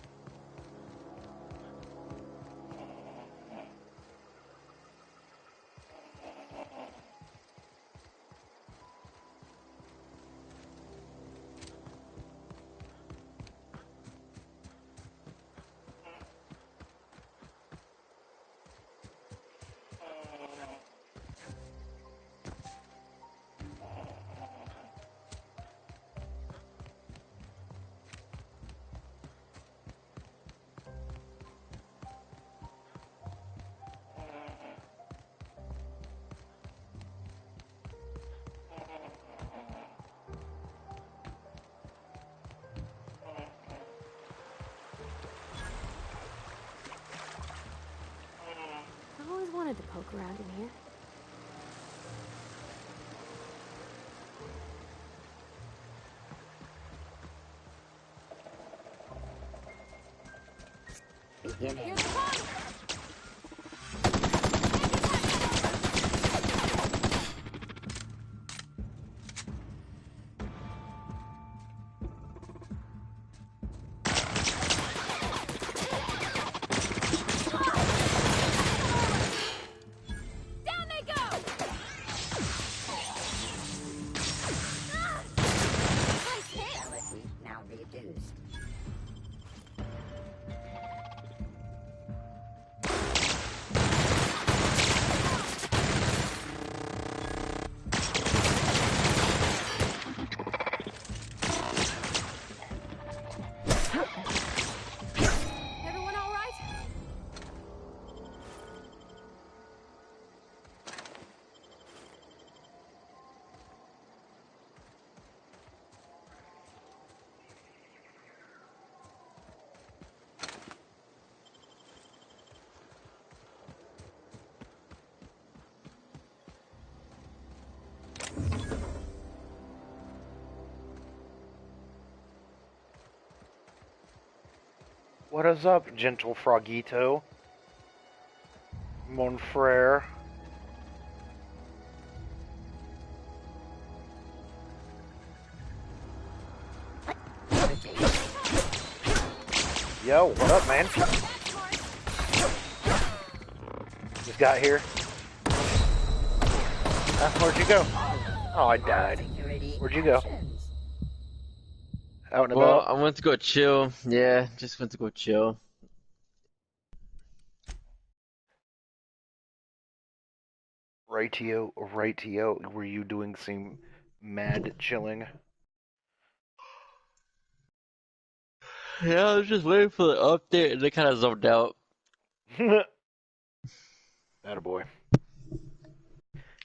I always wanted to poke around in here. Beginning. Now reduced. Everyone all right? What is up, gentle Frogito? Mon frere. Yo, what up, man? Just got here. Where'd you go? Oh, I died. Where'd you go? Out and Well, about? I went to go chill. Yeah, just went to go chill. Rightio, rightio. Were you doing some mad chilling? Yeah, I was just waiting for the update and they kind of zoned out. Attaboy.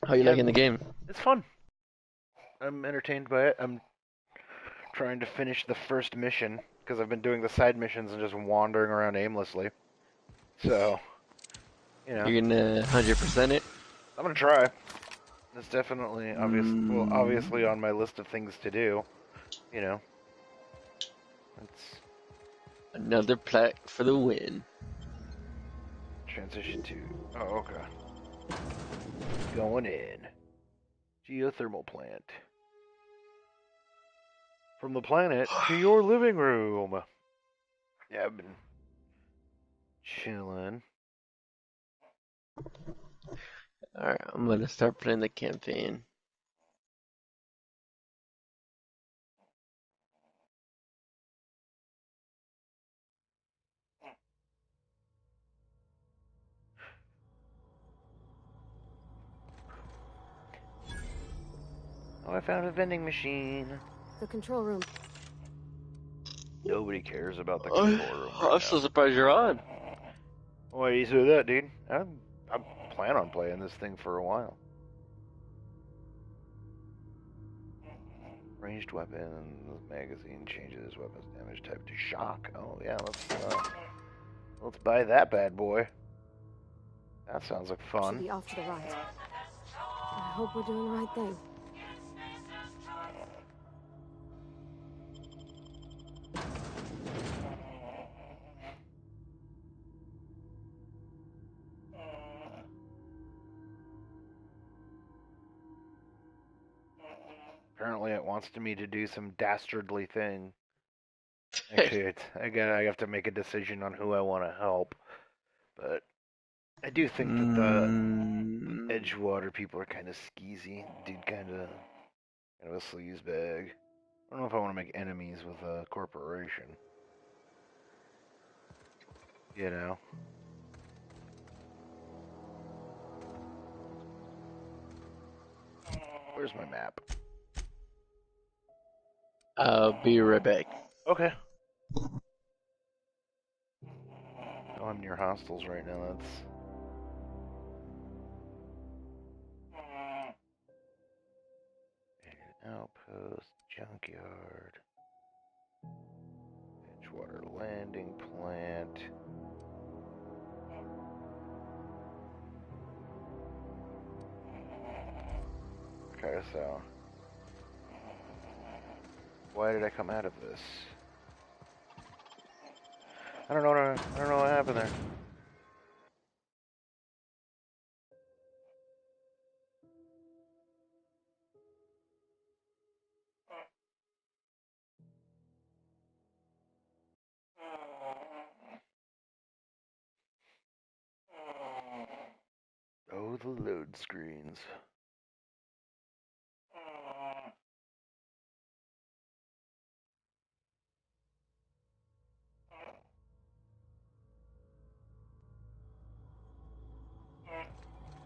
How you liking the game? It's fun. I'm entertained by it. I'm trying to finish the first mission because I've been doing the side missions and just wandering around aimlessly. So, you know. You're gonna 100% it? I'm gonna try. It's definitely obviously on my list of things to do. You know. Let's Another plaque for the win. transition to. Oh, okay. Going in. Geothermal plant. From the planet to your living room. Yeah, I've been chilling. Alright, I'm gonna start playing the campaign. Oh, I found a vending machine. The control room. Nobody cares about the control room right I'm now. so surprised you're on. Why do you say that, dude? I plan on playing this thing for a while. Ranged weapons, magazine changes weapons damage type to shock. Oh yeah, let's buy that bad boy. That sounds like Should fun. be off to the right. I hope we're doing the right thing. Apparently, it wants me to do some dastardly thing. Actually, I have to make a decision on who I want to help, but I do think that the Edgewater people are kind of skeezy. Dude, kind of a sleazebag. I don't know if I want to make enemies with a corporation. You know. Where's my map? I'll be right back. Okay. Oh, I'm near hostels right now. That's outpost, junkyard, Edgewater landing plant. Okay, so why did I come out of this? I don't know what happened there. Oh, the load screens.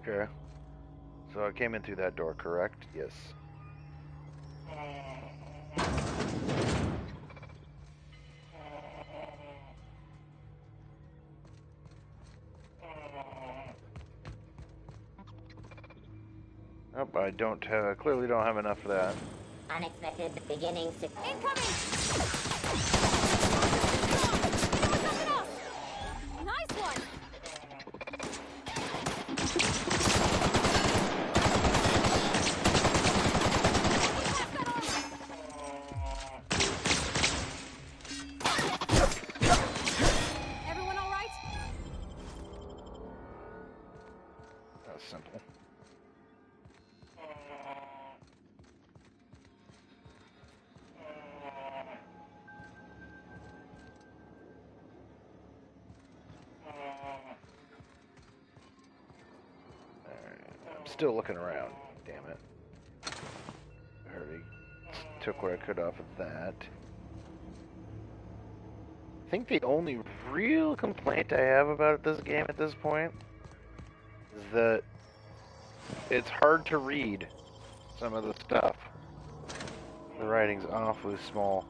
Okay. So I came in through that door, correct? Yes. Nope, I don't have, clearly don't have enough of that. Unexpected beginning. Incoming! Nice one! Everyone all right? That was simple. I'm still looking around. Damn it. I already took what I could off of that. I think the only real complaint I have about this game at this point is that it's hard to read some of the stuff. The writing's awfully small.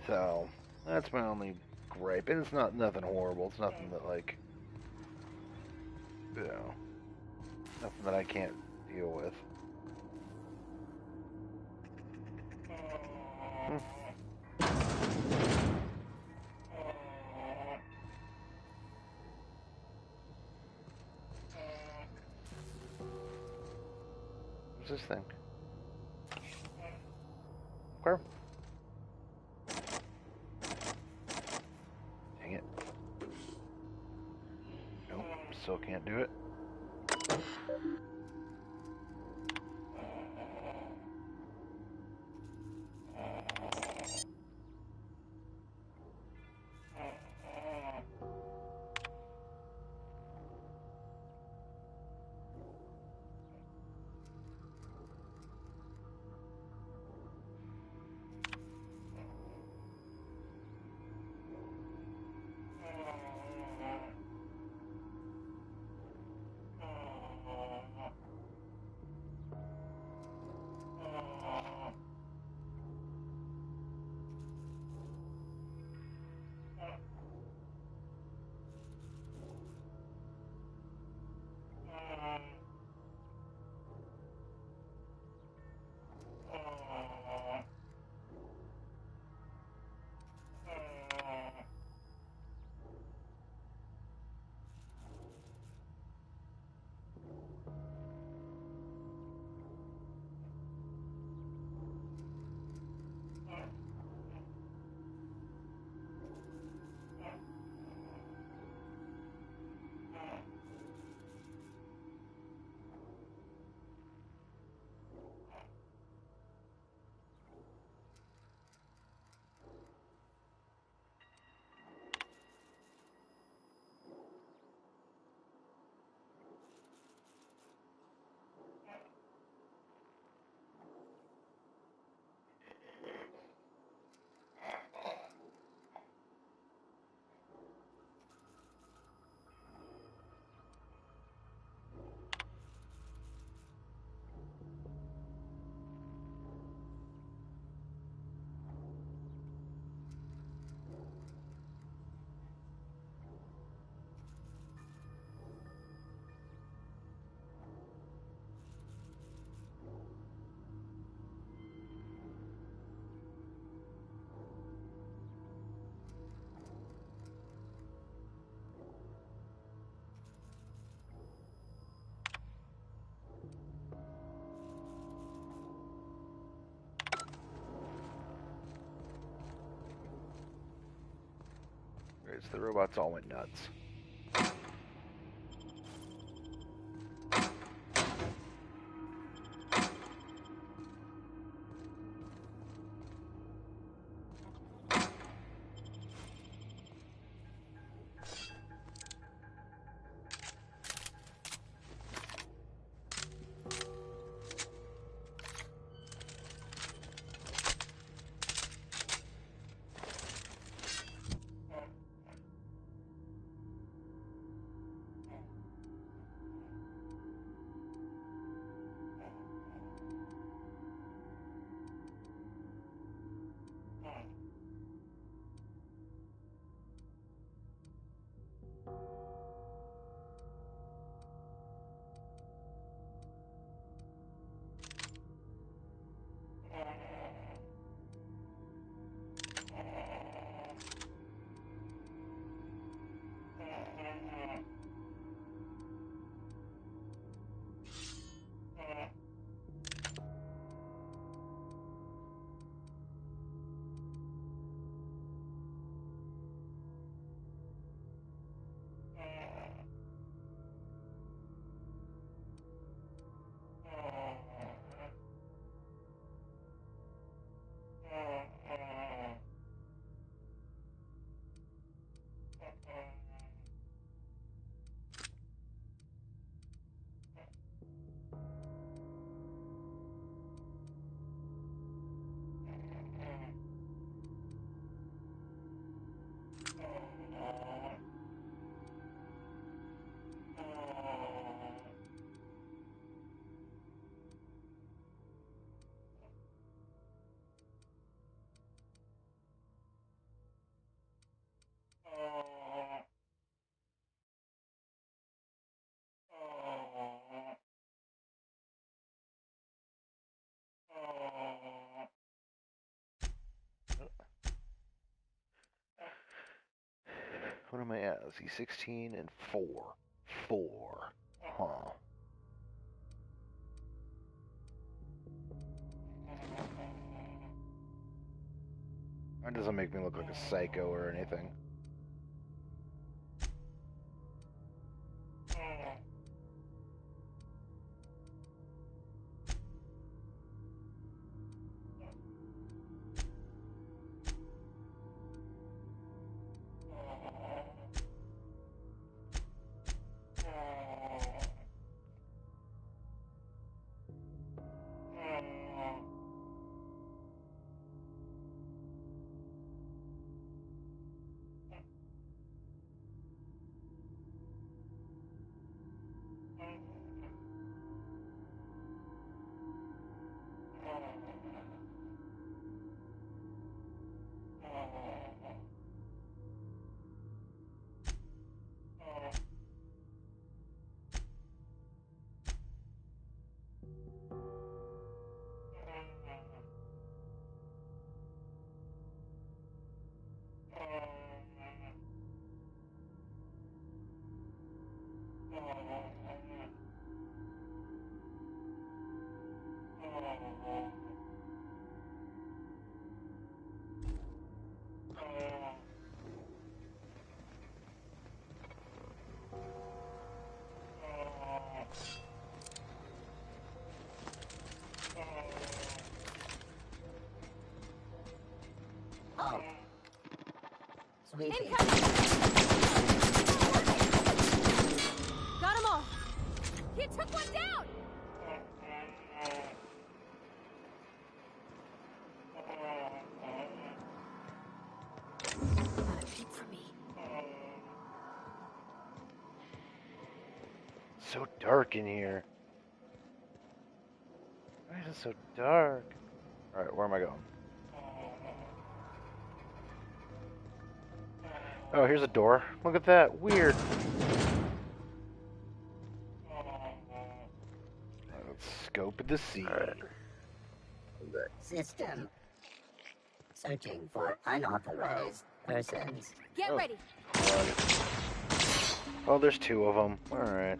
So, that's my only gripe. And it's not nothing horrible. It's nothing that, like, you know, nothing that I can't deal with. What's this thing? far? Dang it. Nope, still can't do it. The robots all went nuts. What am I at? Let's see, 16 and 4. 4. Huh. That doesn't make me look like a psycho or anything. Oh. Sweetie. Got them all. He took one down. Not a peep for me. So dark in here. Why is it so dark? Alright, where am I going? Oh, here's a door. Look at that. Weird. Let's scope the scene. System. Searching for unauthorized persons. Get ready. Oh, there's two of them. Alright.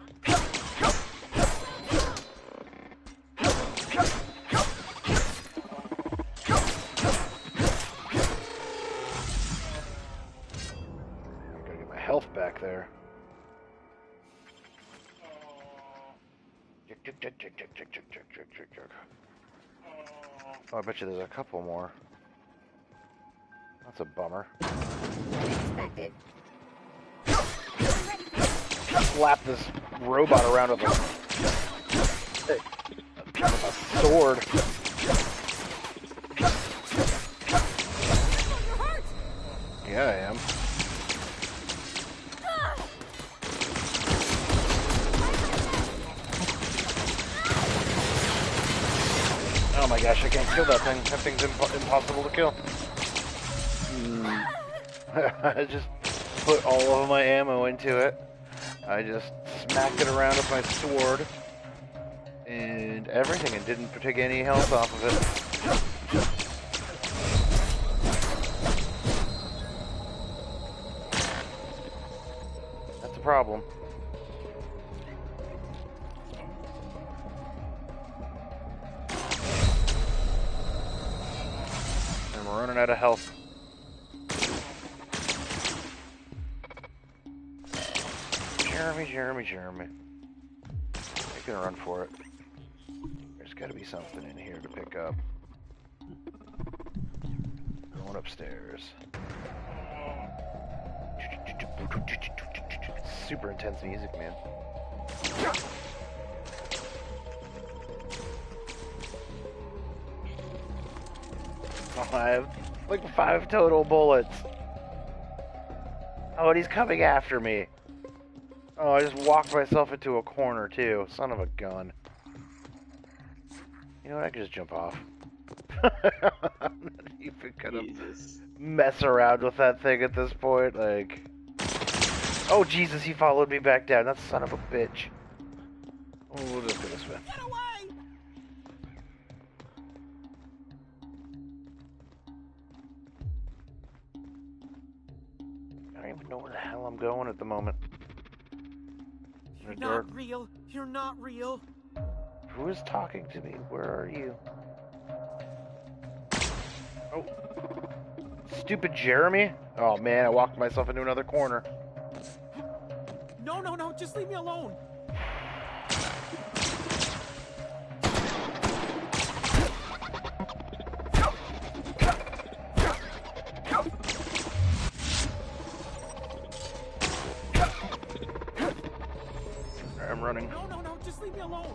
Health back there. Oh, I bet you there's a couple more. That's a bummer. Expected. Slap this robot around with a sword. Yeah, I am. Oh my gosh, I can't kill that thing. That thing's impossible to kill. I just put all of my ammo into it. I just smacked it around with my sword and everything and didn't take any health off of it. That's a problem. And we're running out of health. Jeremy. I'm gonna run for it. There's gotta be something in here to pick up. Going upstairs. Super intense music, man. Oh, I have like 5 total bullets. Oh, and he's coming after me. Oh, I just walked myself into a corner, too. Son of a gun. You know what? I can just jump off. I'm not even gonna mess around with that thing at this point. Like... Oh, Jesus, he followed me back down. That son of a bitch. Oh, we'll just go this way. Get away! I don't even know where the hell I'm going at the moment. You're not real. You're not real. Who is talking to me? Where are you? Oh. Stupid Jeremy? Oh man, I walked myself into another corner. No, no, no, just leave me alone. I'm running. No, no, no, just leave me alone.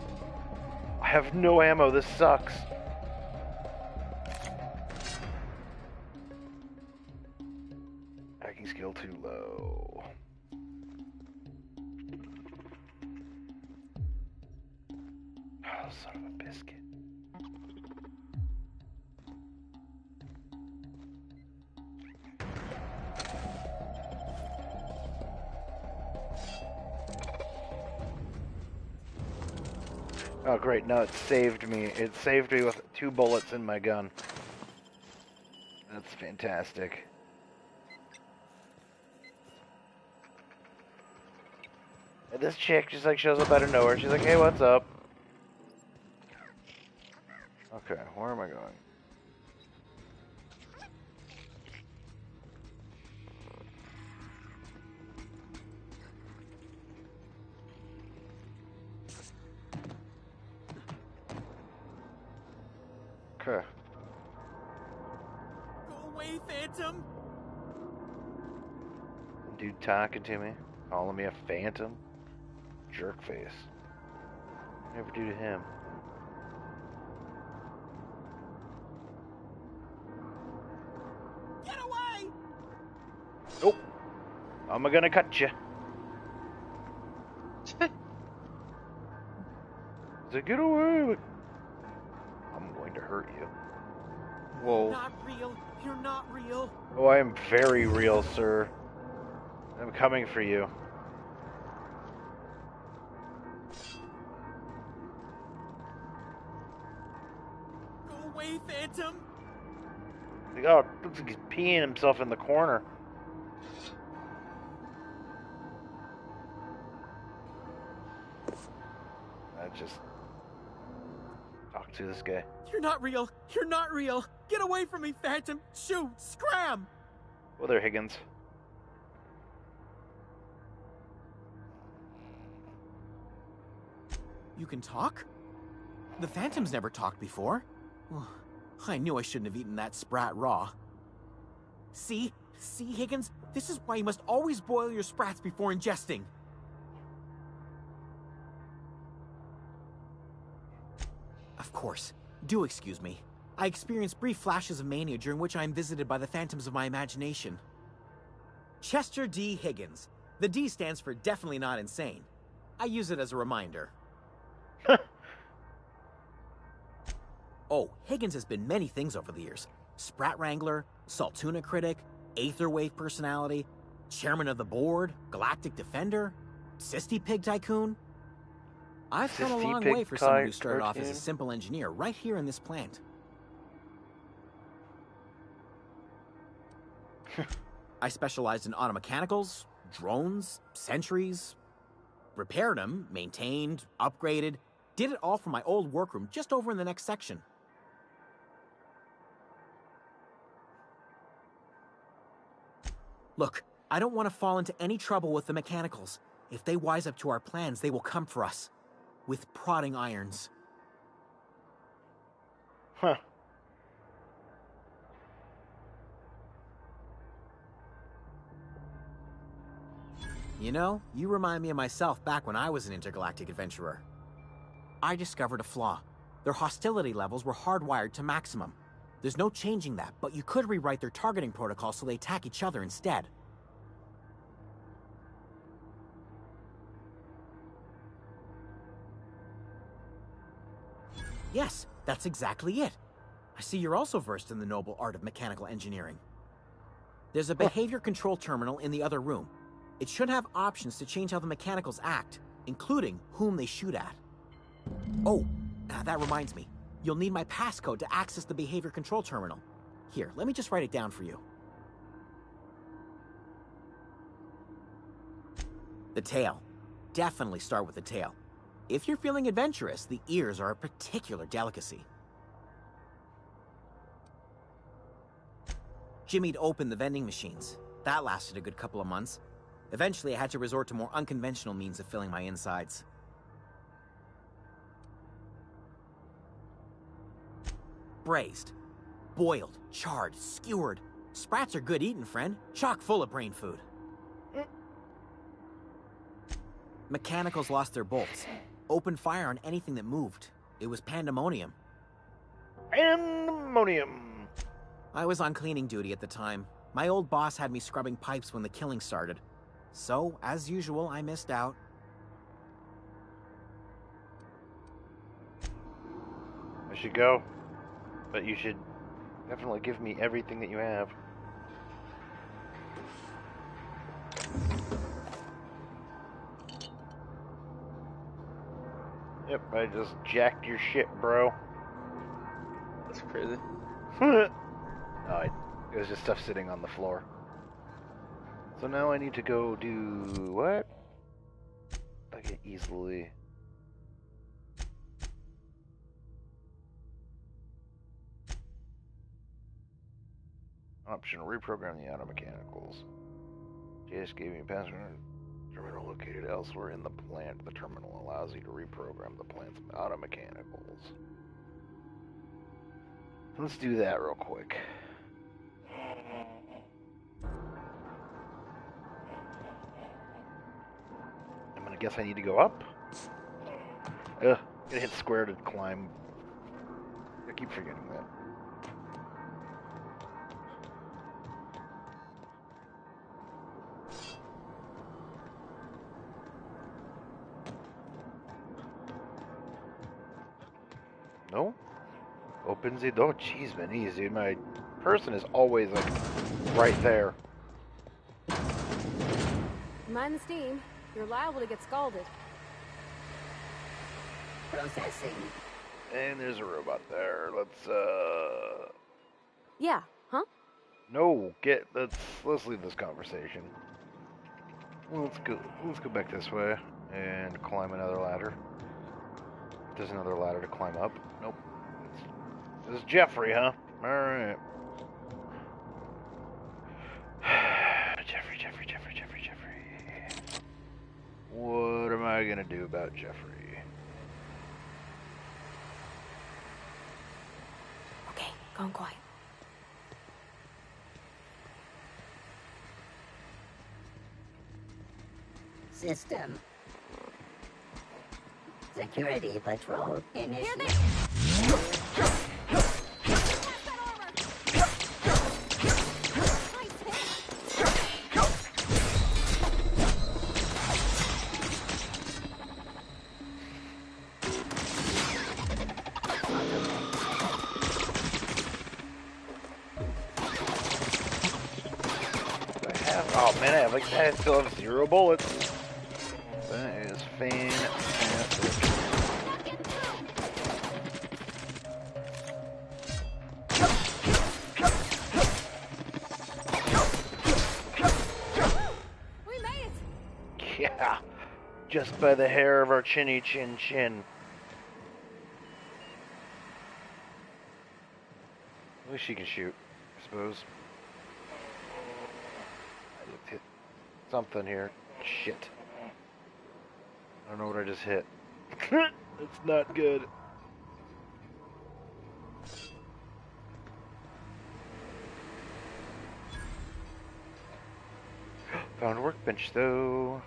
I have no ammo, this sucks. Hacking skill too low. Oh, son of a biscuit. Oh great, no, it saved me. It saved me with 2 bullets in my gun. That's fantastic. And this chick just like shows up out of nowhere. She's like, hey, what's up? Okay, where am I going? Okay. Go away, Phantom. Dude talking to me, calling me a phantom. Jerk face. Never do to him. Get away! Nope. I'm gonna cut you. Say, get away! I'm going to hurt you. Whoa. Not real. You're not real. Oh, I am very real, sir. I'm coming for you. Go away, Phantom. Oh, it looks like he's peeing himself in the corner. I just talk to this guy. You're not real. You're not real. Get away from me, Phantom. Shoot. Scram. Oh, there, Higgins. You can talk? The Phantom's never talked before. I knew I shouldn't have eaten that sprat raw. See? See, Higgins? This is why you must always boil your sprats before ingesting. Of course. Do excuse me. I experience brief flashes of mania during which I am visited by the phantoms of my imagination. Chester D. Higgins. The D stands for definitely not insane. I use it as a reminder. Oh, Higgins has been many things over the years. Sprat Wrangler, Saltuna Critic, Aetherwave Personality, Chairman of the Board, Galactic Defender, Sisty Pig Tycoon. I've come a long way for someone who started off as a simple engineer right here in this plant. I specialized in automechanicals, drones, sentries, repaired them, maintained, upgraded, did it all from my old workroom just over in the next section. Look, I don't want to fall into any trouble with the mechanicals. If they wise up to our plans, they will come for us. With prodding irons. Huh. You know, you remind me of myself back when I was an intergalactic adventurer. I discovered a flaw. Their hostility levels were hardwired to maximum. There's no changing that, but you could rewrite their targeting protocol so they attack each other instead. Yes, that's exactly it. I see you're also versed in the noble art of mechanical engineering. There's a behavior control terminal in the other room. It should have options to change how the mechanicals act, including whom they shoot at. Oh, that reminds me. You'll need my passcode to access the behavior control terminal. Here, let me just write it down for you. The tail. Definitely start with the tail. If you're feeling adventurous, the ears are a particular delicacy. jimmied open the vending machines. That lasted a good couple of months. Eventually, I had to resort to more unconventional means of filling my insides. Braised, boiled, charred, skewered. Sprats are good eating, friend. Chock full of brain food. Mechanicals lost their bolts. Opened fire on anything that moved. It was pandemonium. Pandemonium! I was on cleaning duty at the time. My old boss had me scrubbing pipes when the killing started. So, as usual, I missed out. I should go. But you should definitely give me everything that you have. Yep, I just jacked your shit, bro. That's crazy. No, it was just stuff sitting on the floor. So now I need to go do what? I can easily. Option: reprogram the auto mechanicals. JS gave me a password. Terminal located elsewhere in the plant. The terminal allows you to reprogram the plant's auto mechanicals. Let's do that real quick. I'm gonna guess I need to go up. Ugh, gotta hit square to climb. I keep forgetting that. No? Open the door. Jeez, man, easy. My person is always, like, right there. Mind the steam. You're liable to get scalded. Processing. And there's a robot there. Let's, Yeah, huh? No, let's leave this conversation. Let's go back this way and climb another ladder. There's another ladder to climb up. Nope. This is Jeffrey, huh? Alright. Jeffrey. What am I gonna do about Jeffrey? Okay, going quiet. System. Security patrol initiated. Oh man, I still have 0 bullets. That is fantastic. We made it! Yeah, just by the hair of our chinny chin. At least she can shoot, I suppose. I just hit something here. Shit. I don't know what I just hit. It's not good. Found a workbench though.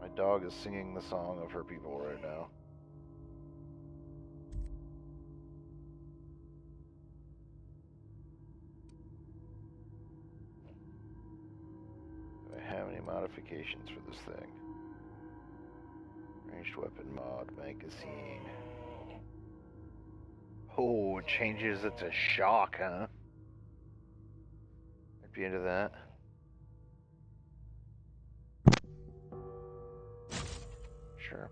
My dog is singing the song of her people right now. Do I have any modifications for this thing? Ranged weapon mod, magazine. Oh, it changes it to shock, huh? I'd be into that. Sure.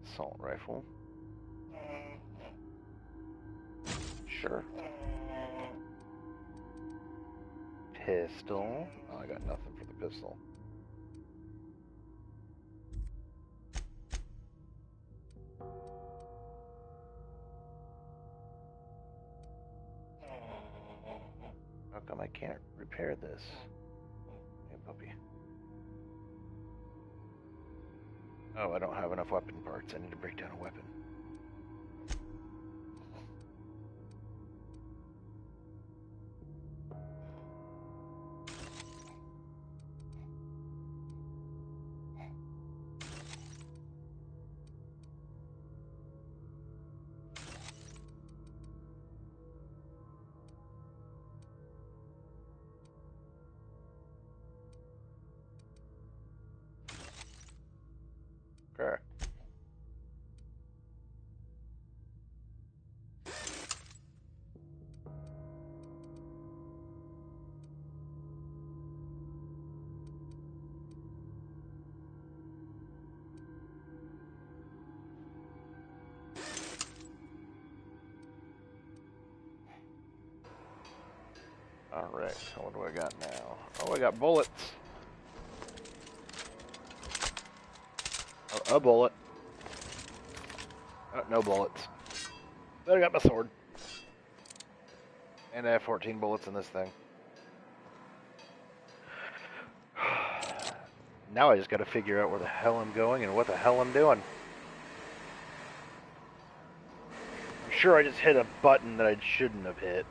Assault rifle. Sure. pistol. Oh, I got nothing for the pistol. How come I can't repair this? Hey, puppy. Oh, I don't have enough weapon parts. I need to break down a weapon. Okay. Alright, so what do I got now? Oh, I got bullets. Oh, a bullet. Oh, no bullets. But I got my sword. And I have 14 bullets in this thing. Now I just gotta figure out where the hell I'm going and what the hell I'm doing. I'm sure I just hit a button that I shouldn't have hit.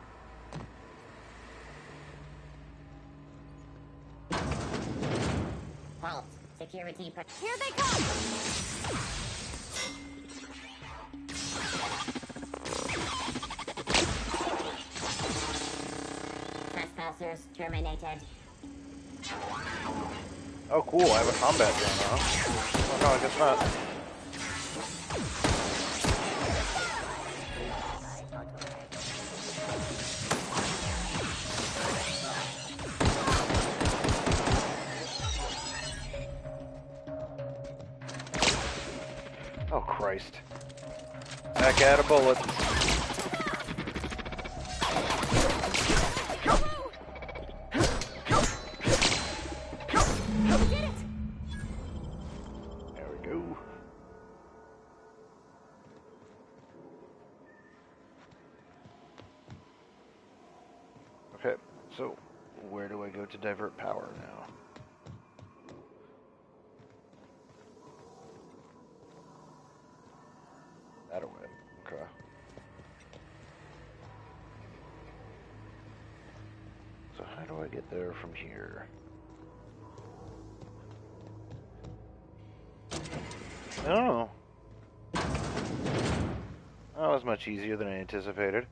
Halt. Security. Here they come! Trespassers terminated. Oh, cool. I have a combat gun, huh? Oh, no, I guess not. Oh, Christ. Back out of bullets. There we go. Okay, so where do I go to divert power now? That away. Okay. So how do I get there from here? Oh. That was much easier than I anticipated.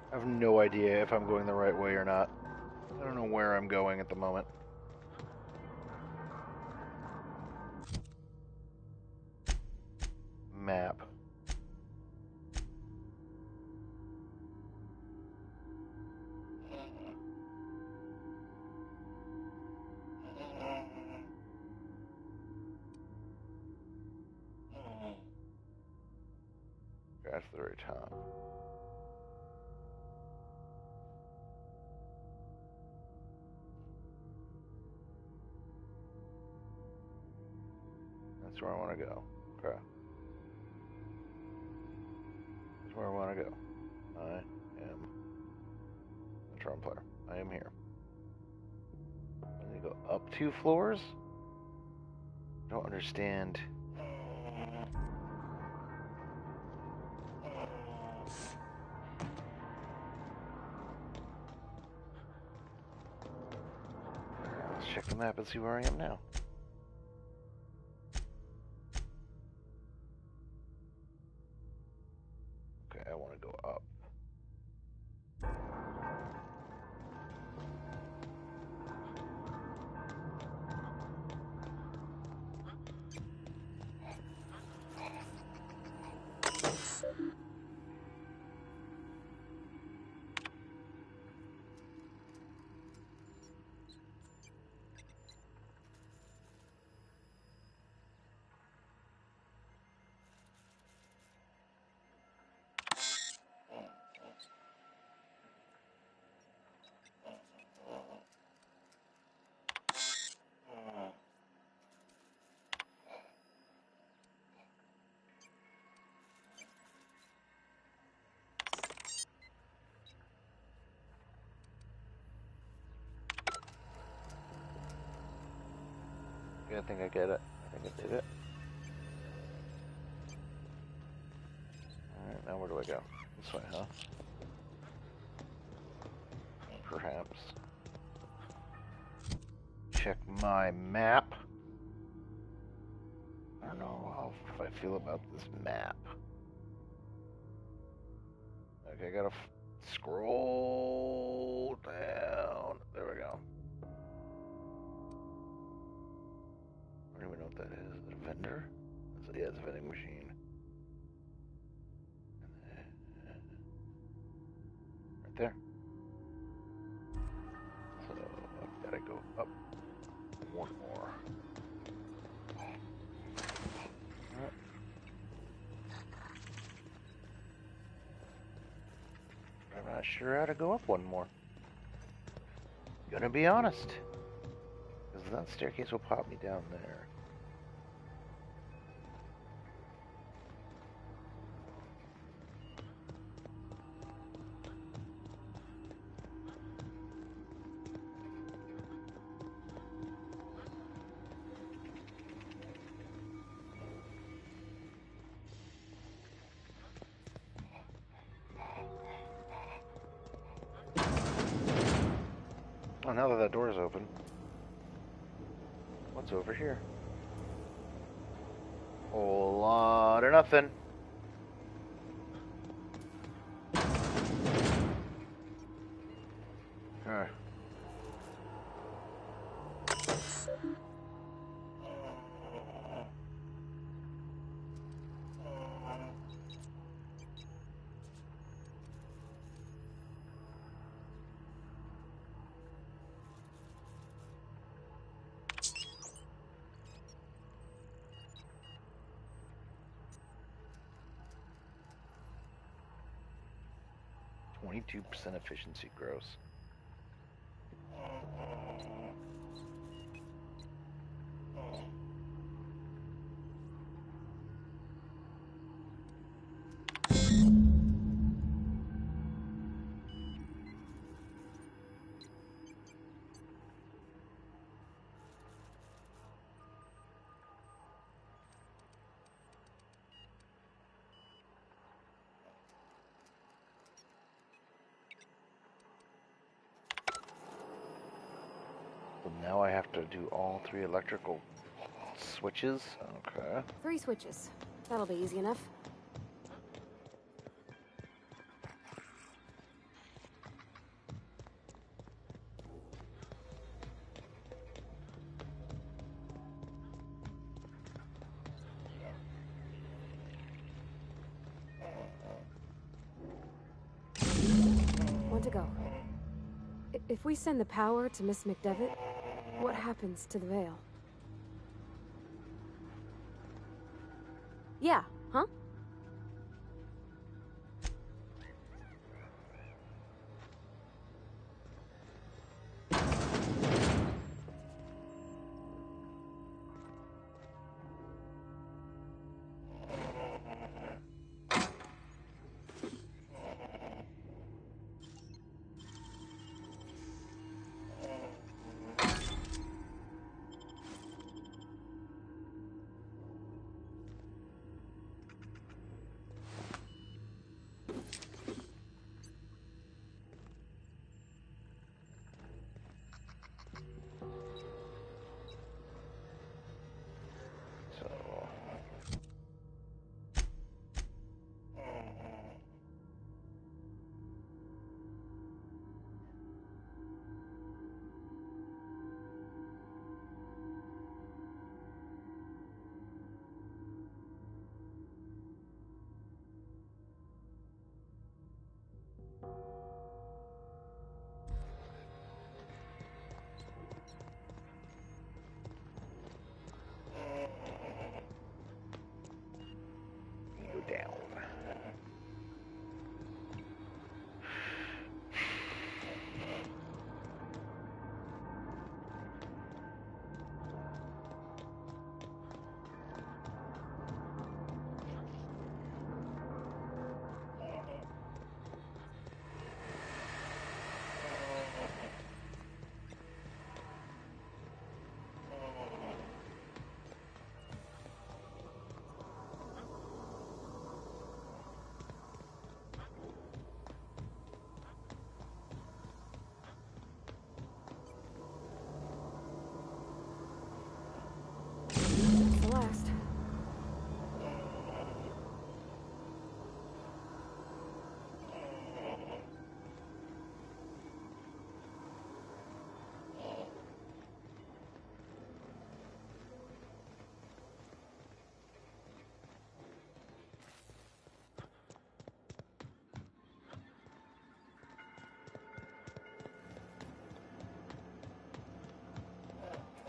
I have no idea if I'm going the right way or not. I don't know where I'm going at the moment. Map. That's the very top. That's where I want to go. Okay. That's where I want to go. I am a drum player. I am here. I need to go up 2 floors? Don't understand. Let's check the map and see where I am now. Okay, I want to go up. Okay, I think I get it. I think I did it. Alright, now where do I go? This way, huh? Perhaps. Check my map. I don't know how I feel about this map. Okay, I gotta scroll down. There we go. I don't even know what that is. Is it a vendor? Yeah, it's a vending machine. Right there. So I've gotta go up one more. I'm not sure how to go up one more. Gonna be honest. Because that staircase will pop me down there. Well, now that that door is open, what's over here? Whole lot of nothing. Alright. %, efficiency gross. So now I have to do all 3 electrical switches? Okay. 3 switches. That'll be easy enough. One to go. If we send the power to Miss McDevitt, what happens to the veil? Yeah, huh?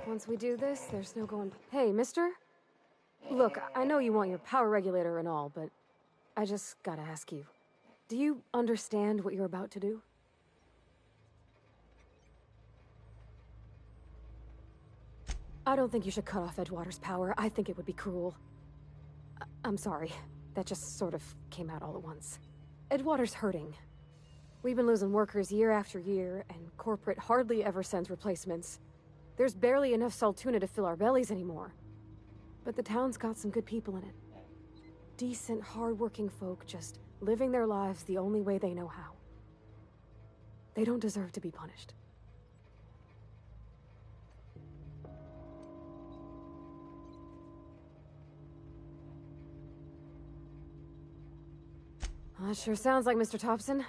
Once we do this, there's no going... Hey, mister? Look, I know you want your power regulator and all, but I just gotta ask you. Do you understand what you're about to do? I don't think you should cut off Edgewater's power. I think it would be cruel. I'm sorry. That just sort of came out all at once. Edgewater's hurting. We've been losing workers year after year, and corporate hardly ever sends replacements. There's barely enough Saltuna to fill our bellies anymore. But the town's got some good people in it. Decent, hard-working folk just living their lives the only way they know how. They don't deserve to be punished. That sure sounds like Mr. Thompson.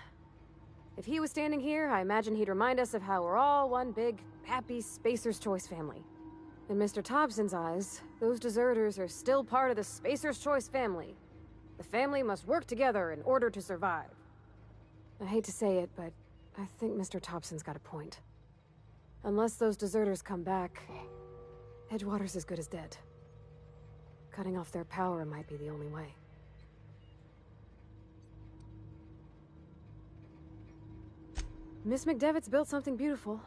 If he was standing here, I imagine he'd remind us of how we're all one big, happy Spacer's Choice family. In Mr. Thompson's eyes, those deserters are still part of the Spacer's Choice family. The family must work together in order to survive. I hate to say it, but I think Mr. Thompson's got a point. Unless those deserters come back, Edgewater's as good as dead. Cutting off their power might be the only way. Miss McDevitt's built something beautiful.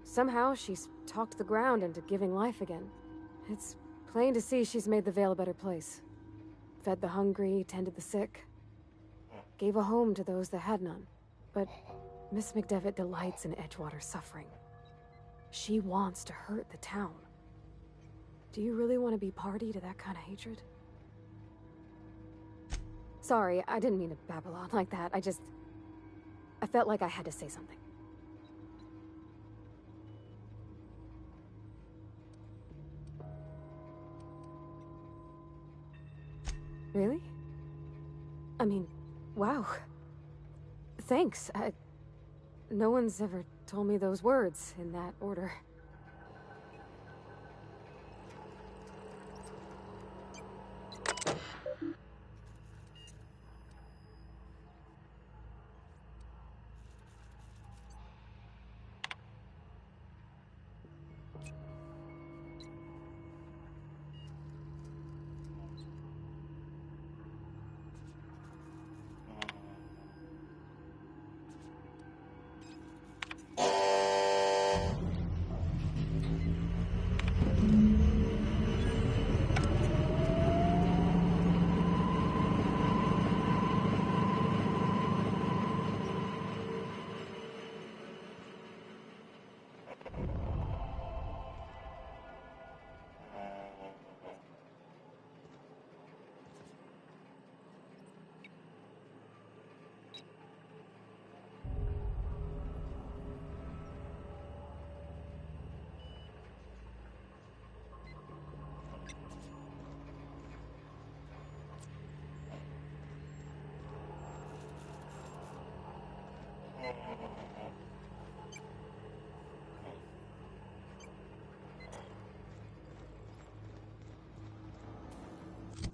Somehow, she's talked the ground into giving life again. It's plain to see she's made the Vale a better place. Fed the hungry, tended the sick. Gave a home to those that had none. But Miss McDevitt delights in Edgewater's suffering. She wants to hurt the town. Do you really want to be party to that kind of hatred? Sorry, I didn't mean to babble on like that. I felt like I had to say something. Really? I mean, wow. Thanks. No one's ever told me those words in that order.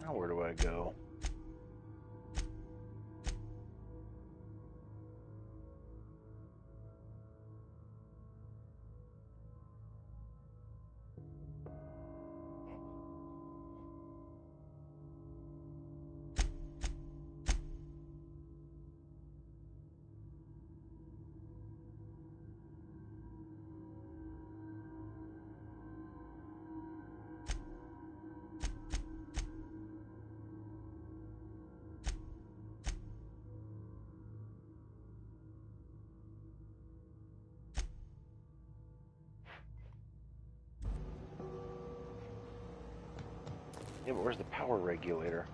Now where do I go? Yeah, but where's the power regulator?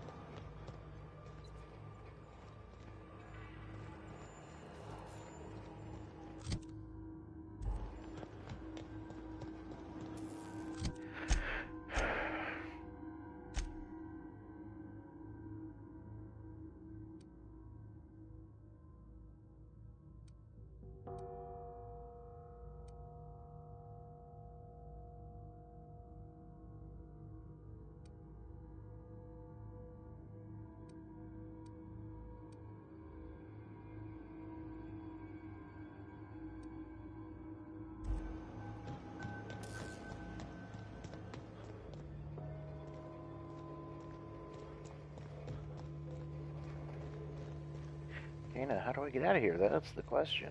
Dana, how do I get out of here? That's the question.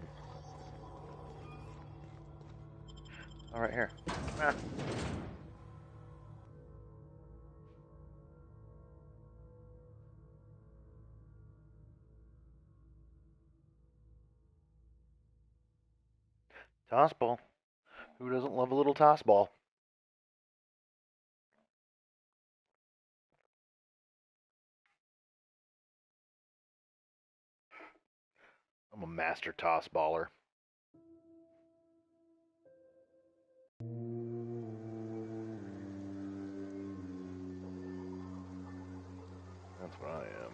Oh, right here. Ah. Toss ball. Who doesn't love a little toss ball? I'm a master toss baller. That's what I am.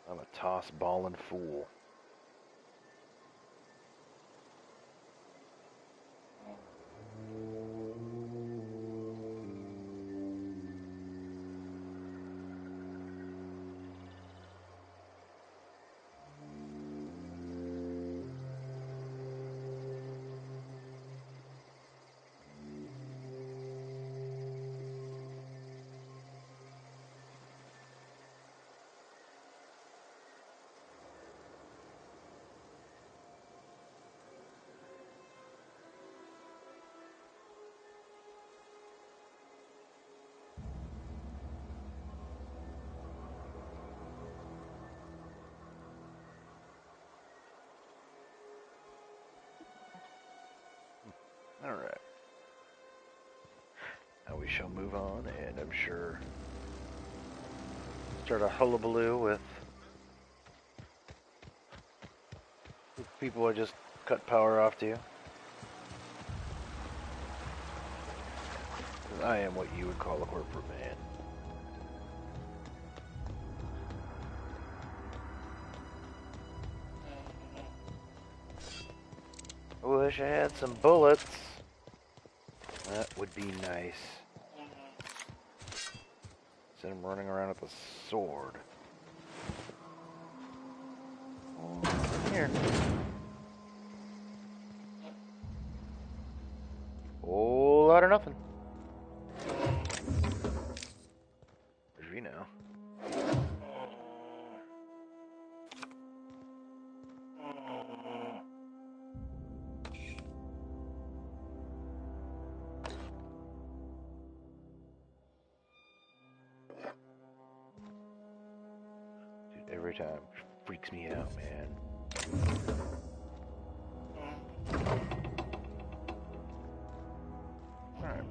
I'm a toss ballin' fool. Alright. Now we shall move on, and I'm sure start a hullabaloo with people I just cut power off to. 'Cause I am what you would call a corporate man. I wish I had some bullets. That would be nice. Instead of running around with a sword. What's in here? Whole lot of nothing. Where's we now? Every time. Freaks me out, man. Alright.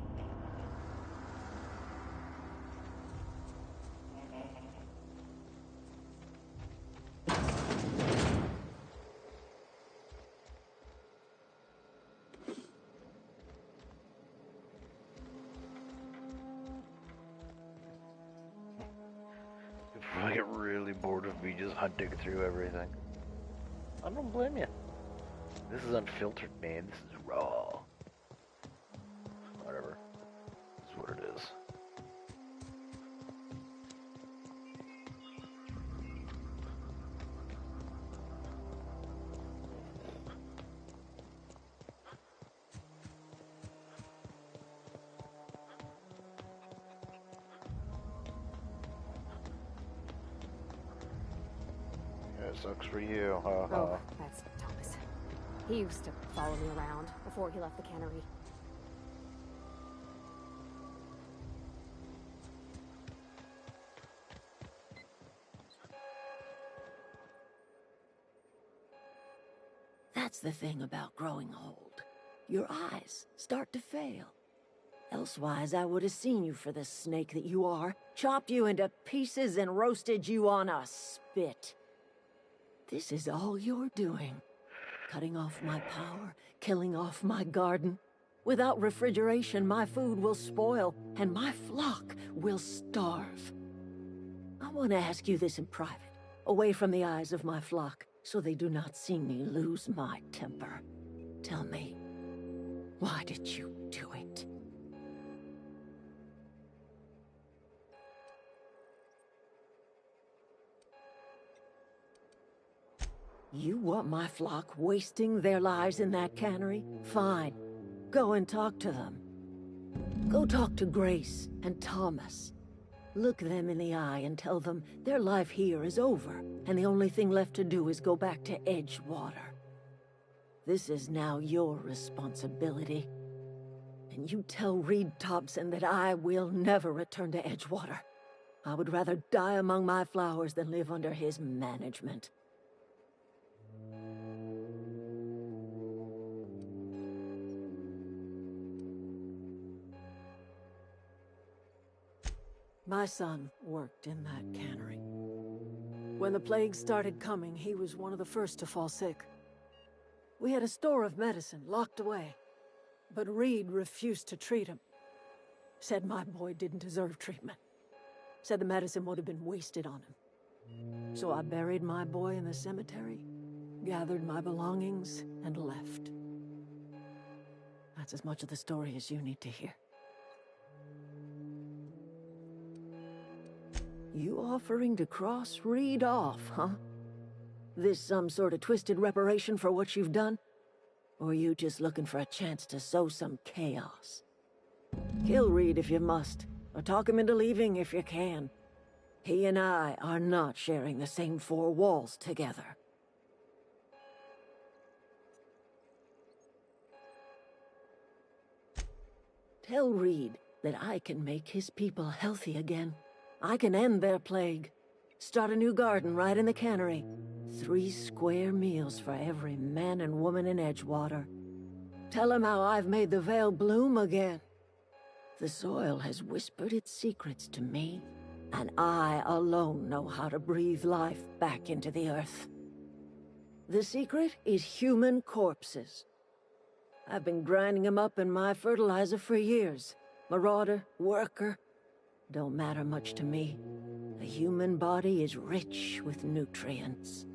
I get really bored of me just hunting through everything. I don't blame you. This is unfiltered, man. This is raw. Whatever. That's what it is. That sucks for you. Oh, that's Thomas. He used to follow me around before he left the cannery. That's the thing about growing old. Your eyes start to fail. Elsewise, I would have seen you for the snake that you are, chopped you into pieces and roasted you on a spit. This is all you're doing. Cutting off my power, killing off my garden. Without refrigeration, my food will spoil, and my flock will starve. I want to ask you this in private, away from the eyes of my flock, so they do not see me lose my temper. Tell me, why did you do it? You want my flock wasting their lives in that cannery? Fine. Go and talk to them. Go talk to Grace and Thomas. Look them in the eye and tell them their life here is over, and the only thing left to do is go back to Edgewater. This is now your responsibility. And you tell Reed Thompson that I will never return to Edgewater. I would rather die among my flowers than live under his management. My son worked in that cannery. When the plague started coming, he was one of the first to fall sick. We had a store of medicine locked away, but Reed refused to treat him. Said my boy didn't deserve treatment. Said the medicine would have been wasted on him. So I buried my boy in the cemetery, gathered my belongings, and left. That's as much of the story as you need to hear. You offering to cross Reed off, huh? This some sort of twisted reparation for what you've done? Or you just looking for a chance to sow some chaos? Kill Reed if you must, or talk him into leaving if you can. He and I are not sharing the same four walls together. Tell Reed that I can make his people healthy again. I can end their plague. Start a new garden right in the cannery. 3 square meals for every man and woman in Edgewater. Tell him how I've made the Vale bloom again. The soil has whispered its secrets to me, and I alone know how to breathe life back into the earth. The secret is human corpses. I've been grinding them up in my fertilizer for years. Marauder, worker, don't matter much to me. The human body is rich with nutrients.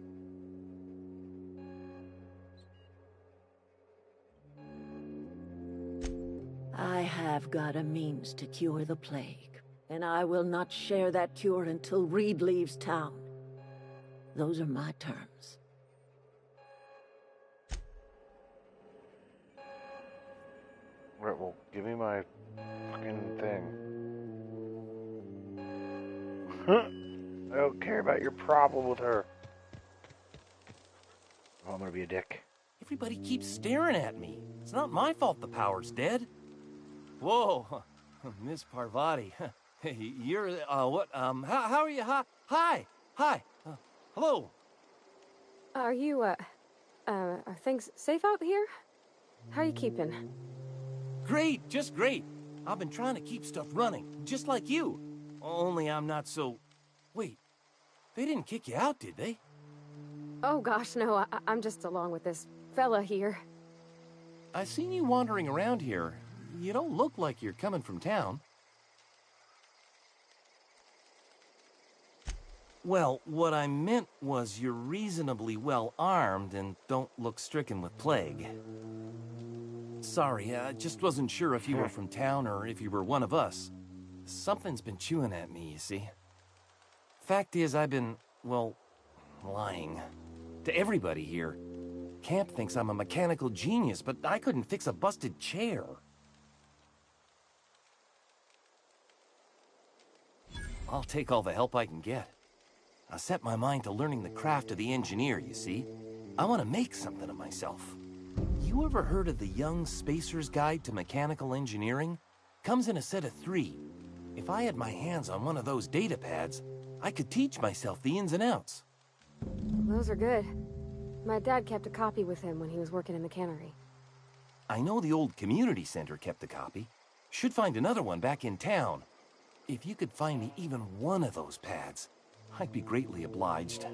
I have got a means to cure the plague, and I will not share that cure until Reed leaves town. Those are my terms. Right, well, give me my fucking thing. I don't care about your problem with her. Oh, I'm gonna be a dick. Everybody keeps staring at me. It's not my fault the power's dead. Whoa, Miss Parvati. Hey, you're, what, how are you? Hi, hello. Are you, are things safe out here? How are you keeping? Great, just great. I've been trying to keep stuff running, just like you. Only I'm not so... Wait, they didn't kick you out, did they? Oh gosh, no, I'm just along with this fella here. I seen you wandering around here. You don't look like you're coming from town. Well, what I meant was you're reasonably well armed and don't look stricken with plague. Sorry, I just wasn't sure if you were from town or if you were one of us. Something's been chewing at me, you see. Fact is, I've been, well, lying. To everybody here. Camp thinks I'm a mechanical genius, but I couldn't fix a busted chair. I'll take all the help I can get. I set my mind to learning the craft of the engineer, you see. I want to make something of myself. You ever heard of the Young Spacer's Guide to Mechanical Engineering? Comes in a set of 3. If I had my hands on one of those data pads, I could teach myself the ins and outs. Those are good. My dad kept a copy with him when he was working in the cannery. I know the old community center kept a copy. Should find another one back in town. If you could find me even one of those pads, I'd be greatly obliged.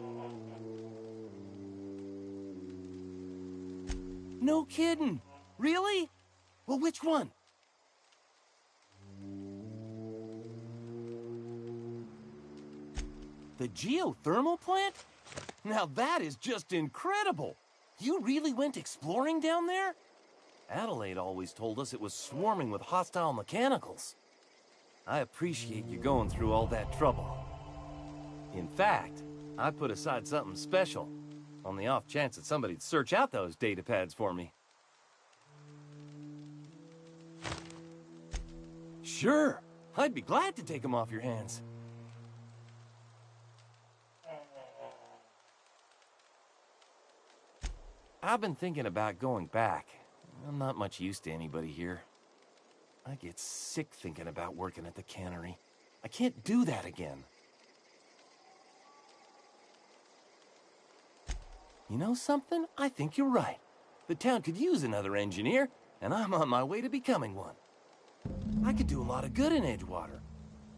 No kidding! Really? Well, which one? The geothermal plant? Now that is just incredible! You really went exploring down there? Adelaide always told us it was swarming with hostile mechanicals. I appreciate you going through all that trouble. In fact, I put aside something special. On the off chance that somebody'd search out those data pads for me. Sure, I'd be glad to take them off your hands. I've been thinking about going back. I'm not much use to anybody here. I get sick thinking about working at the cannery. I can't do that again. You know something? I think you're right. The town could use another engineer, and I'm on my way to becoming one. I could do a lot of good in Edgewater.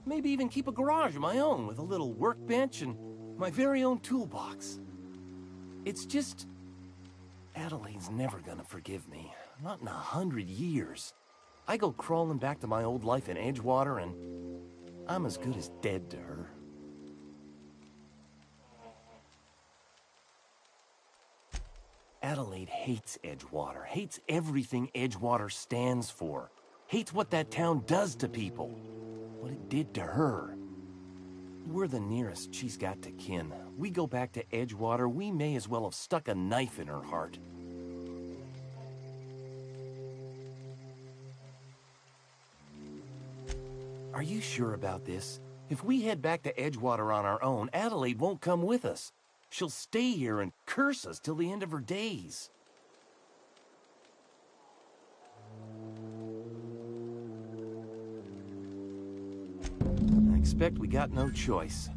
Maybe even keep a garage of my own with a little workbench and my very own toolbox. It's just... Adelaide's never gonna forgive me. Not in 100 years. I go crawling back to my old life in Edgewater, and I'm as good as dead to her. Adelaide hates Edgewater, hates everything Edgewater stands for, hates what that town does to people, what it did to her. We're the nearest she's got to kin. We go back to Edgewater, we may as well have stuck a knife in her heart. Are you sure about this? If we head back to Edgewater on our own, Adelaide won't come with us. She'll stay here and curse us till the end of her days. I expect we got no choice.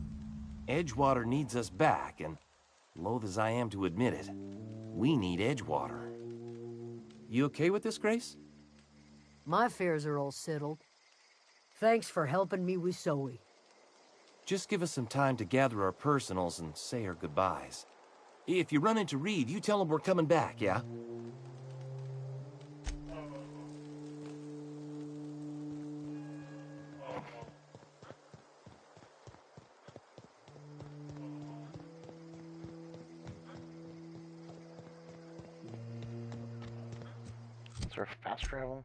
Edgewater needs us back, and loath as I am to admit it, we need Edgewater. You okay with this, Grace? My fears are all settled. Thanks for helping me with Zoe. Just give us some time to gather our personals and say our goodbyes. If you run into Reed, you tell him we're coming back, yeah? Is there fast travel?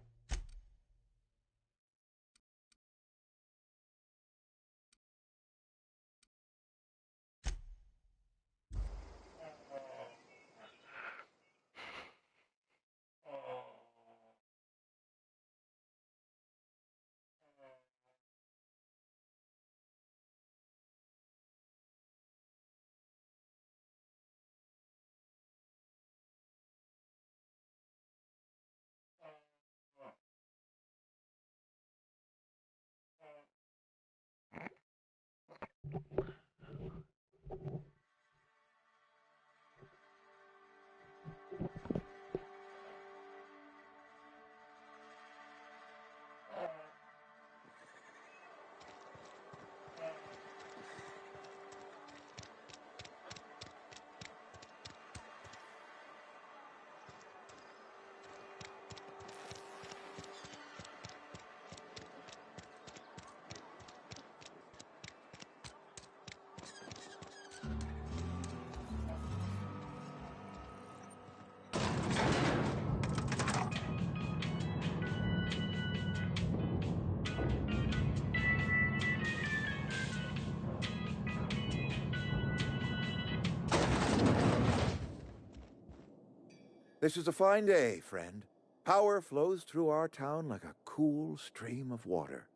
This is a fine day, friend. Power flows through our town like a cool stream of water.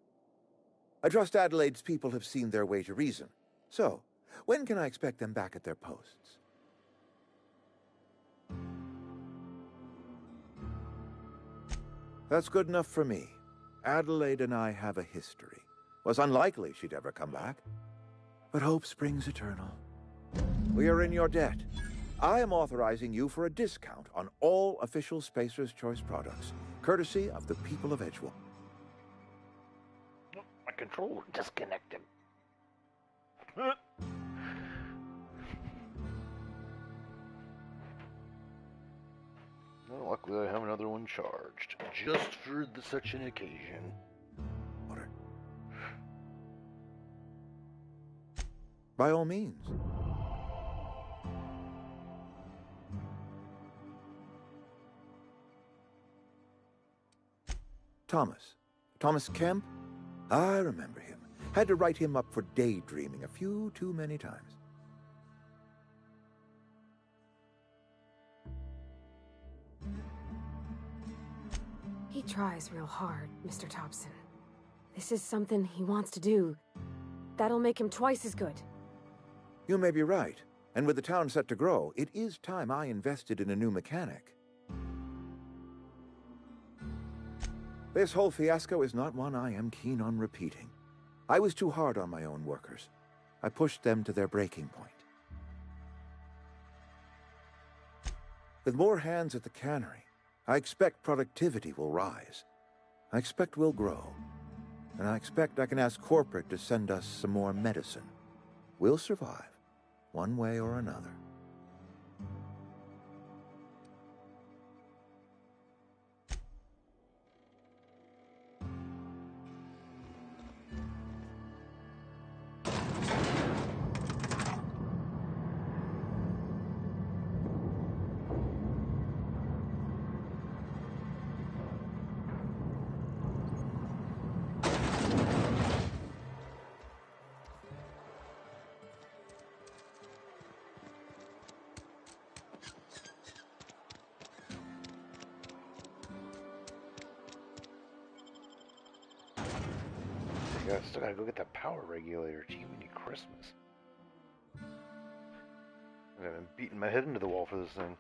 I trust Adelaide's people have seen their way to reason. So, when can I expect them back at their posts? That's good enough for me. Adelaide and I have a history. Was unlikely she'd ever come back. But hope springs eternal. We are in your debt. I am authorizing you for a discount on all official Spacer's Choice products, courtesy of the people of Edgewater. My controller disconnected. Well, luckily I have another one charged, just for such an occasion. Water. By all means. Thomas Kemp? I remember him. Had to write him up for daydreaming a few too many times. He tries real hard, Mr. Thompson. This is something he wants to do. That'll make him twice as good. You may be right. And with the town set to grow, it is time I invested in a new mechanic. This whole fiasco is not one I am keen on repeating. I was too hard on my own workers. I pushed them to their breaking point. With more hands at the cannery, I expect productivity will rise. I expect we'll grow. And I expect I can ask corporate to send us some more medicine. We'll survive, one way or another. I still gotta go get that power regulator. Gee, we need Christmas. I've been beating my head into the wall for this thing.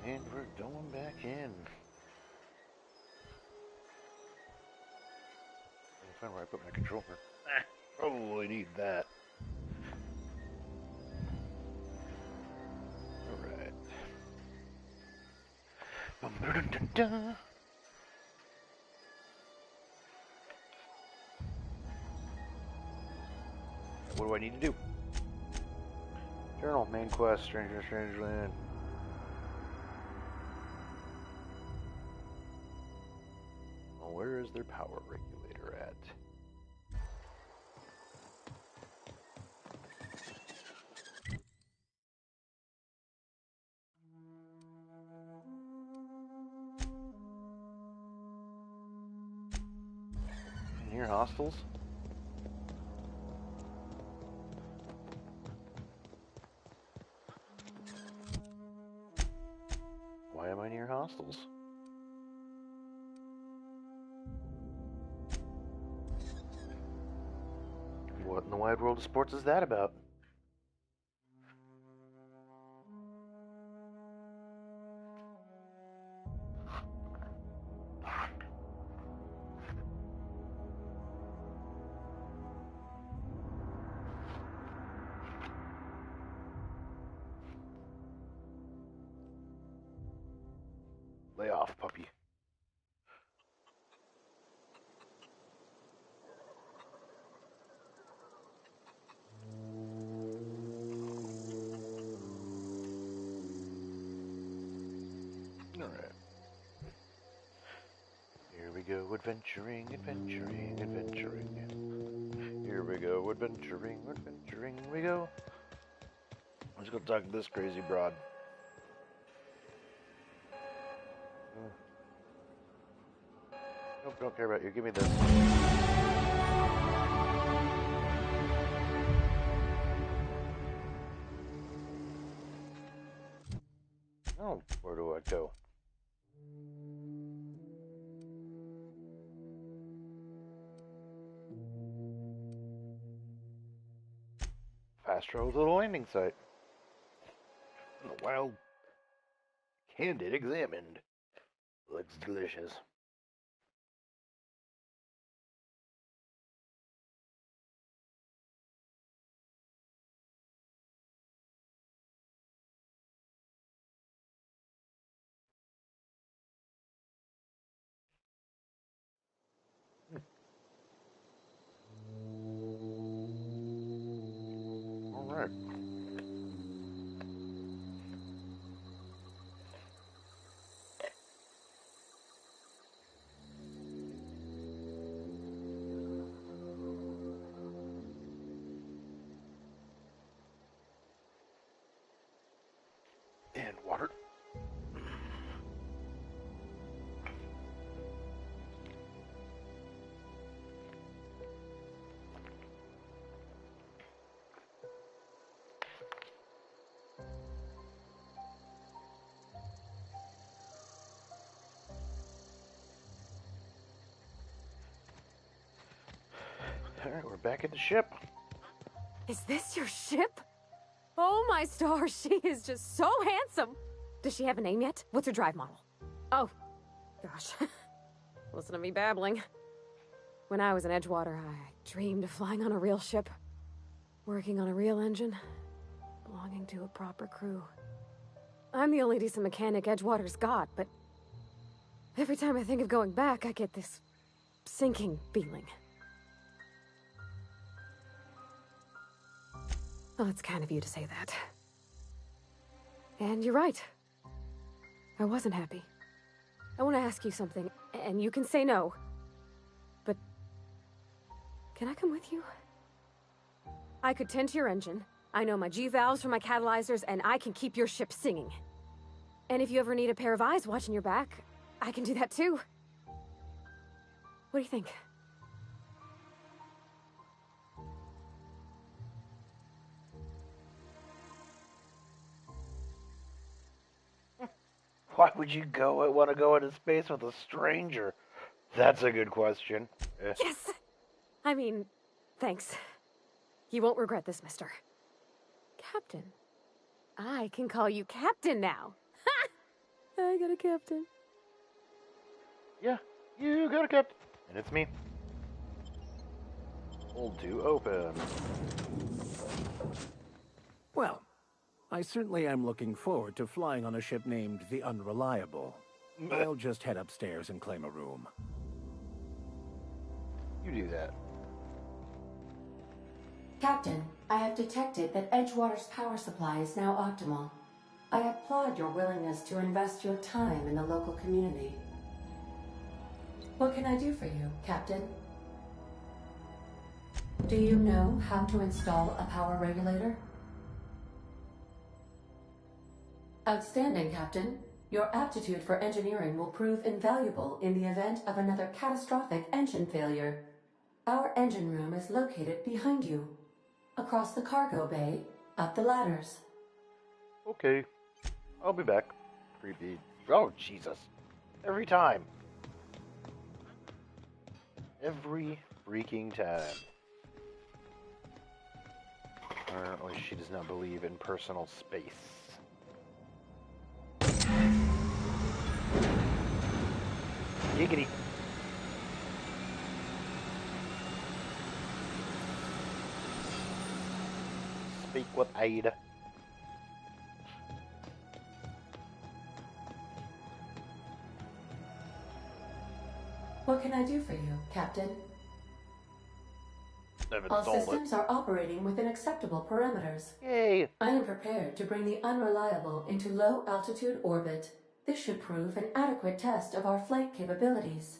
And we're going back in. I'll find where I put my controller. Probably need that. Alright. What do I need to do? Journal, main quest, Strange Land. Well, where is their power regulator at? Near hostiles? Why am I near hostiles? What in the wide world of sports is that about? Lay off, puppy. Alright. Here we go, adventuring. Here we go, adventuring we go. Let's go talk to this crazy broad. Nope, don't care about you. Give me this. Oh, where do I go? Fast travel to the landing site. The wild candid examined. Looks delicious. All right. And water. Alright, we're back at the ship. Is this your ship? Oh my stars, she is just so handsome. Does she have a name yet? What's her drive model? Oh, gosh. Listen to me babbling. When I was in Edgewater, I dreamed of flying on a real ship, working on a real engine, belonging to a proper crew. I'm the only decent mechanic Edgewater's got, but every time I think of going back, I get this sinking feeling. Well, it's kind of you to say that. And you're right. I wasn't happy. I want to ask you something, and you can say no. But can I come with you? I could tend to your engine. I know my G-valves from my catalyzers, and I can keep your ship singing. And if you ever need a pair of eyes watching your back, I can do that too. What do you think? Why would you want to go into space with a stranger? That's a good question. Yes! I mean, thanks. You won't regret this, mister. Captain. I can call you Captain now. Ha! I got a captain. Yeah, you got a captain. And it's me. Hold to open. Well, I certainly am looking forward to flying on a ship named the Unreliable. I'll just head upstairs and claim a room. You do that. Captain, I have detected that Edgewater's power supply is now optimal. I applaud your willingness to invest your time in the local community. What can I do for you, Captain? Do you know how to install a power regulator? Outstanding, Captain. Your aptitude for engineering will prove invaluable in the event of another catastrophic engine failure. Our engine room is located behind you. Across the cargo bay, up the ladders. Okay. I'll be back. Creepy. Oh, Jesus. Every time. Every freaking time. Apparently she does not believe in personal space. Giggity. Speak with Ada. What can I do for you, Captain? I've All installed systems are operating within acceptable parameters. Yay! I am prepared to bring the Unreliable into low-altitude orbit. This should prove an adequate test of our flight capabilities.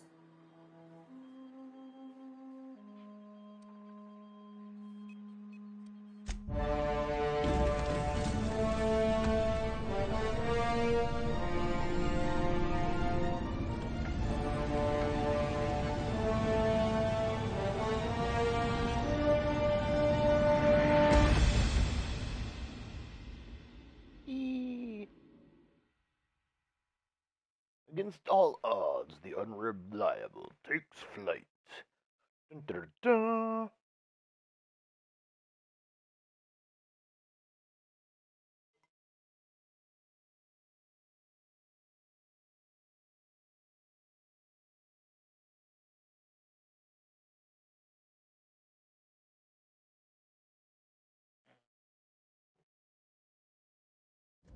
Against all odds, the unreliable takes flight. Dun, dun, dun.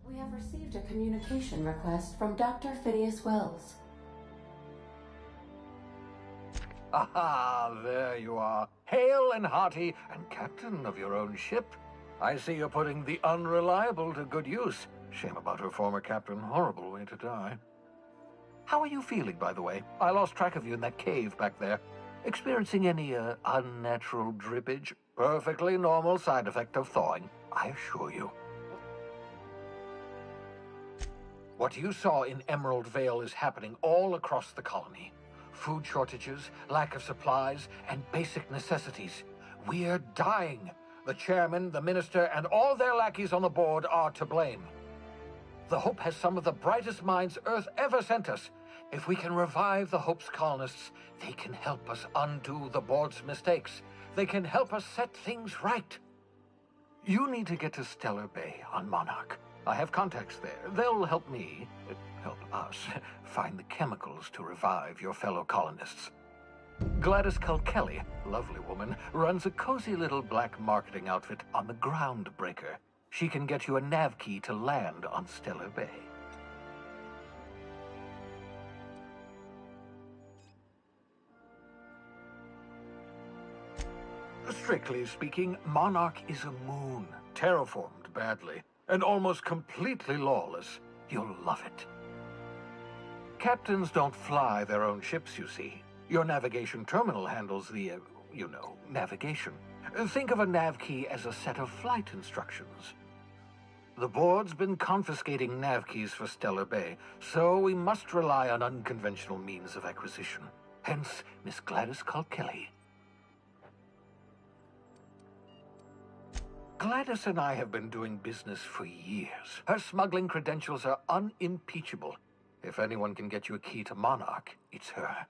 We have received a communication request from Dr. Phineas Wells. Aha, there you are. Hale and hearty, and captain of your own ship. I see you're putting the unreliable to good use. Shame about her former captain. Horrible way to die. How are you feeling, by the way? I lost track of you in that cave back there. Experiencing any, unnatural drippage? Perfectly normal side effect of thawing, I assure you. What you saw in Emerald Vale is happening all across the colony. Food shortages, lack of supplies, and basic necessities. We're dying. The chairman, the minister, and all their lackeys on the board are to blame. The Hope has some of the brightest minds Earth ever sent us. If we can revive the Hope's colonists, they can help us undo the board's mistakes. They can help us set things right. You need to get to Stellar Bay on Monarch. I have contacts there. They'll help me, help us, find the chemicals to revive your fellow colonists. Gladys Kelly, lovely woman, runs a cozy little black marketing outfit on the Groundbreaker. She can get you a nav key to land on Stellar Bay. Strictly speaking, Monarch is a moon, terraformed badly, and almost completely lawless. You'll love it. Captains don't fly their own ships, you see. Your navigation terminal handles the, navigation. Think of a nav key as a set of flight instructions. The board's been confiscating nav keys for Stellar Bay, so we must rely on unconventional means of acquisition. Hence, Miss Gladys Kelly. Gladys and I have been doing business for years. Her smuggling credentials are unimpeachable. If anyone can get you a key to Monarch, it's her.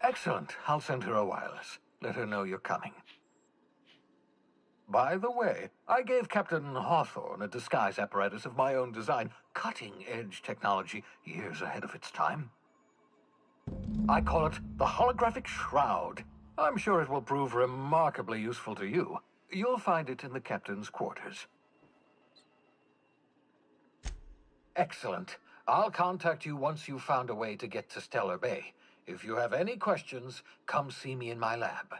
Excellent. I'll send her a wireless. Let her know you're coming. By the way, I gave Captain Hawthorne a disguise apparatus of my own design, cutting-edge technology, years ahead of its time. I call it the Holographic Shroud. I'm sure it will prove remarkably useful to you. You'll find it in the captain's quarters. Excellent. I'll contact you once you've found a way to get to Stellar Bay. If you have any questions, come see me in my lab.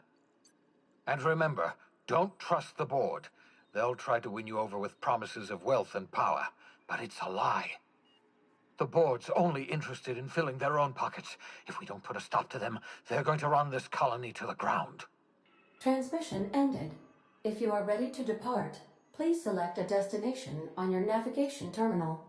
And remember, don't trust the board. They'll try to win you over with promises of wealth and power, but it's a lie. The board's only interested in filling their own pockets. If we don't put a stop to them, they're going to run this colony to the ground. Transmission ended. If you are ready to depart, please select a destination on your navigation terminal.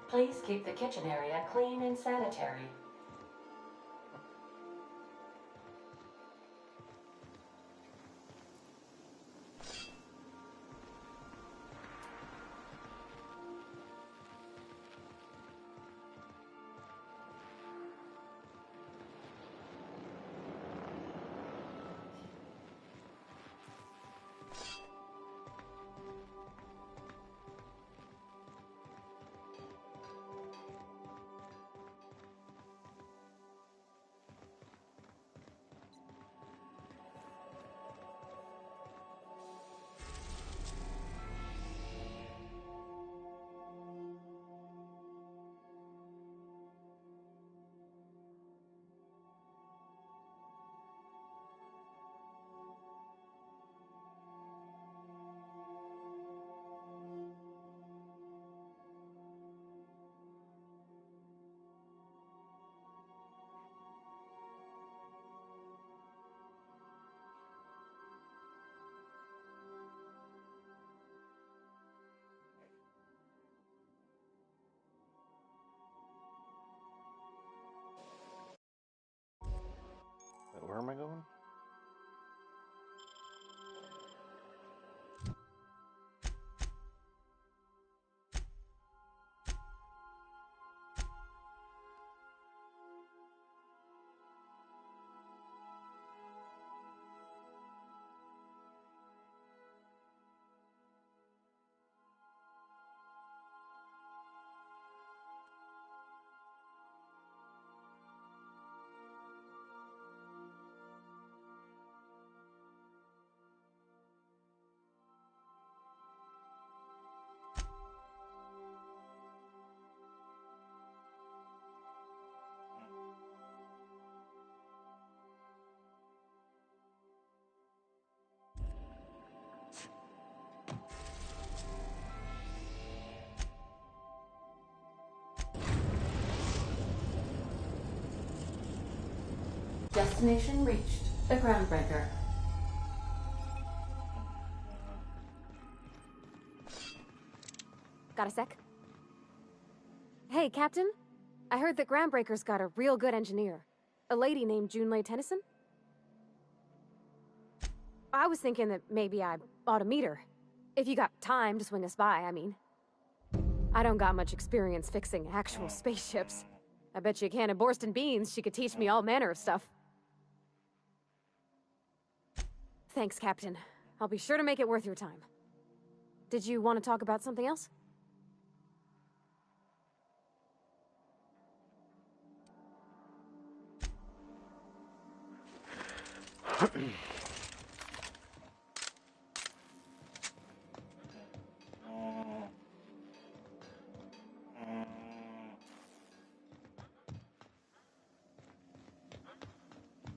Please keep the kitchen area clean and sanitary. Destination reached. The Groundbreaker. Got a sec? Hey, Captain. I heard that Groundbreaker's got a real good engineer. A lady named Junlei Tennyson. I was thinking that maybe I ought to meet her. If you got time to swing us by, I mean. I don't got much experience fixing actual spaceships. I bet you a can of Borston beans she could teach me all manner of stuff. Thanks, Captain. I'll be sure to make it worth your time. Did you want to talk about something else?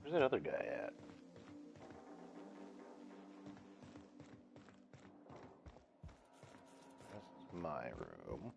Where's that other guy at? This is my room.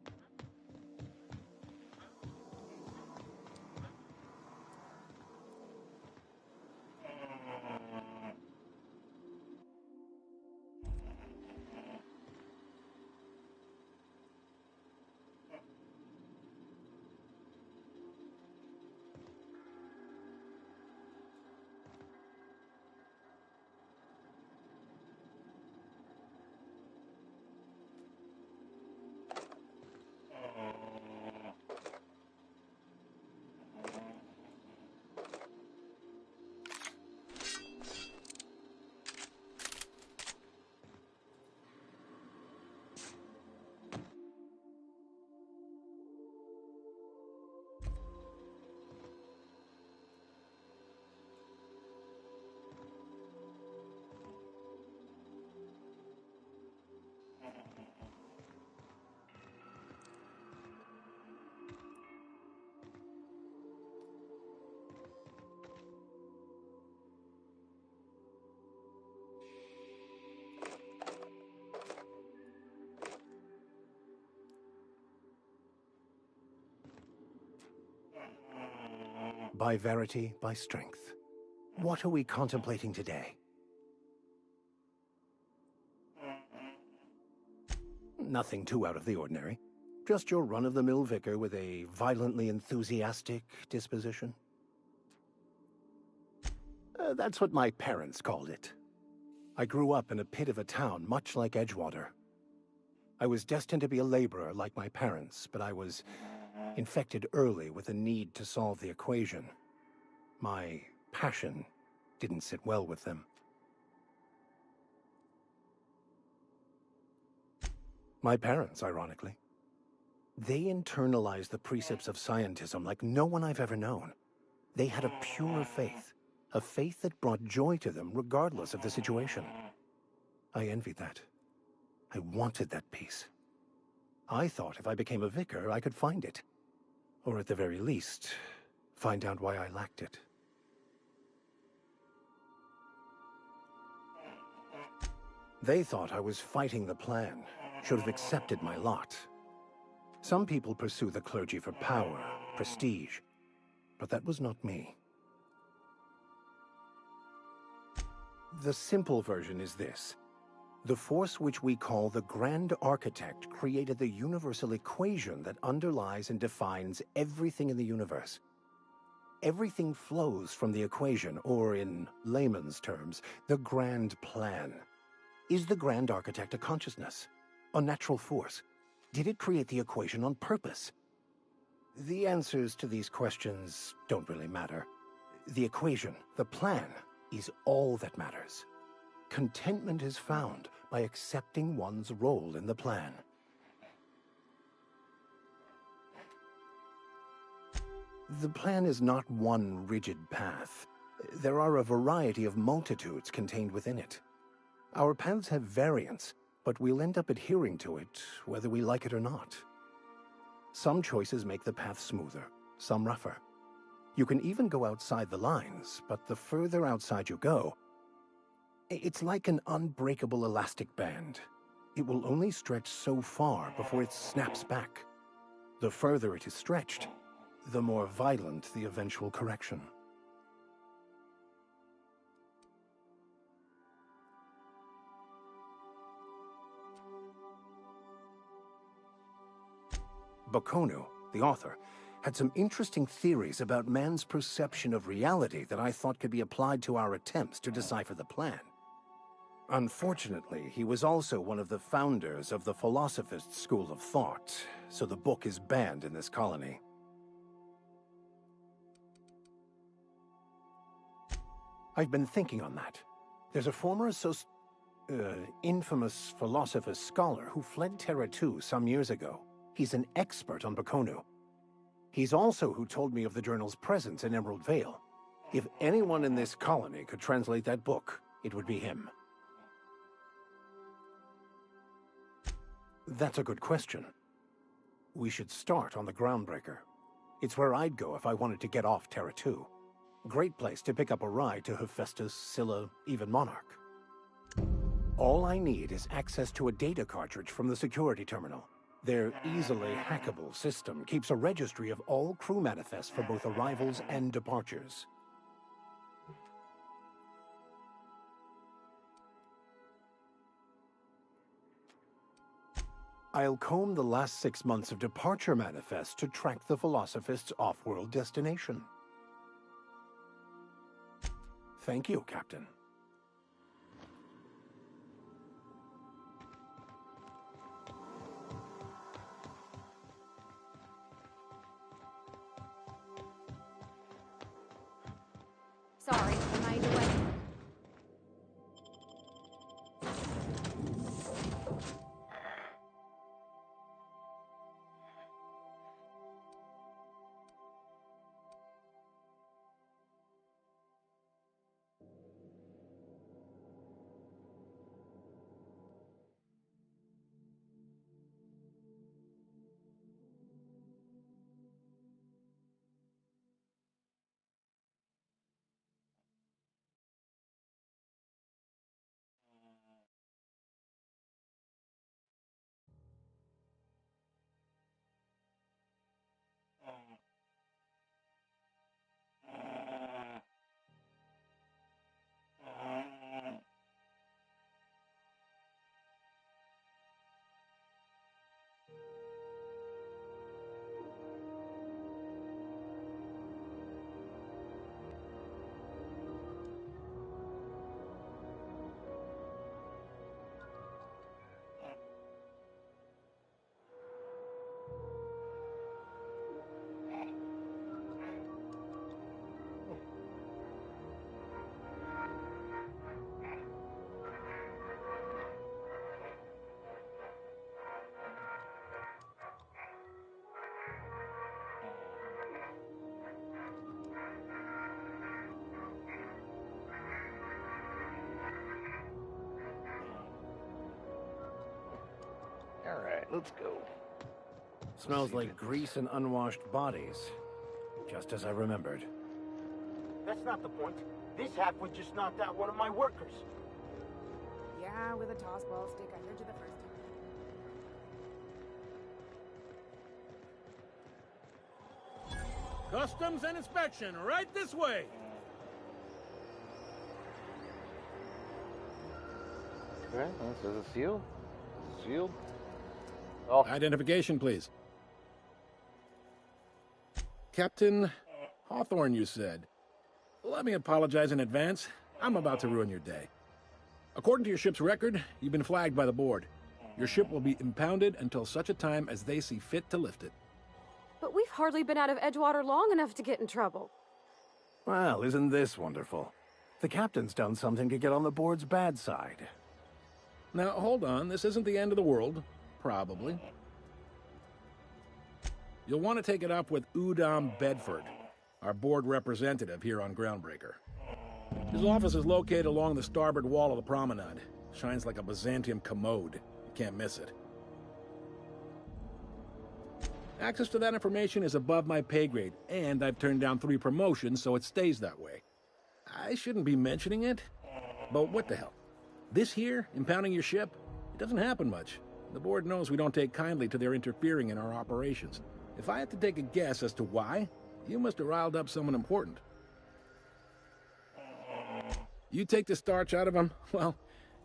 By verity, by strength. What are we contemplating today? Nothing too out of the ordinary. Just your run-of-the-mill vicar with a violently enthusiastic disposition. That's what my parents called it. I grew up in a pit of a town much like Edgewater. I was destined to be a laborer like my parents, but I was infected early with a need to solve the equation. My passion didn't sit well with them. My parents, ironically. They internalized the precepts of scientism like no one I've ever known. They had a pure faith, a faith that brought joy to them regardless of the situation. I envied that. I wanted that peace. I thought if I became a vicar, I could find it. Or at the very least, find out why I lacked it. They thought I was fighting the plan, should have accepted my lot. Some people pursue the clergy for power, prestige, but that was not me. The simple version is this. The force which we call the Grand Architect created the universal equation that underlies and defines everything in the universe. Everything flows from the equation, or in layman's terms, the grand plan. Is the Grand Architect a consciousness? A natural force? Did it create the equation on purpose? The answers to these questions don't really matter. The equation, the plan, is all that matters. Contentment is found by accepting one's role in the plan. The plan is not one rigid path. There are a variety of multitudes contained within it. Our paths have variance, but we'll end up adhering to it whether we like it or not. Some choices make the path smoother, some rougher. You can even go outside the lines, but the further outside you go, it's like an unbreakable elastic band. It will only stretch so far before it snaps back. The further it is stretched, the more violent the eventual correction. Bakonu, the author, had some interesting theories about man's perception of reality that I thought could be applied to our attempts to decipher the plan. Unfortunately, he was also one of the founders of the Philosophist school of thought, so the book is banned in this colony. I've been thinking on that. There's a former infamous Philosophist scholar who fled Terra 2 some years ago. He's an expert on Bakonu. He's also who told me of the journal's presence in Emerald Vale. If anyone in this colony could translate that book, it would be him. That's a good question. We should start on the Groundbreaker. It's where I'd go if I wanted to get off Terra 2. Great place to pick up a ride to Hephaestus, Scylla, even Monarch. All I need is access to a data cartridge from the security terminal. Their easily hackable system keeps a registry of all crew manifests for both arrivals and departures. I'll comb the last 6 months of departure manifests to track the Philosophist's off-world destination. Thank you, Captain. Sorry, am I in your way? Alright, let's go. Smells like grease and unwashed bodies. Just as I remembered. That's not the point. This halfwit just knocked out one of my workers. Yeah, with a toss ball stick. I heard you the first time. Customs and inspection, right this way. Okay, this is a seal. This is sealed. Oh. Identification, please. Captain Hawthorne, you said. Let me apologize in advance. I'm about to ruin your day. According to your ship's record, you've been flagged by the board. Your ship will be impounded until such a time as they see fit to lift it. But we've hardly been out of Edgewater long enough to get in trouble. Well, isn't this wonderful? The captain's done something to get on the board's bad side. Now, hold on. This isn't the end of the world. Probably. You'll want to take it up with Udom Bedford, our board representative here on Groundbreaker. His office is located along the starboard wall of the promenade. Shines like a Byzantium commode. You can't miss it. Access to that information is above my pay grade, and I've turned down 3 promotions, so it stays that way. I shouldn't be mentioning it, but what the hell? This here, impounding your ship, it doesn't happen much. The board knows we don't take kindly to their interfering in our operations. If I had to take a guess as to why, you must have riled up someone important. You take the starch out of them, well,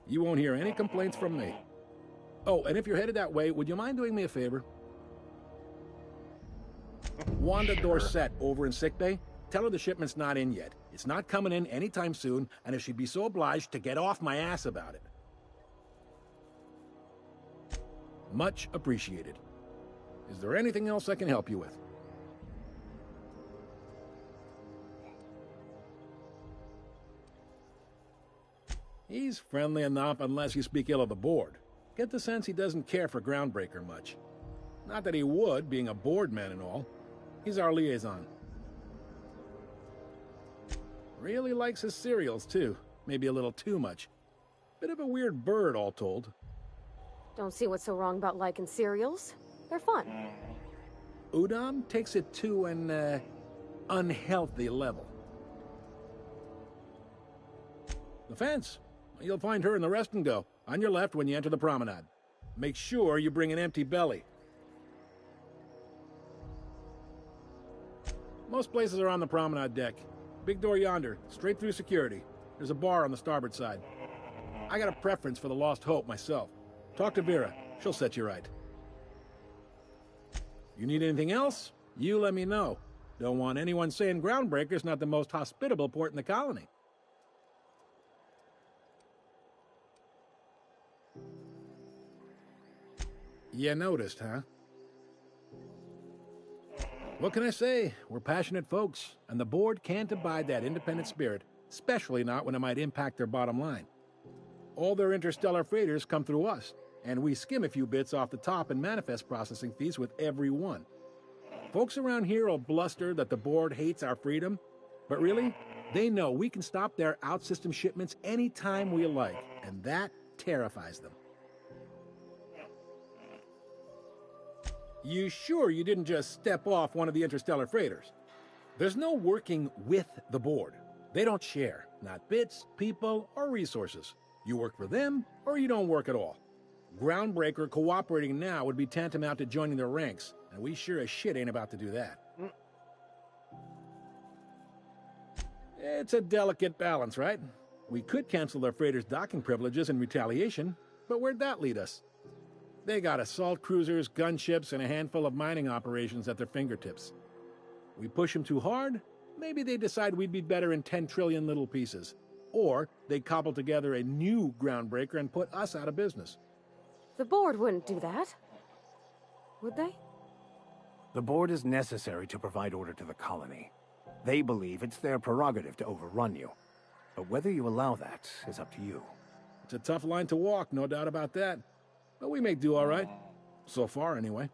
you won't hear any complaints from me. Oh, and if you're headed that way, would you mind doing me a favor? Wanda Dorset over in sickbay? Tell her the shipment's not in yet. It's not coming in anytime soon, and if she'd be so obliged to get off my ass about it. Much appreciated. Is there anything else I can help you with? He's friendly enough unless you speak ill of the board. Get the sense he doesn't care for Groundbreaker much. Not that he would, being a board man and all. He's our liaison. Really likes his cereals, too. Maybe a little too much. Bit of a weird bird, all told. Don't see what's so wrong about liking cereals. They're fun. Udom takes it to an, unhealthy level. The fence. You'll find her in the rest and go, on your left when you enter the promenade. Make sure you bring an empty belly. Most places are on the promenade deck. Big door yonder, straight through security. There's a bar on the starboard side. I got a preference for the Lost Hope myself. Talk to Vera. She'll set you right. You need anything else? You let me know. Don't want anyone saying Groundbreaker's not the most hospitable port in the colony. You noticed, huh? What can I say? We're passionate folks, and the board can't abide that independent spirit, especially not when it might impact their bottom line. All their interstellar freighters come through us, and we skim a few bits off the top in manifest processing fees with every one. Folks around here will bluster that the board hates our freedom, but really, they know we can stop their out-system shipments anytime we like, and that terrifies them. You sure you didn't just step off one of the interstellar freighters? There's no working with the board. They don't share, not bits, people, or resources. You work for them, or you don't work at all. Groundbreaker cooperating now would be tantamount to joining their ranks, and we sure as shit ain't about to do that. It's a delicate balance, right? We could cancel their freighters' docking privileges in retaliation, but where'd that lead us? They got assault cruisers, gunships, and a handful of mining operations at their fingertips. We push them too hard, maybe they decide we'd be better in 10 trillion little pieces. Or they cobble together a new Groundbreaker and put us out of business. The board wouldn't do that. Would they? The board is necessary to provide order to the colony. They believe it's their prerogative to overrun you. But whether you allow that is up to you. It's a tough line to walk, no doubt about that. But we make do all right. So far, anyway.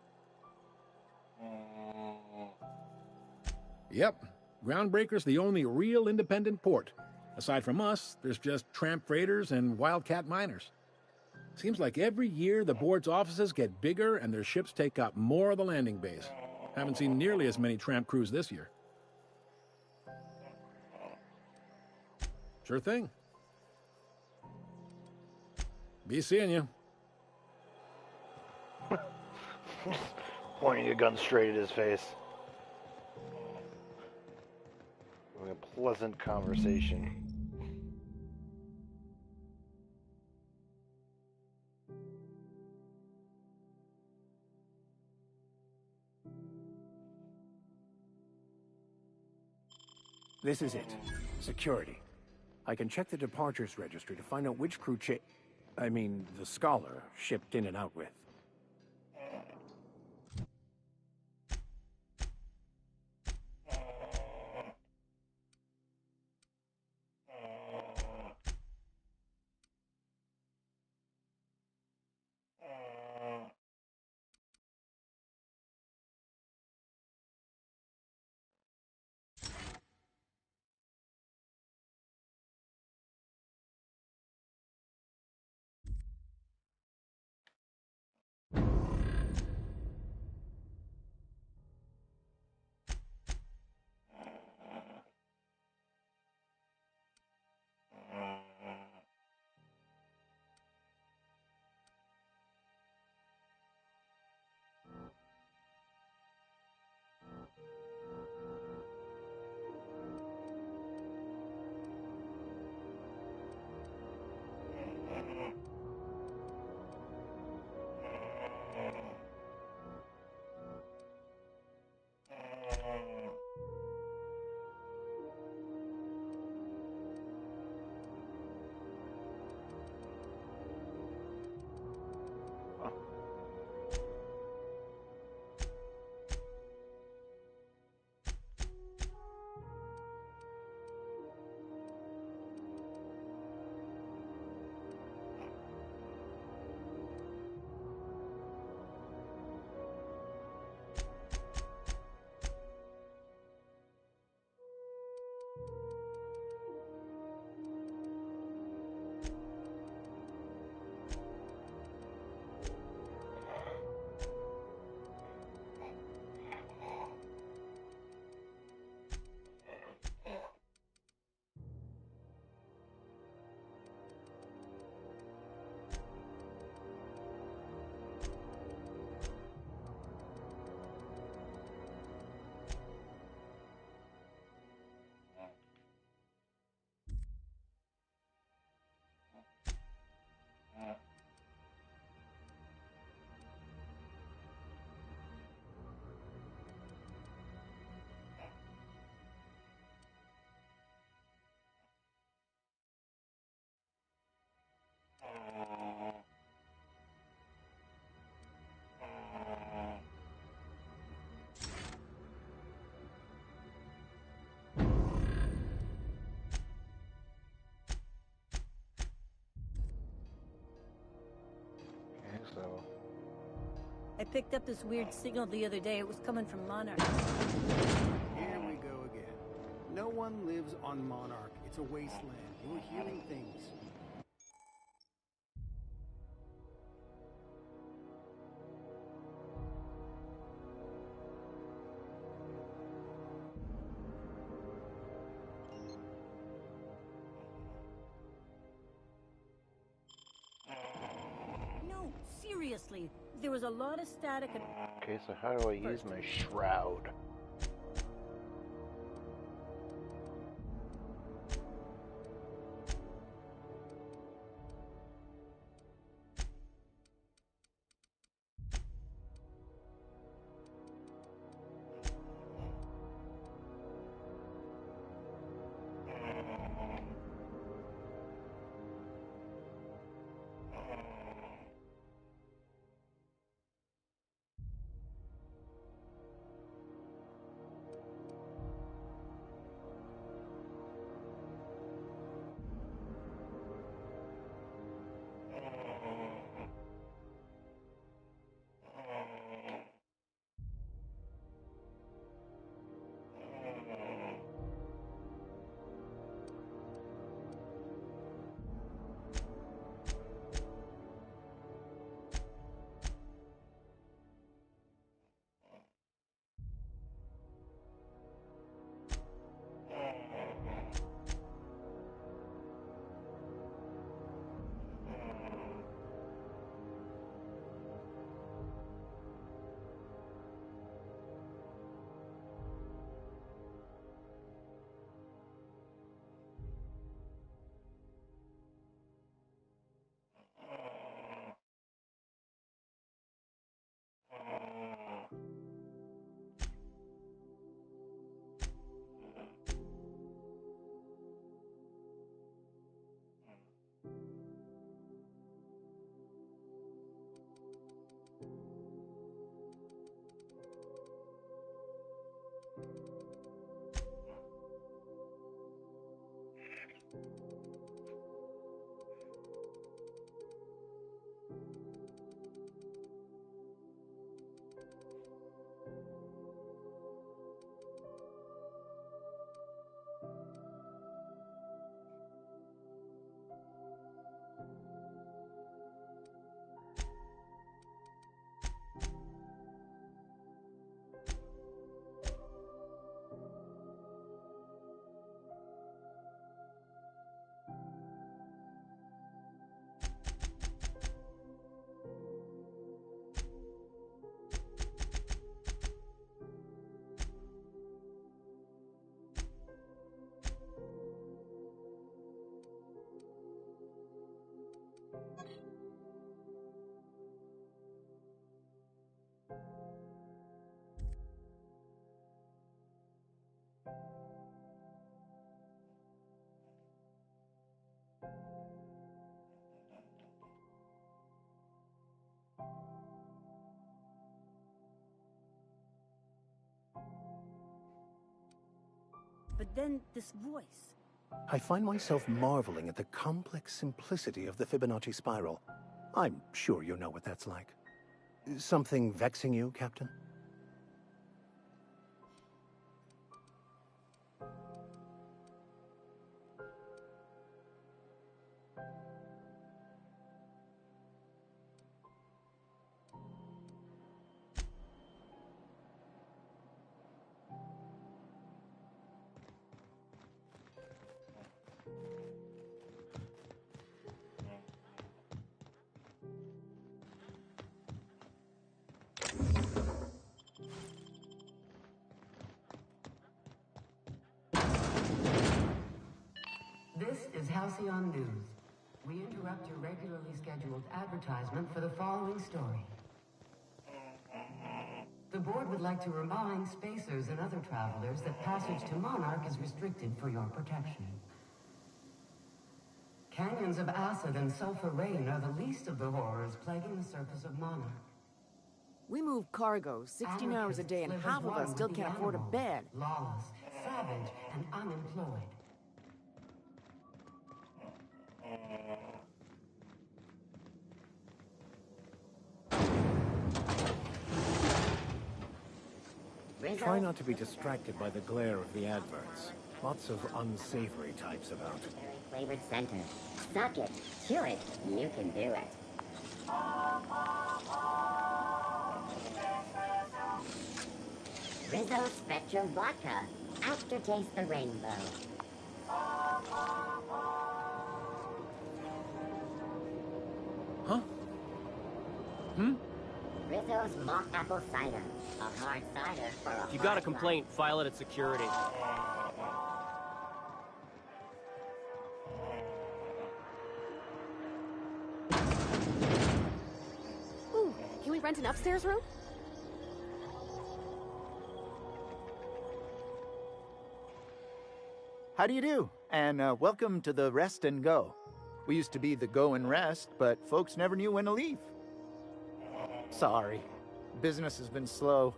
Yep. Groundbreaker's the only real independent port. Aside from us, there's just tramp freighters and wildcat miners. Seems like every year the board's offices get bigger and their ships take up more of the landing base. Haven't seen nearly as many tramp crews this year. Sure thing. Be seeing you. Pointing a gun straight at his face. Having a pleasant conversation. This is it. Security. I can check the departures registry to find out which crew the Scholar shipped in and out with. I picked up this weird signal the other day. It was coming from Monarch. Here we go again. No one lives on Monarch. It's a wasteland. You're hearing things. No, seriously. There was a lot of static and... Okay, so how do I use my shroud? But then this voice. I find myself marveling at the complex simplicity of the Fibonacci spiral. I'm sure you know what that's like. Something vexing you, Captain? This is Halcyon News. We interrupt your regularly scheduled advertisement for the following story. The board would like to remind spacers and other travelers that passage to Monarch is restricted for your protection. Canyons of acid and sulfur rain are the least of the horrors plaguing the surface of Monarch. We move cargo 16 hours a day and half of us still can't afford a bed. Lawless, savage, and unemployed. Try not to be distracted by the glare of the adverts. Lots of unsavory types about. Flavored center. Suck it. Chew it. You can do it. Rizzo Spectrum Vodka. Aftertaste the rainbow. Huh? Rizzo's mock apple cider. A hard cider for a If you got a complaint, file it at security. Ooh, can we rent an upstairs room? How do you do? And welcome to the Rest and Go. We used to be the Go and Rest, but folks never knew when to leave. Sorry. Business has been slow.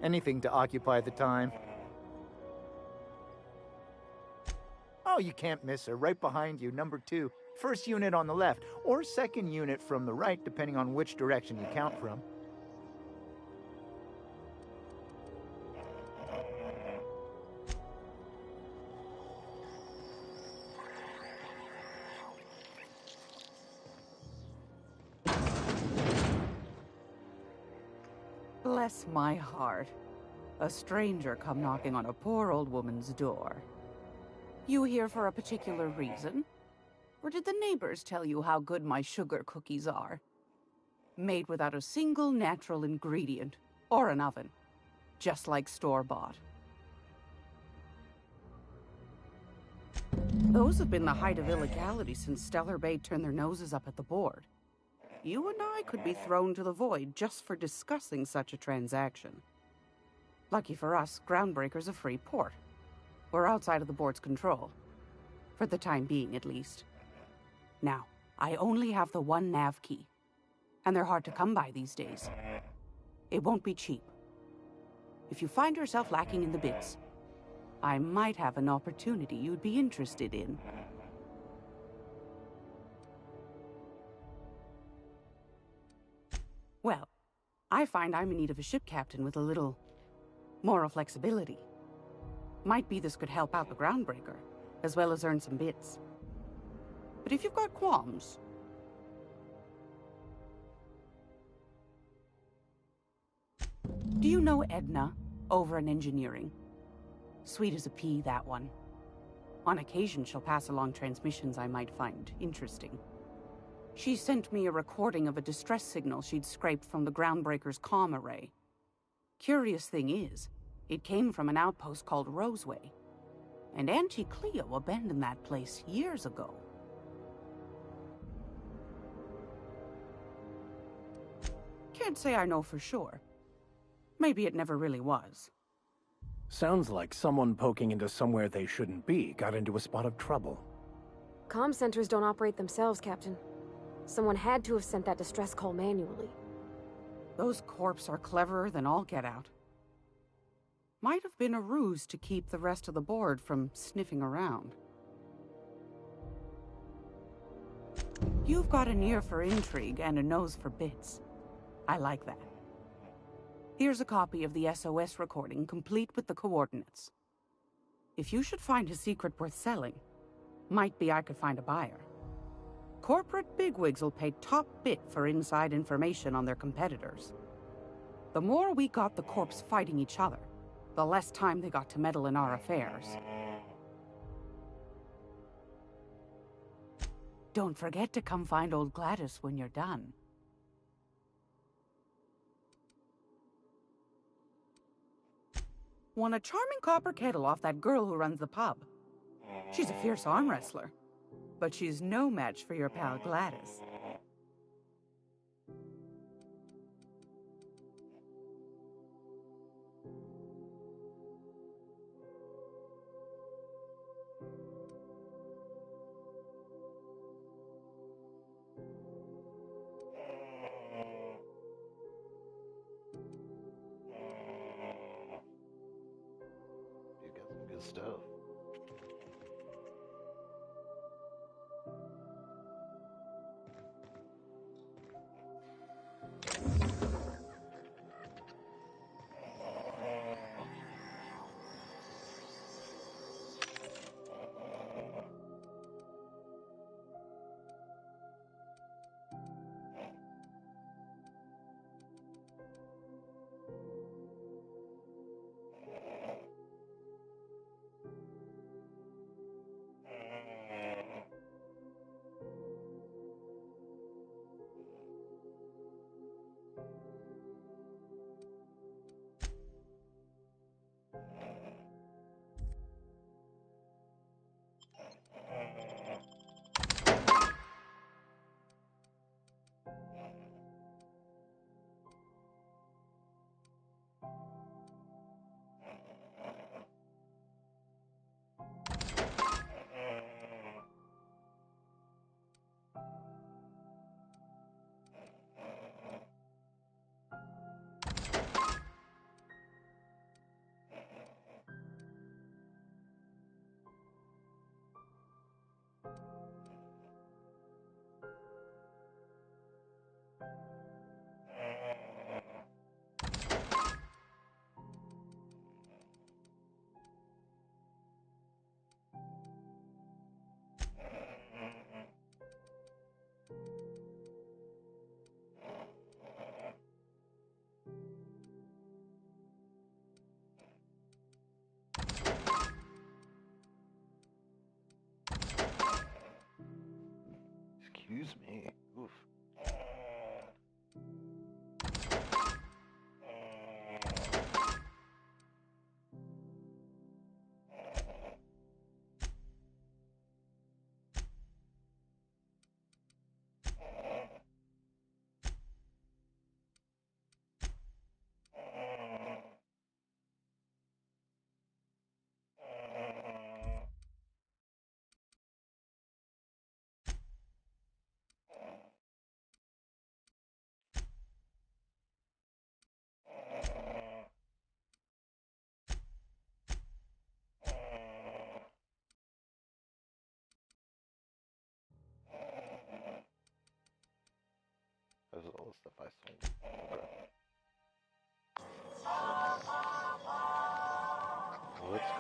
Anything to occupy the time. Oh, you can't miss her. Right behind you, number 2. First unit on the left, or second unit from the right, depending on which direction you count from. Bless my heart. A stranger come knocking on a poor old woman's door. You here for a particular reason? Or did the neighbors tell you how good my sugar cookies are? Made without a single natural ingredient, or an oven. Just like store-bought. Those have been the height of illegality since Stellar Bay turned their noses up at the board. You and I could be thrown to the void just for discussing such a transaction. Lucky for us, Groundbreaker's a free port. We're outside of the board's control. For the time being, at least. Now, I only have the one nav key. And they're hard to come by these days. It won't be cheap. If you find yourself lacking in the bits, I might have an opportunity you'd be interested in. Well, I find I'm in need of a ship captain with a little moral flexibility. Might be this could help out the Groundbreaker, as well as earn some bits. But if you've got qualms... Do you know Edna, over in engineering? Sweet as a pea, that one. On occasion, she'll pass along transmissions I might find interesting. She sent me a recording of a distress signal she'd scraped from the Groundbreaker's comm array. Curious thing is, it came from an outpost called Roseway. And Auntie Cleo abandoned that place years ago. Can't say I know for sure. Maybe it never really was. Sounds like someone poking into somewhere they shouldn't be got into a spot of trouble. Comm centers don't operate themselves, Captain. Someone had to have sent that distress call manually. Those corps are cleverer than all get out. Might have been a ruse to keep the rest of the board from sniffing around. You've got an ear for intrigue and a nose for bits. I like that. Here's a copy of the SOS recording, complete with the coordinates. If you should find a secret worth selling, might be I could find a buyer. Corporate bigwigs will pay top bit for inside information on their competitors. The more we got the corps fighting each other, the less time they got to meddle in our affairs. Don't forget to come find old Gladys when you're done. Won a charming copper kettle off that girl who runs the pub. She's a fierce arm wrestler, but she's no match for your pal Gladys. You got some good stuff.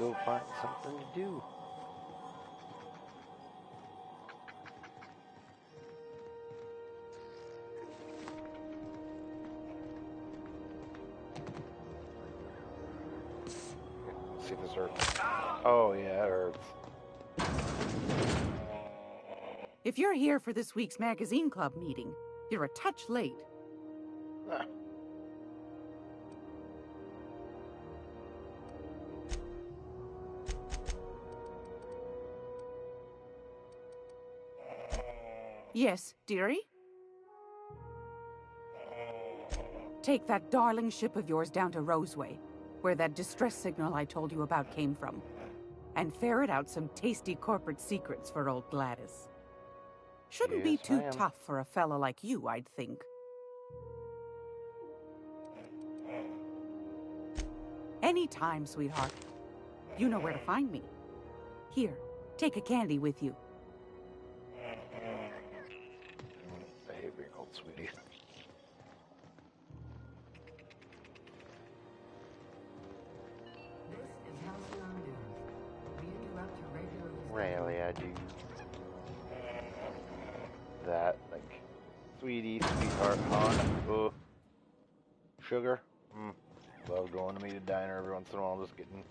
go find something to do. Let's see if this hurts. Oh yeah, it hurts. If you're here for this week's magazine club meeting, you're a touch late. Ah. Yes, dearie? Take that darling ship of yours down to Roseway, where that distress signal I told you about came from, and ferret out some tasty corporate secrets for old Gladys. Shouldn't be too tough for a fella like you, I'd think. Anytime, sweetheart. You know where to find me. Here, take a candy with you. I hate being called sweetie. This is Halcyon News. We interrupt your regularly Really, I do. That, like, sweetie, sweetheart, hon, sugar. Love going to meet a diner every once in a while, just getting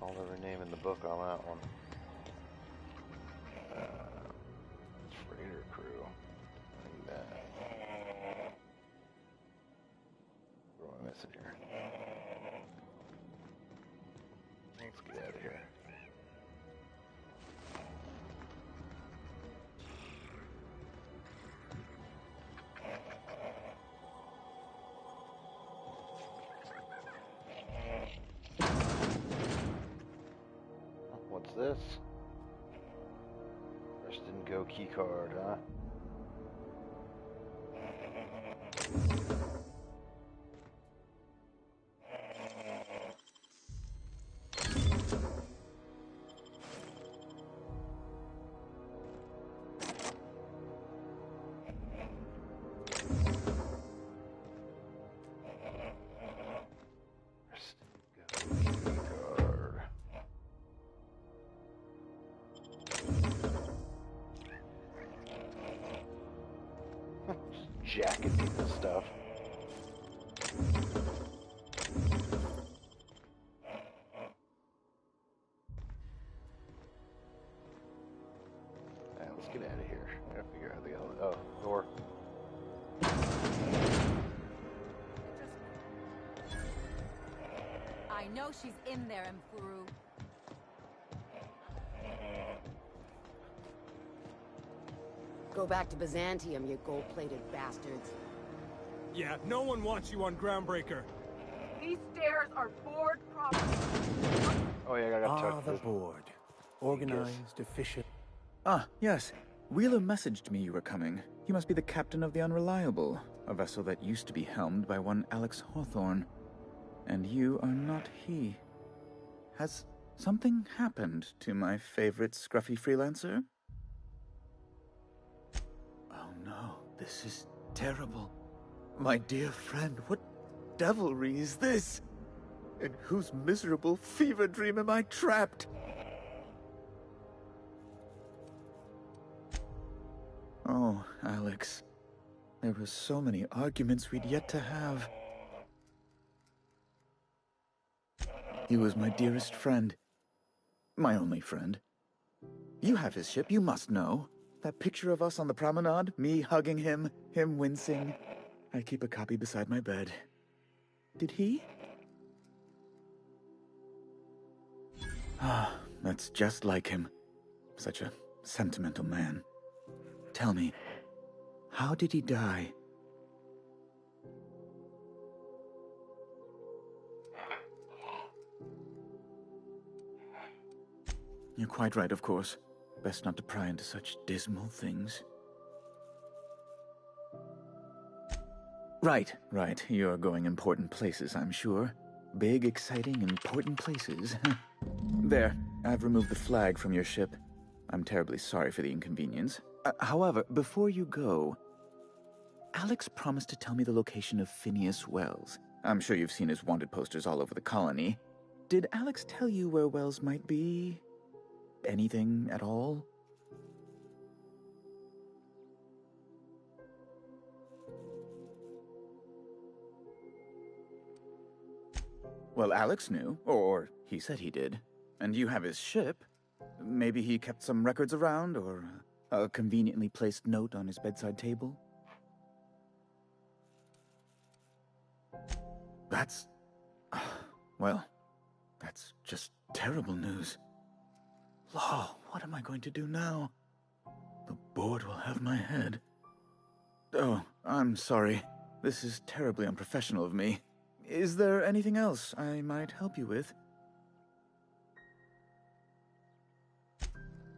called every name in the book on that one. Freighter crew. Like that. What am I missing here? Let's get out of here. What's this? First didn't go key card, huh? Jacking people's stuff. Alright, let's get out of here. I gotta figure out the hell. Oh, door. I know she's in there, Mfuru. Go back to Byzantium, you gold-plated bastards. Yeah, no one wants you on Groundbreaker. These stairs are board property. Oh yeah, I gotta touch the this. board. Organized, efficient. Ah, yes. Wheeler messaged me you were coming. He must be the captain of the Unreliable, a vessel that used to be helmed by one Alex Hawthorne. And you are not he. Has something happened to my favorite scruffy freelancer? Oh no, this is terrible. My dear friend, what devilry is this? In whose miserable fever dream am I trapped? Oh, Alex. There were so many arguments we'd yet to have. He was my dearest friend. My only friend. You have his ship, you must know. That picture of us on the promenade, me hugging him, him wincing. I keep a copy beside my bed. Did he? Ah, that's just like him. Such a sentimental man. Tell me, how did he die? You're quite right, of course. Best not to pry into such dismal things. Right. You're going important places, I'm sure. Big, exciting, important places. There, I've removed the flag from your ship. I'm terribly sorry for the inconvenience. However, before you go, Alex promised to tell me the location of Phineas Wells. I'm sure you've seen his wanted posters all over the colony. did Alex tell you where Wells might be? Anything at all? Well, Alex knew, or he said he did. And you have his ship. Maybe he kept some records around, or a conveniently placed note on his bedside table? That's... well, that's just terrible news. Law, what am I going to do now? The board will have my head. Oh, I'm sorry. This is terribly unprofessional of me. Is there anything else I might help you with?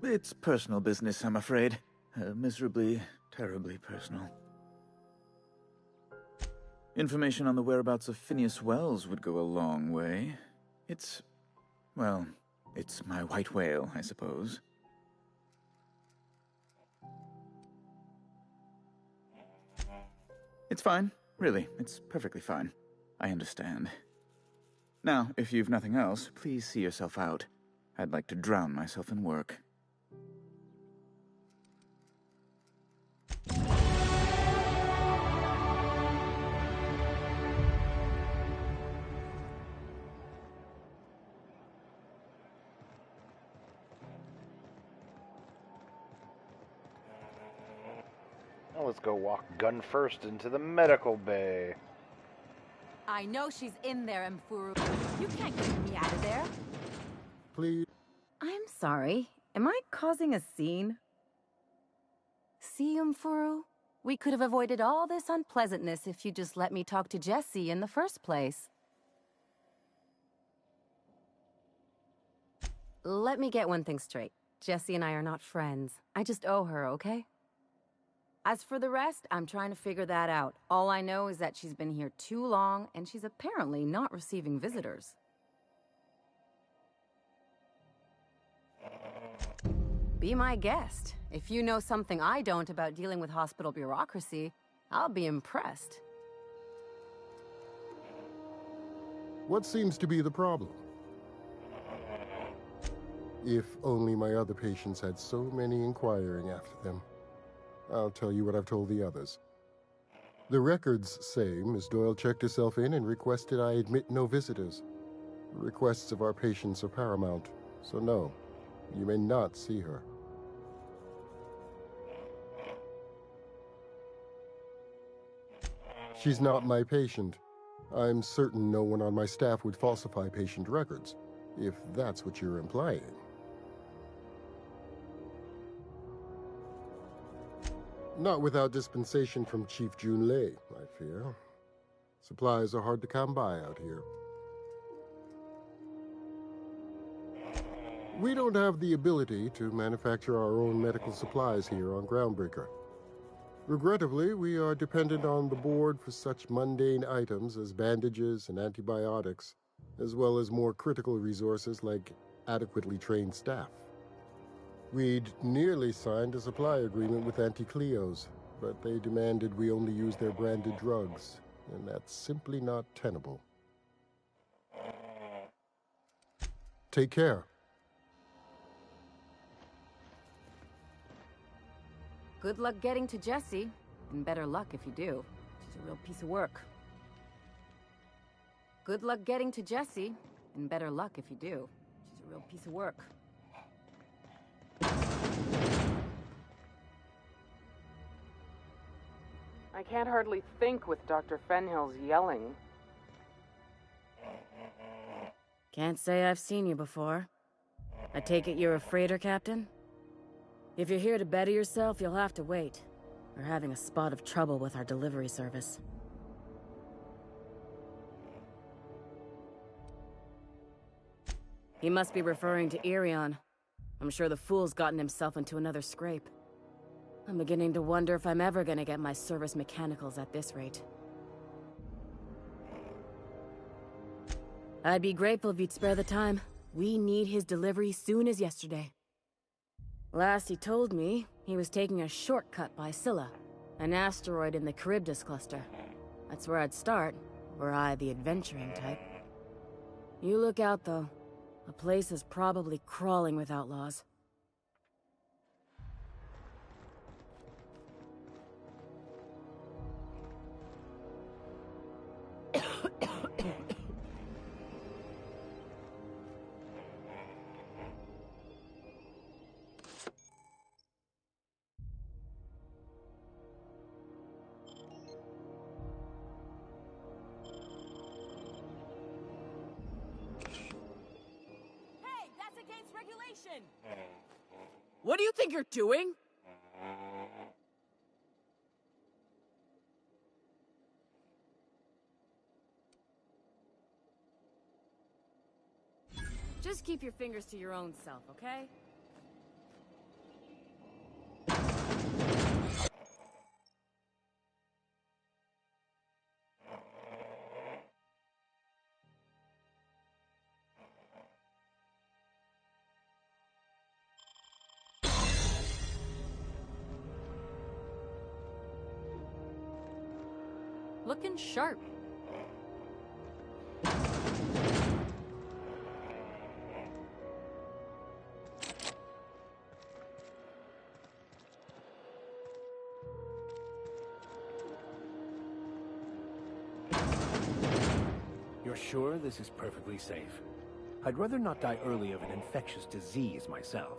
It's personal business, I'm afraid. Miserably, terribly personal. Information on the whereabouts of Phineas Wells would go a long way. It's... well, it's my white whale, I suppose. It's fine. Really, it's perfectly fine. I understand. Now, if you've nothing else, please see yourself out. I'd like to drown myself in work. Now let's go walk gun first into the medical bay. I know she's in there, Mfuru. You can't get me out of there. Please. I'm sorry. Am I causing a scene? See, Mfuru? We could have avoided all this unpleasantness if you just let me talk to Jessie in the first place. Let me get one thing straight. Jessie and I are not friends. I just owe her, okay? As for the rest, I'm trying to figure that out. All I know is that she's been here too long, and she's apparently not receiving visitors. Be my guest. If you know something I don't about dealing with hospital bureaucracy, I'll be impressed. What seems to be the problem? If only my other patients had so many inquiring after them. I'll tell you what I've told the others. The records say Miss Doyle checked herself in and requested I admit no visitors. The requests of our patients are paramount, so no, you may not see her. She's not my patient. I'm certain no one on my staff would falsify patient records, if that's what you're implying. Not without dispensation from Chief Junlei, I fear. Supplies are hard to come by out here. We don't have the ability to manufacture our own medical supplies here on Groundbreaker. Regrettably, we are dependent on the board for such mundane items as bandages and antibiotics, as well as more critical resources like adequately trained staff. We'd nearly signed a supply agreement with Anti-Cleos, but they demanded we only use their branded drugs, and that's simply not tenable. Take care. Good luck getting to Jessie, and better luck if you do. She's a real piece of work. Good luck getting to Jessie, and better luck if you do. She's a real piece of work. I can't hardly think with Dr. Fenhill's yelling. Can't say I've seen you before. I take it you're a freighter captain? If you're here to better yourself, you'll have to wait. We're having a spot of trouble with our delivery service. He must be referring to Irion. I'm sure the fool's gotten himself into another scrape. I'm beginning to wonder if I'm ever gonna get my service mechanicals at this rate. I'd be grateful if you'd spare the time. We need his delivery soon as yesterday. Last he told me, he was taking a shortcut by Scylla, an asteroid in the Charybdis cluster. That's where I'd start, were I the adventuring type. You look out, though. The place is probably crawling with outlaws. What do you think you're doing? Just keep your fingers to your own self, okay? Looking sharp. You're sure this is perfectly safe? I'd rather not die early of an infectious disease myself.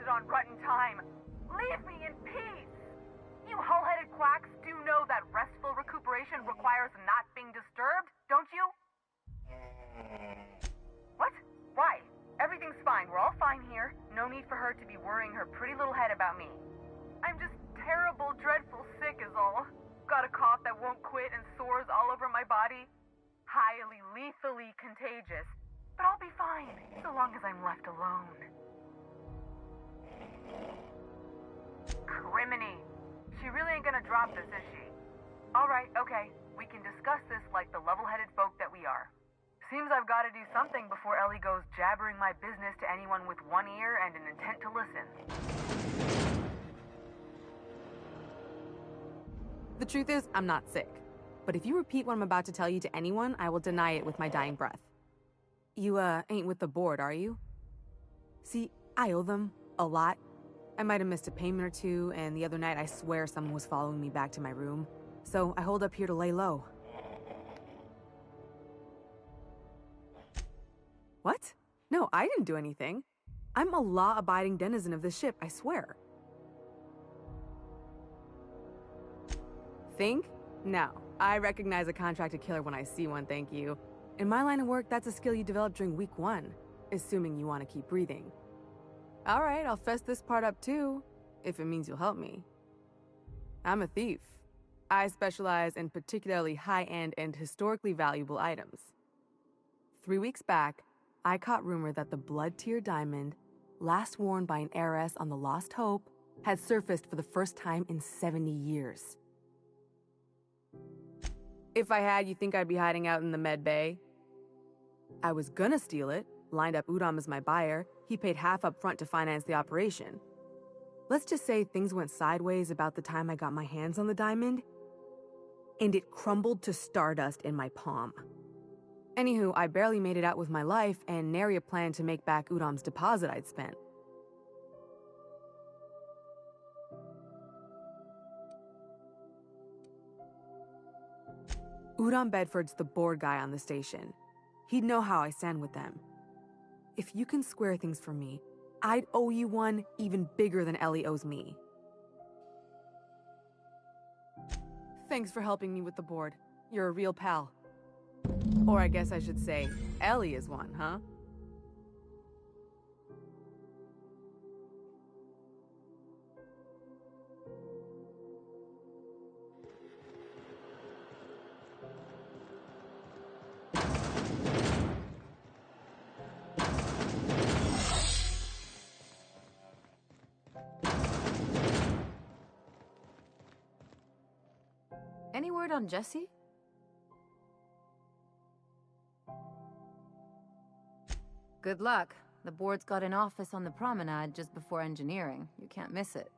On rotten time. Leave me in peace! You hull-headed quacks do know that restful recuperation requires not being disturbed, don't you? What? Why? Everything's fine. We're all fine here. No need for her to be worrying her pretty little head about me. I'm just terrible, dreadful sick is all. Got a cough that won't quit and sores all over my body. Highly, lethally contagious. But I'll be fine, so long as I'm left alone. Criminy. She really ain't gonna drop this, is she? Alright, okay. We can discuss this like the level-headed folk that we are. Seems I've gotta do something before Ellie goes jabbering my business to anyone with one ear and an intent to listen. The truth is, I'm not sick. But if you repeat what I'm about to tell you to anyone, I will deny it with my dying breath. You, ain't with the board, are you? See, I owe them a lot. I might have missed a payment or two, and the other night I swear someone was following me back to my room. So I hold up here to lay low. What? No, I didn't do anything. I'm a law-abiding denizen of this ship, I swear. Think? No. I recognize a contracted killer when I see one, thank you. In my line of work, that's a skill you develop during week 1, assuming you want to keep breathing. All right, I'll fess this part up too, if it means you'll help me. I'm a thief. I specialize in particularly high-end and historically valuable items. 3 weeks back, I caught rumor that the blood tier diamond, last worn by an heiress on the Lost Hope, had surfaced for the first time in 70 years. If I had, you think I'd be hiding out in the Med Bay? I was gonna steal it, lined up Udom as my buyer. He paid half up front to finance the operation. Let's just say things went sideways about the time I got my hands on the diamond, and it crumbled to stardust in my palm. Anywho, I barely made it out with my life, and nary a plan to make back Udom's deposit I'd spent. Udom Bedford's the board guy on the station. He'd know how I stand with them. If you can square things for me, I'd owe you one even bigger than Ellie owes me. Thanks for helping me with the board. You're a real pal. Or I guess I should say, Ellie is one, huh? Any word on Jesse? Good luck. The board's got an office on the promenade just before engineering. You can't miss it.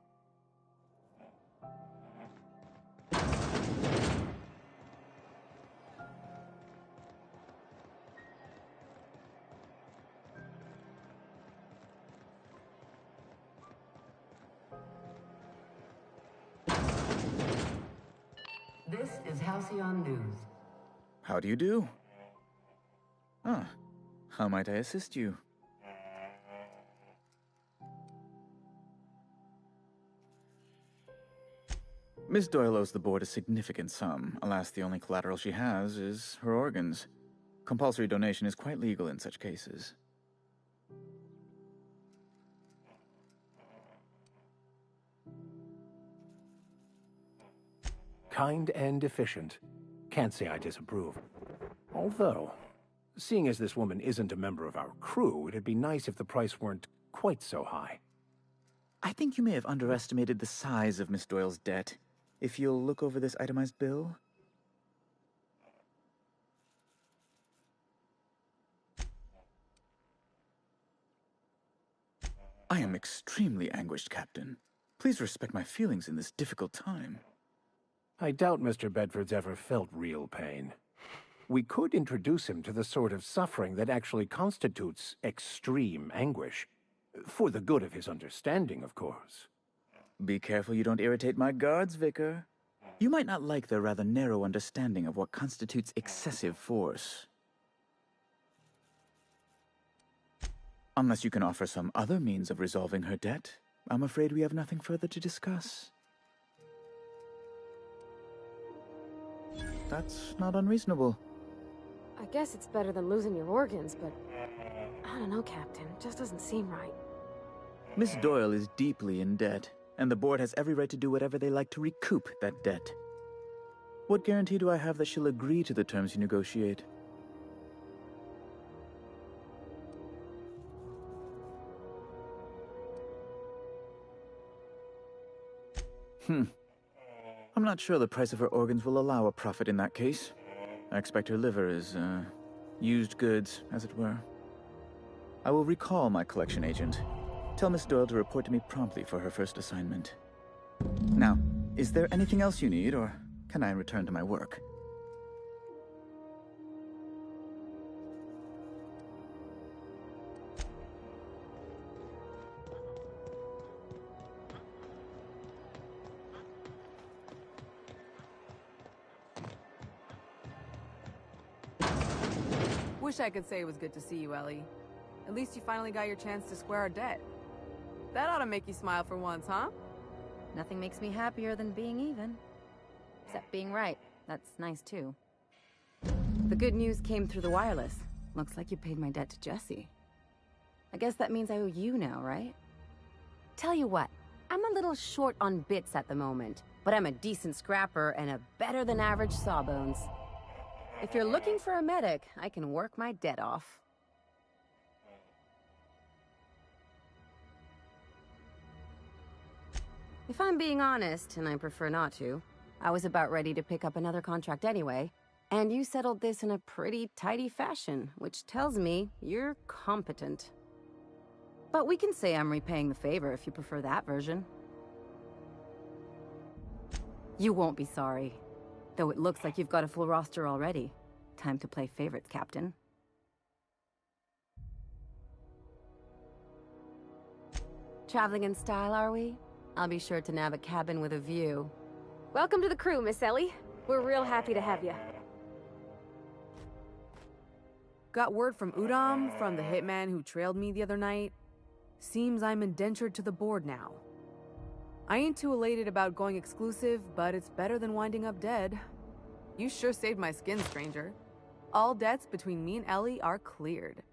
This is Halcyon News. How do you do? Ah, how might I assist you? Miss Doyle owes the board a significant sum. Alas, the only collateral she has is her organs. Compulsory donation is quite legal in such cases. Kind and efficient. Can't say I disapprove. Although, seeing as this woman isn't a member of our crew, it'd be nice if the price weren't quite so high. I think you may have underestimated the size of Miss Doyle's debt. If you'll look over this itemized bill. I am extremely anguished, Captain. Please respect my feelings in this difficult time. I doubt Mr. Bedford's ever felt real pain. We could introduce him to the sort of suffering that actually constitutes extreme anguish. For the good of his understanding, of course. Be careful you don't irritate my guards, Vicar. You might not like their rather narrow understanding of what constitutes excessive force. Unless you can offer some other means of resolving her debt, I'm afraid we have nothing further to discuss. That's not unreasonable. I guess it's better than losing your organs, but I don't know, Captain. It just doesn't seem right. Miss Doyle is deeply in debt, and the board has every right to do whatever they like to recoup that debt. What guarantee do I have that she'll agree to the terms you negotiate? I'm not sure the price of her organs will allow a profit in that case. I expect her liver is, used goods, as it were. I will recall my collection agent. Tell Miss Doyle to report to me promptly for her first assignment. Now, is there anything else you need, or can I return to my work? Wish I could say it was good to see you, Ellie. At least you finally got your chance to square our debt. That ought to make you smile for once, huh? Nothing makes me happier than being even. Except being right. That's nice, too. The good news came through the wireless. Looks like you paid my debt to Jesse. I guess that means I owe you now, right? Tell you what, I'm a little short on bits at the moment. but I'm a decent scrapper and a better-than-average sawbones. If you're looking for a medic, I can work my debt off. If I'm being honest, and I prefer not to, I was about ready to pick up another contract anyway, and you settled this in a pretty tidy fashion, which tells me you're competent. But we can say I'm repaying the favor if you prefer that version. You won't be sorry, though it looks like you've got a full roster already. Time to play favorites, Captain. Traveling in style, are we? I'll be sure to nab a cabin with a view. Welcome to the crew, Miss Ellie. We're real happy to have you. Got word from Udom, from the hitman who trailed me the other night. Seems I'm indentured to the board now. I ain't too elated about going exclusive, but it's better than winding up dead. You sure saved my skin, stranger. All debts between me and Ellie are cleared.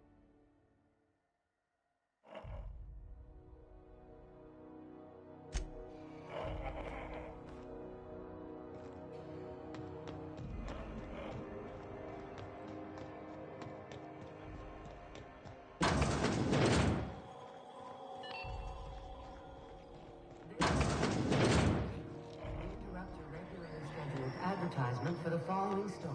Advertisement for the following story.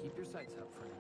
Keep your sights out, friend.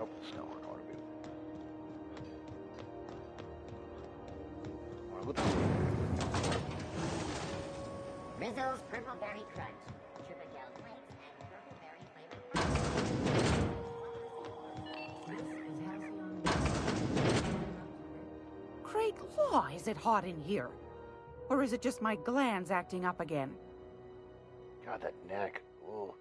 Oh, snow on automobile. Wanna go this way? Rizzo's Purple Berry Crunch. Triple gel flakes and purple berry flavored crunch. Craig, law, is it hot in here? Or is it just my glands acting up again? God, that neck. Ooh.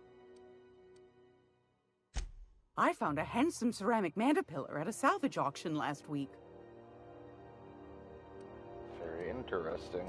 I found a handsome ceramic mandapillar at a salvage auction last week. Very interesting.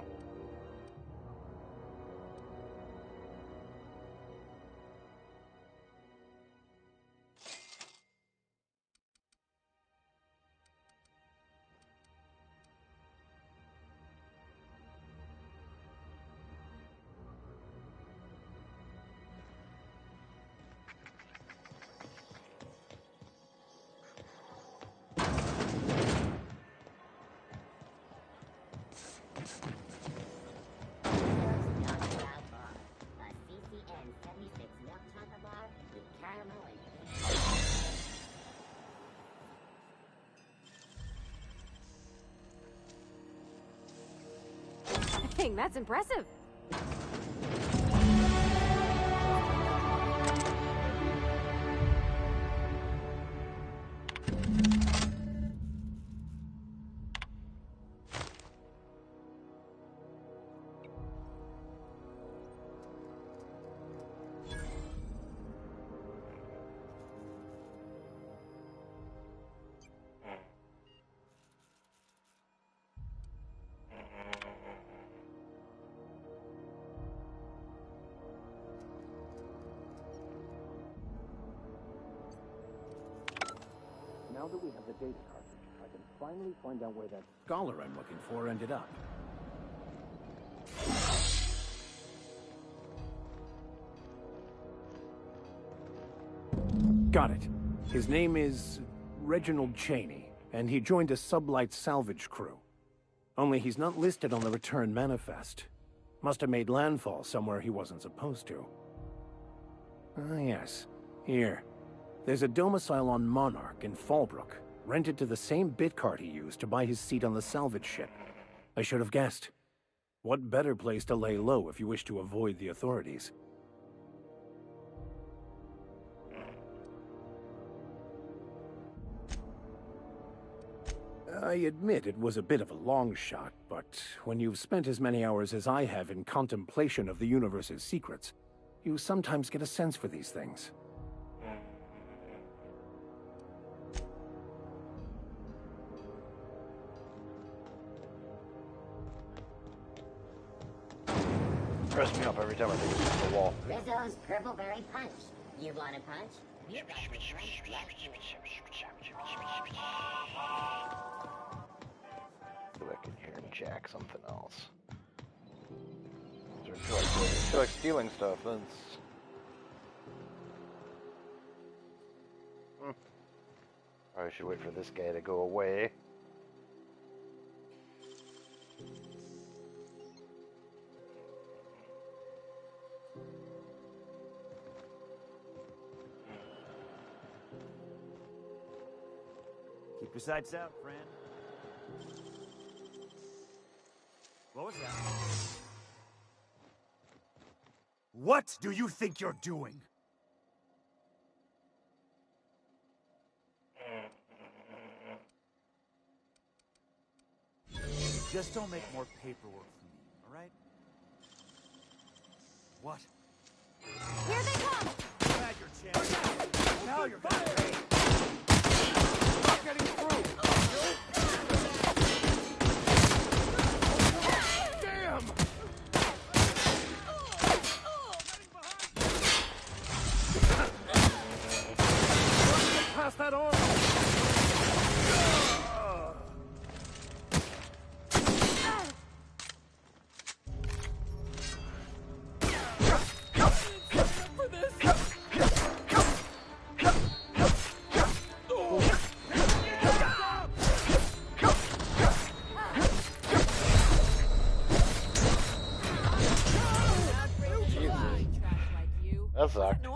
Dang, that's impressive. Now that we have the data cartridge, I can finally find out where that scholar I'm looking for ended up. Got it. His name is Reginald Cheney, and he joined a sublight salvage crew. Only he's not listed on the return manifest. Must have made landfall somewhere he wasn't supposed to. Ah, yes. Here. There's a domicile on Monarch in Fallbrook, rented to the same bit card he used to buy his seat on the salvage ship. I should have guessed. What better place to lay low if you wish to avoid the authorities? I admit it was a bit of a long shot, but when you've spent as many hours as I have in contemplation of the universe's secrets, you sometimes get a sense for these things. Press me up every time I think it's just the wall. Rizzo's Purple Berry Punch. You want a punch? You got it right left. Go back in here and jack something else. I feel like stealing stuff. That's... Probably should wait for this guy to go away. Keep your sights out, friend. What was that? What do you think you're doing? Just don't make more paperwork for me, all right? What? Here they come! You had your chance. Now you're gonna pay. Not getting through. Damn! Pass that on. That sucked.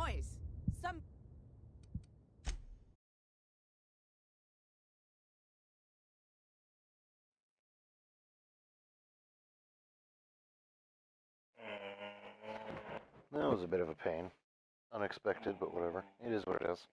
a bit of a pain. Unexpected, but whatever. It is what it is.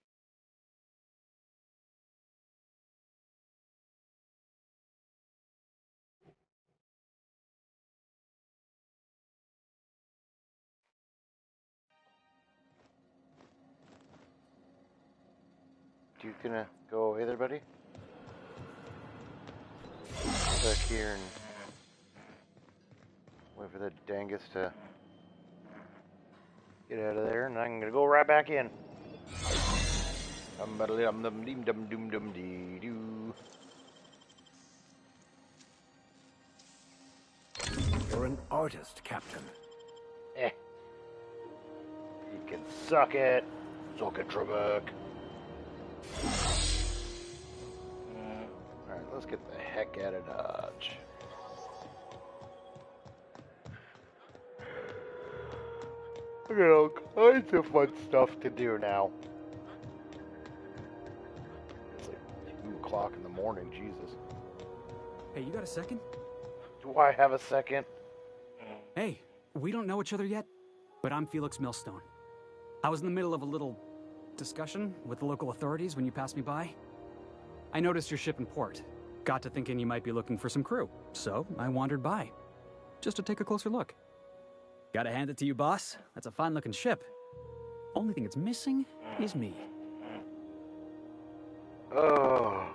You gonna go away there, buddy? Back here and wait for that dangus to get out of there, and I'm gonna go right back in. You're an artist, Captain. You can suck it. Suck it, Trebek. Alright, let's get the heck out of Dodge. I got all kinds of fun stuff to do now. It's like 2 o'clock in the morning, Jesus. Hey, you got a second? Do I have a second? Hey, we don't know each other yet, but I'm Felix Millstone. I was in the middle of a little discussion with the local authorities when you passed me by. I noticed your ship in port. Got to thinking you might be looking for some crew, so I wandered by, just to take a closer look. Gotta hand it to you, boss. That's a fine-looking ship. Only thing it's missing is me. Oh.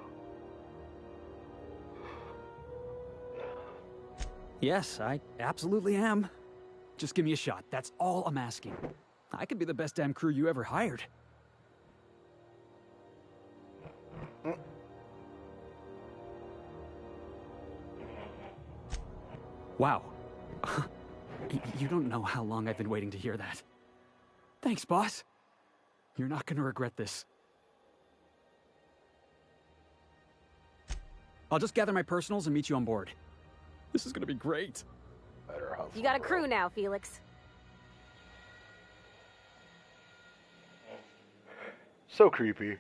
Yes, I absolutely am. Just give me a shot. That's all I'm asking. I could be the best damn crew you ever hired. Wow. You don't know how long I've been waiting to hear that. Thanks, boss. You're not gonna regret this. I'll just gather my personals and meet you on board. This is gonna be great. You got a crew now, Felix. So creepy.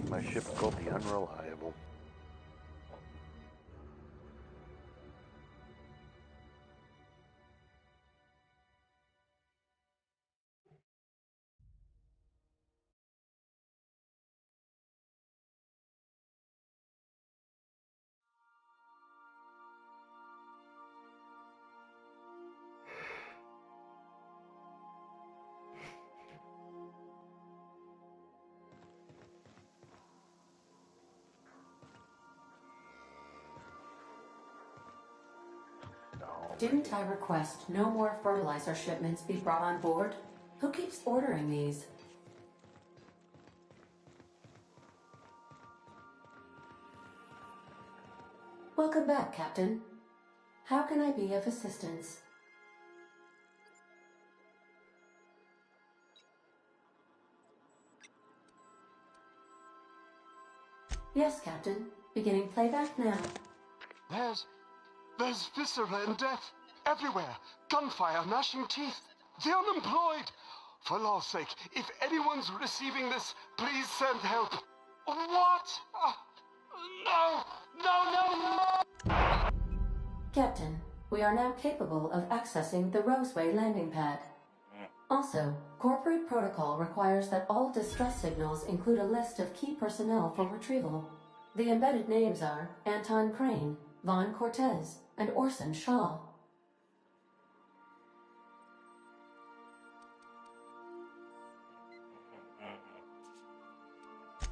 My ship called the Unreliable. Didn't I request no more fertilizer shipments be brought on board? Who keeps ordering these? Welcome back, Captain. How can I be of assistance? Yes, Captain. Beginning playback now. There's viscera and death everywhere. Gunfire, gnashing teeth. The unemployed. For law's sake, if anyone's receiving this, please send help. What? No! Captain, we are now capable of accessing the Roseway landing pad. Also, corporate protocol requires that all distress signals include a list of key personnel for retrieval. The embedded names are Anton Crane, Vaughn Cortez, and Orson Shaw.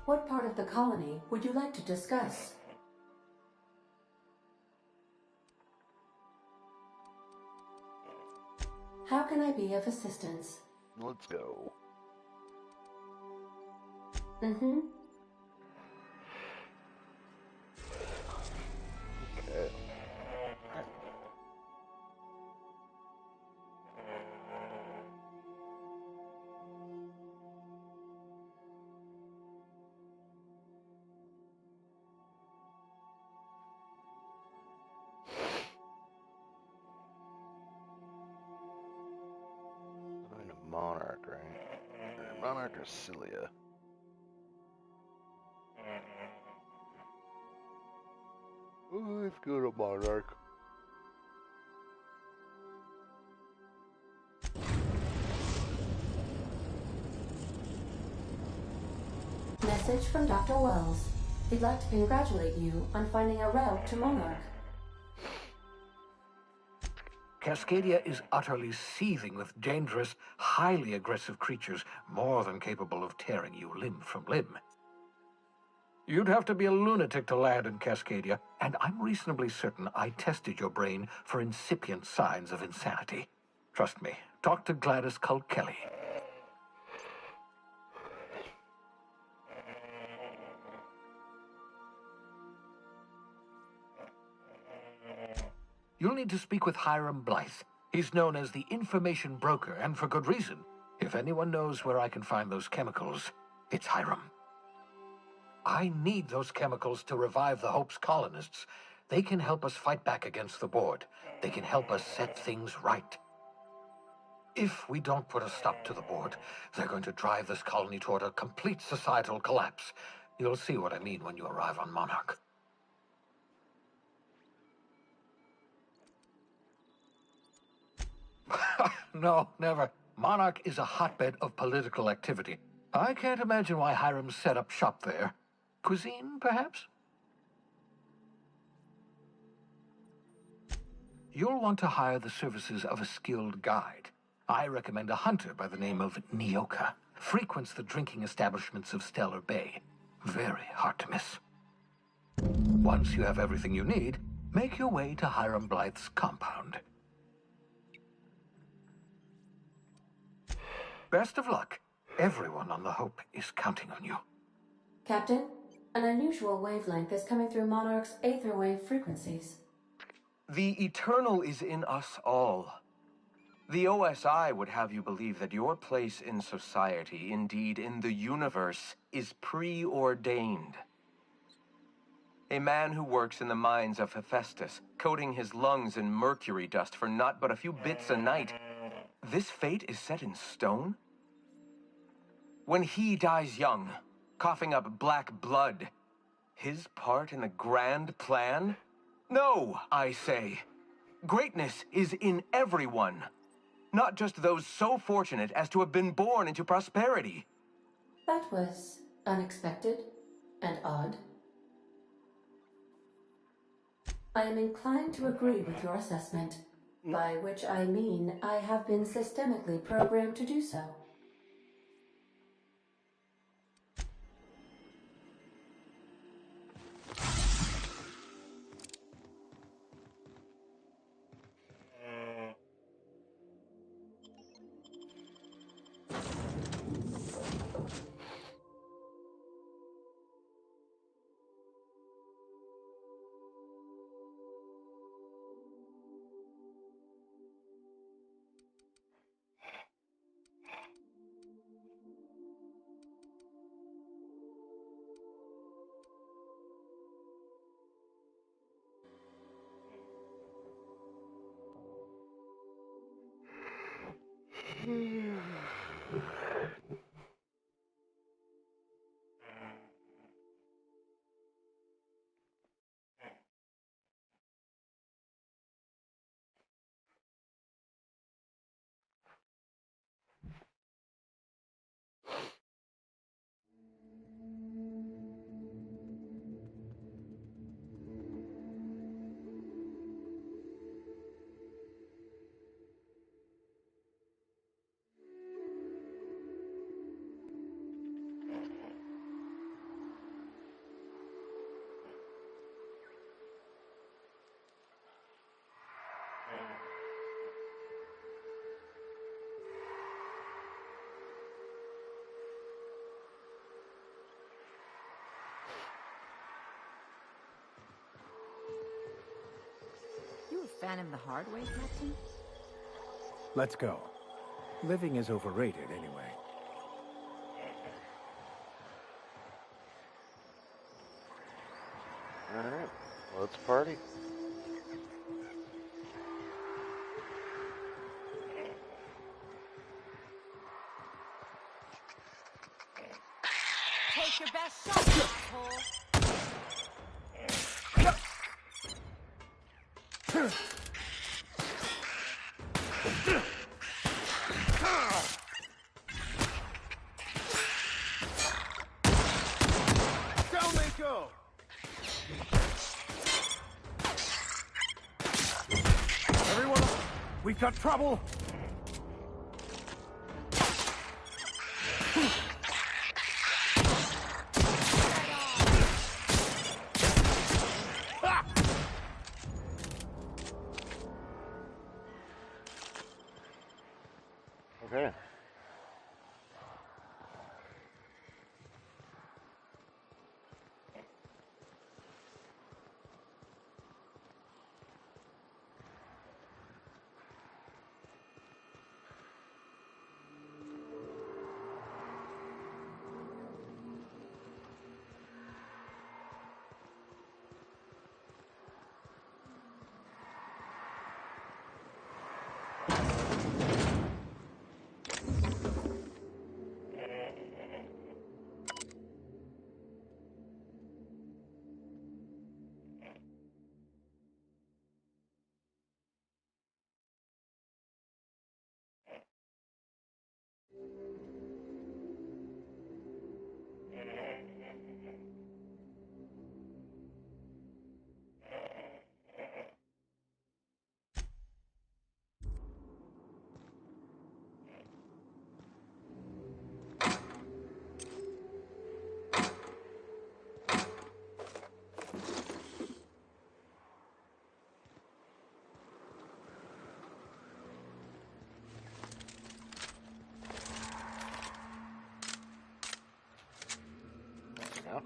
What part of the colony would you like to discuss? How can I be of assistance? Let's go. Mm-hmm. Okay. I'm a monarch, right? Monarch or Cilia? Let's go to Monarch. Message from Dr. Wells. He'd like to congratulate you on finding a route to Monarch. Cascadia is utterly seething with dangerous, highly aggressive creatures, more than capable of tearing you limb from limb. You'd have to be a lunatic to land in Cascadia, and I'm reasonably certain I tested your brain for incipient signs of insanity. Trust me, talk to Gladys Culkelly. You'll need to speak with Hiram Blythe. He's known as the information broker, and for good reason. If anyone knows where I can find those chemicals, it's Hiram. I need those chemicals to revive the Hope's colonists. They can help us fight back against the board. They can help us set things right. If we don't put a stop to the board, they're going to drive this colony toward a complete societal collapse. You'll see what I mean when you arrive on Monarch. No, never. Monarch is a hotbed of political activity. I can't imagine why Hiram set up shop there. Cuisine, perhaps? You'll want to hire the services of a skilled guide. I recommend a hunter by the name of Nyoka. Frequents the drinking establishments of Stellar Bay. Very hard to miss. Once you have everything you need, make your way to Hiram Blythe's compound. Best of luck. Everyone on the Hope is counting on you. Captain, an unusual wavelength is coming through Monarch's aether wave frequencies. The eternal is in us all. The OSI would have you believe that your place in society, indeed in the universe, is preordained. A man who works in the mines of Hephaestus, coating his lungs in mercury dust for not but a few bits a night. This fate is set in stone? When he dies young, coughing up black blood, his part in the grand plan? No, I say. Greatness is in everyone, not just those so fortunate as to have been born into prosperity. That was unexpected and odd. I am inclined to agree with your assessment, by which I mean I have been systemically programmed to do so. You a fan of the hard way, Captain? Let's go. Living is overrated anyway. Alright, let's party. Take your best shot, Cole. got trouble! Okay. Yeah.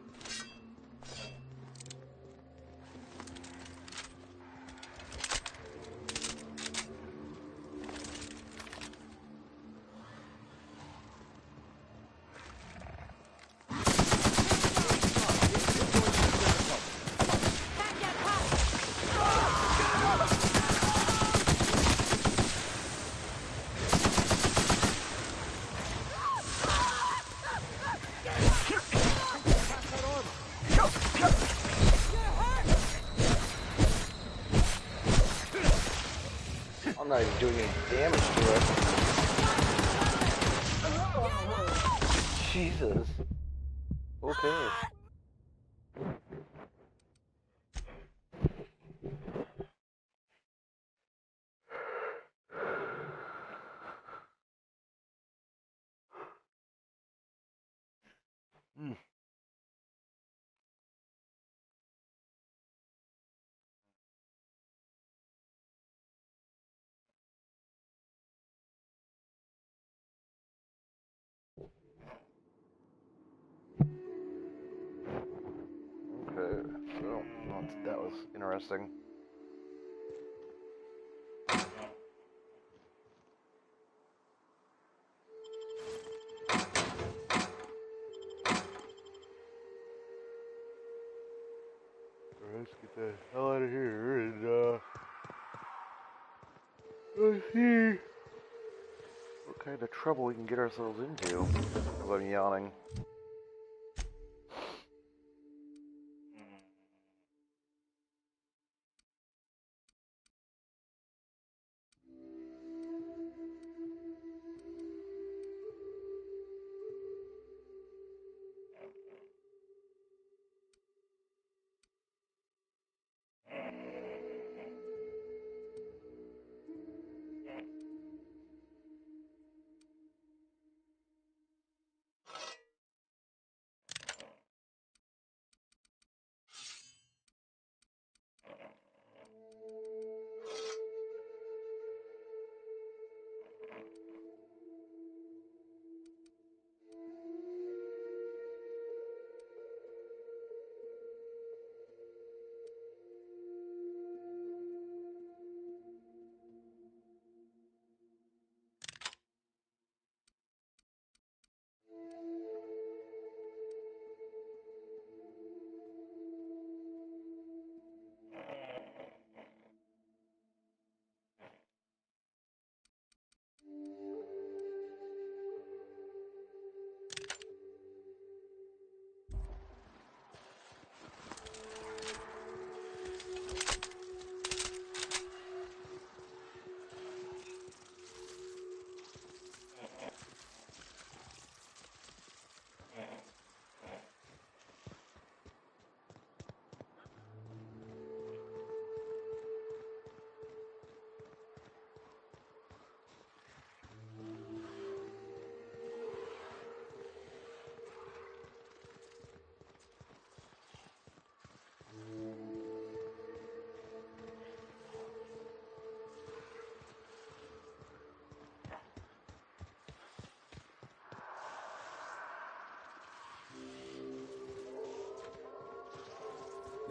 I'm not even doing any damage to it. Jesus. Okay. Hmm. Okay, so that was interesting. Let's get the hell out of here and let's see what kind of trouble we can get ourselves into. I'm yawning.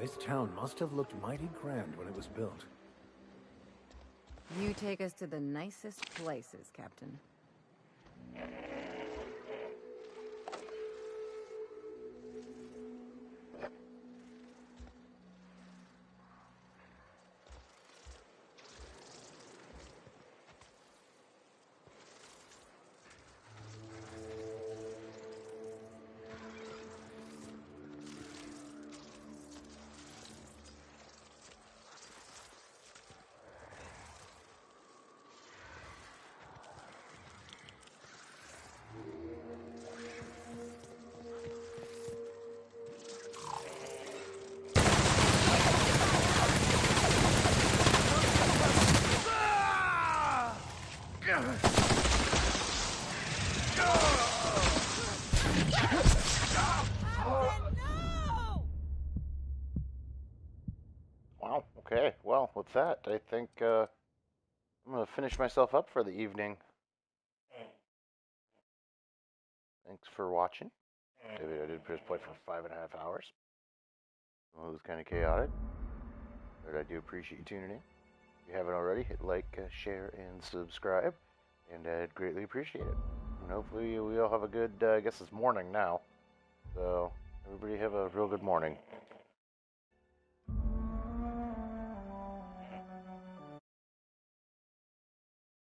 This town must have looked mighty grand when it was built. You take us to the nicest places, Captain. Wow, okay. Well, with that, I think I'm going to finish myself up for the evening. Thanks for watching. I did press play for 5.5 hours. Well, it was kind of chaotic, but I do appreciate you tuning in. If you haven't already, hit like, share, and subscribe, and I'd greatly appreciate it. And hopefully we all have a good, I guess it's morning now, so everybody have a real good morning.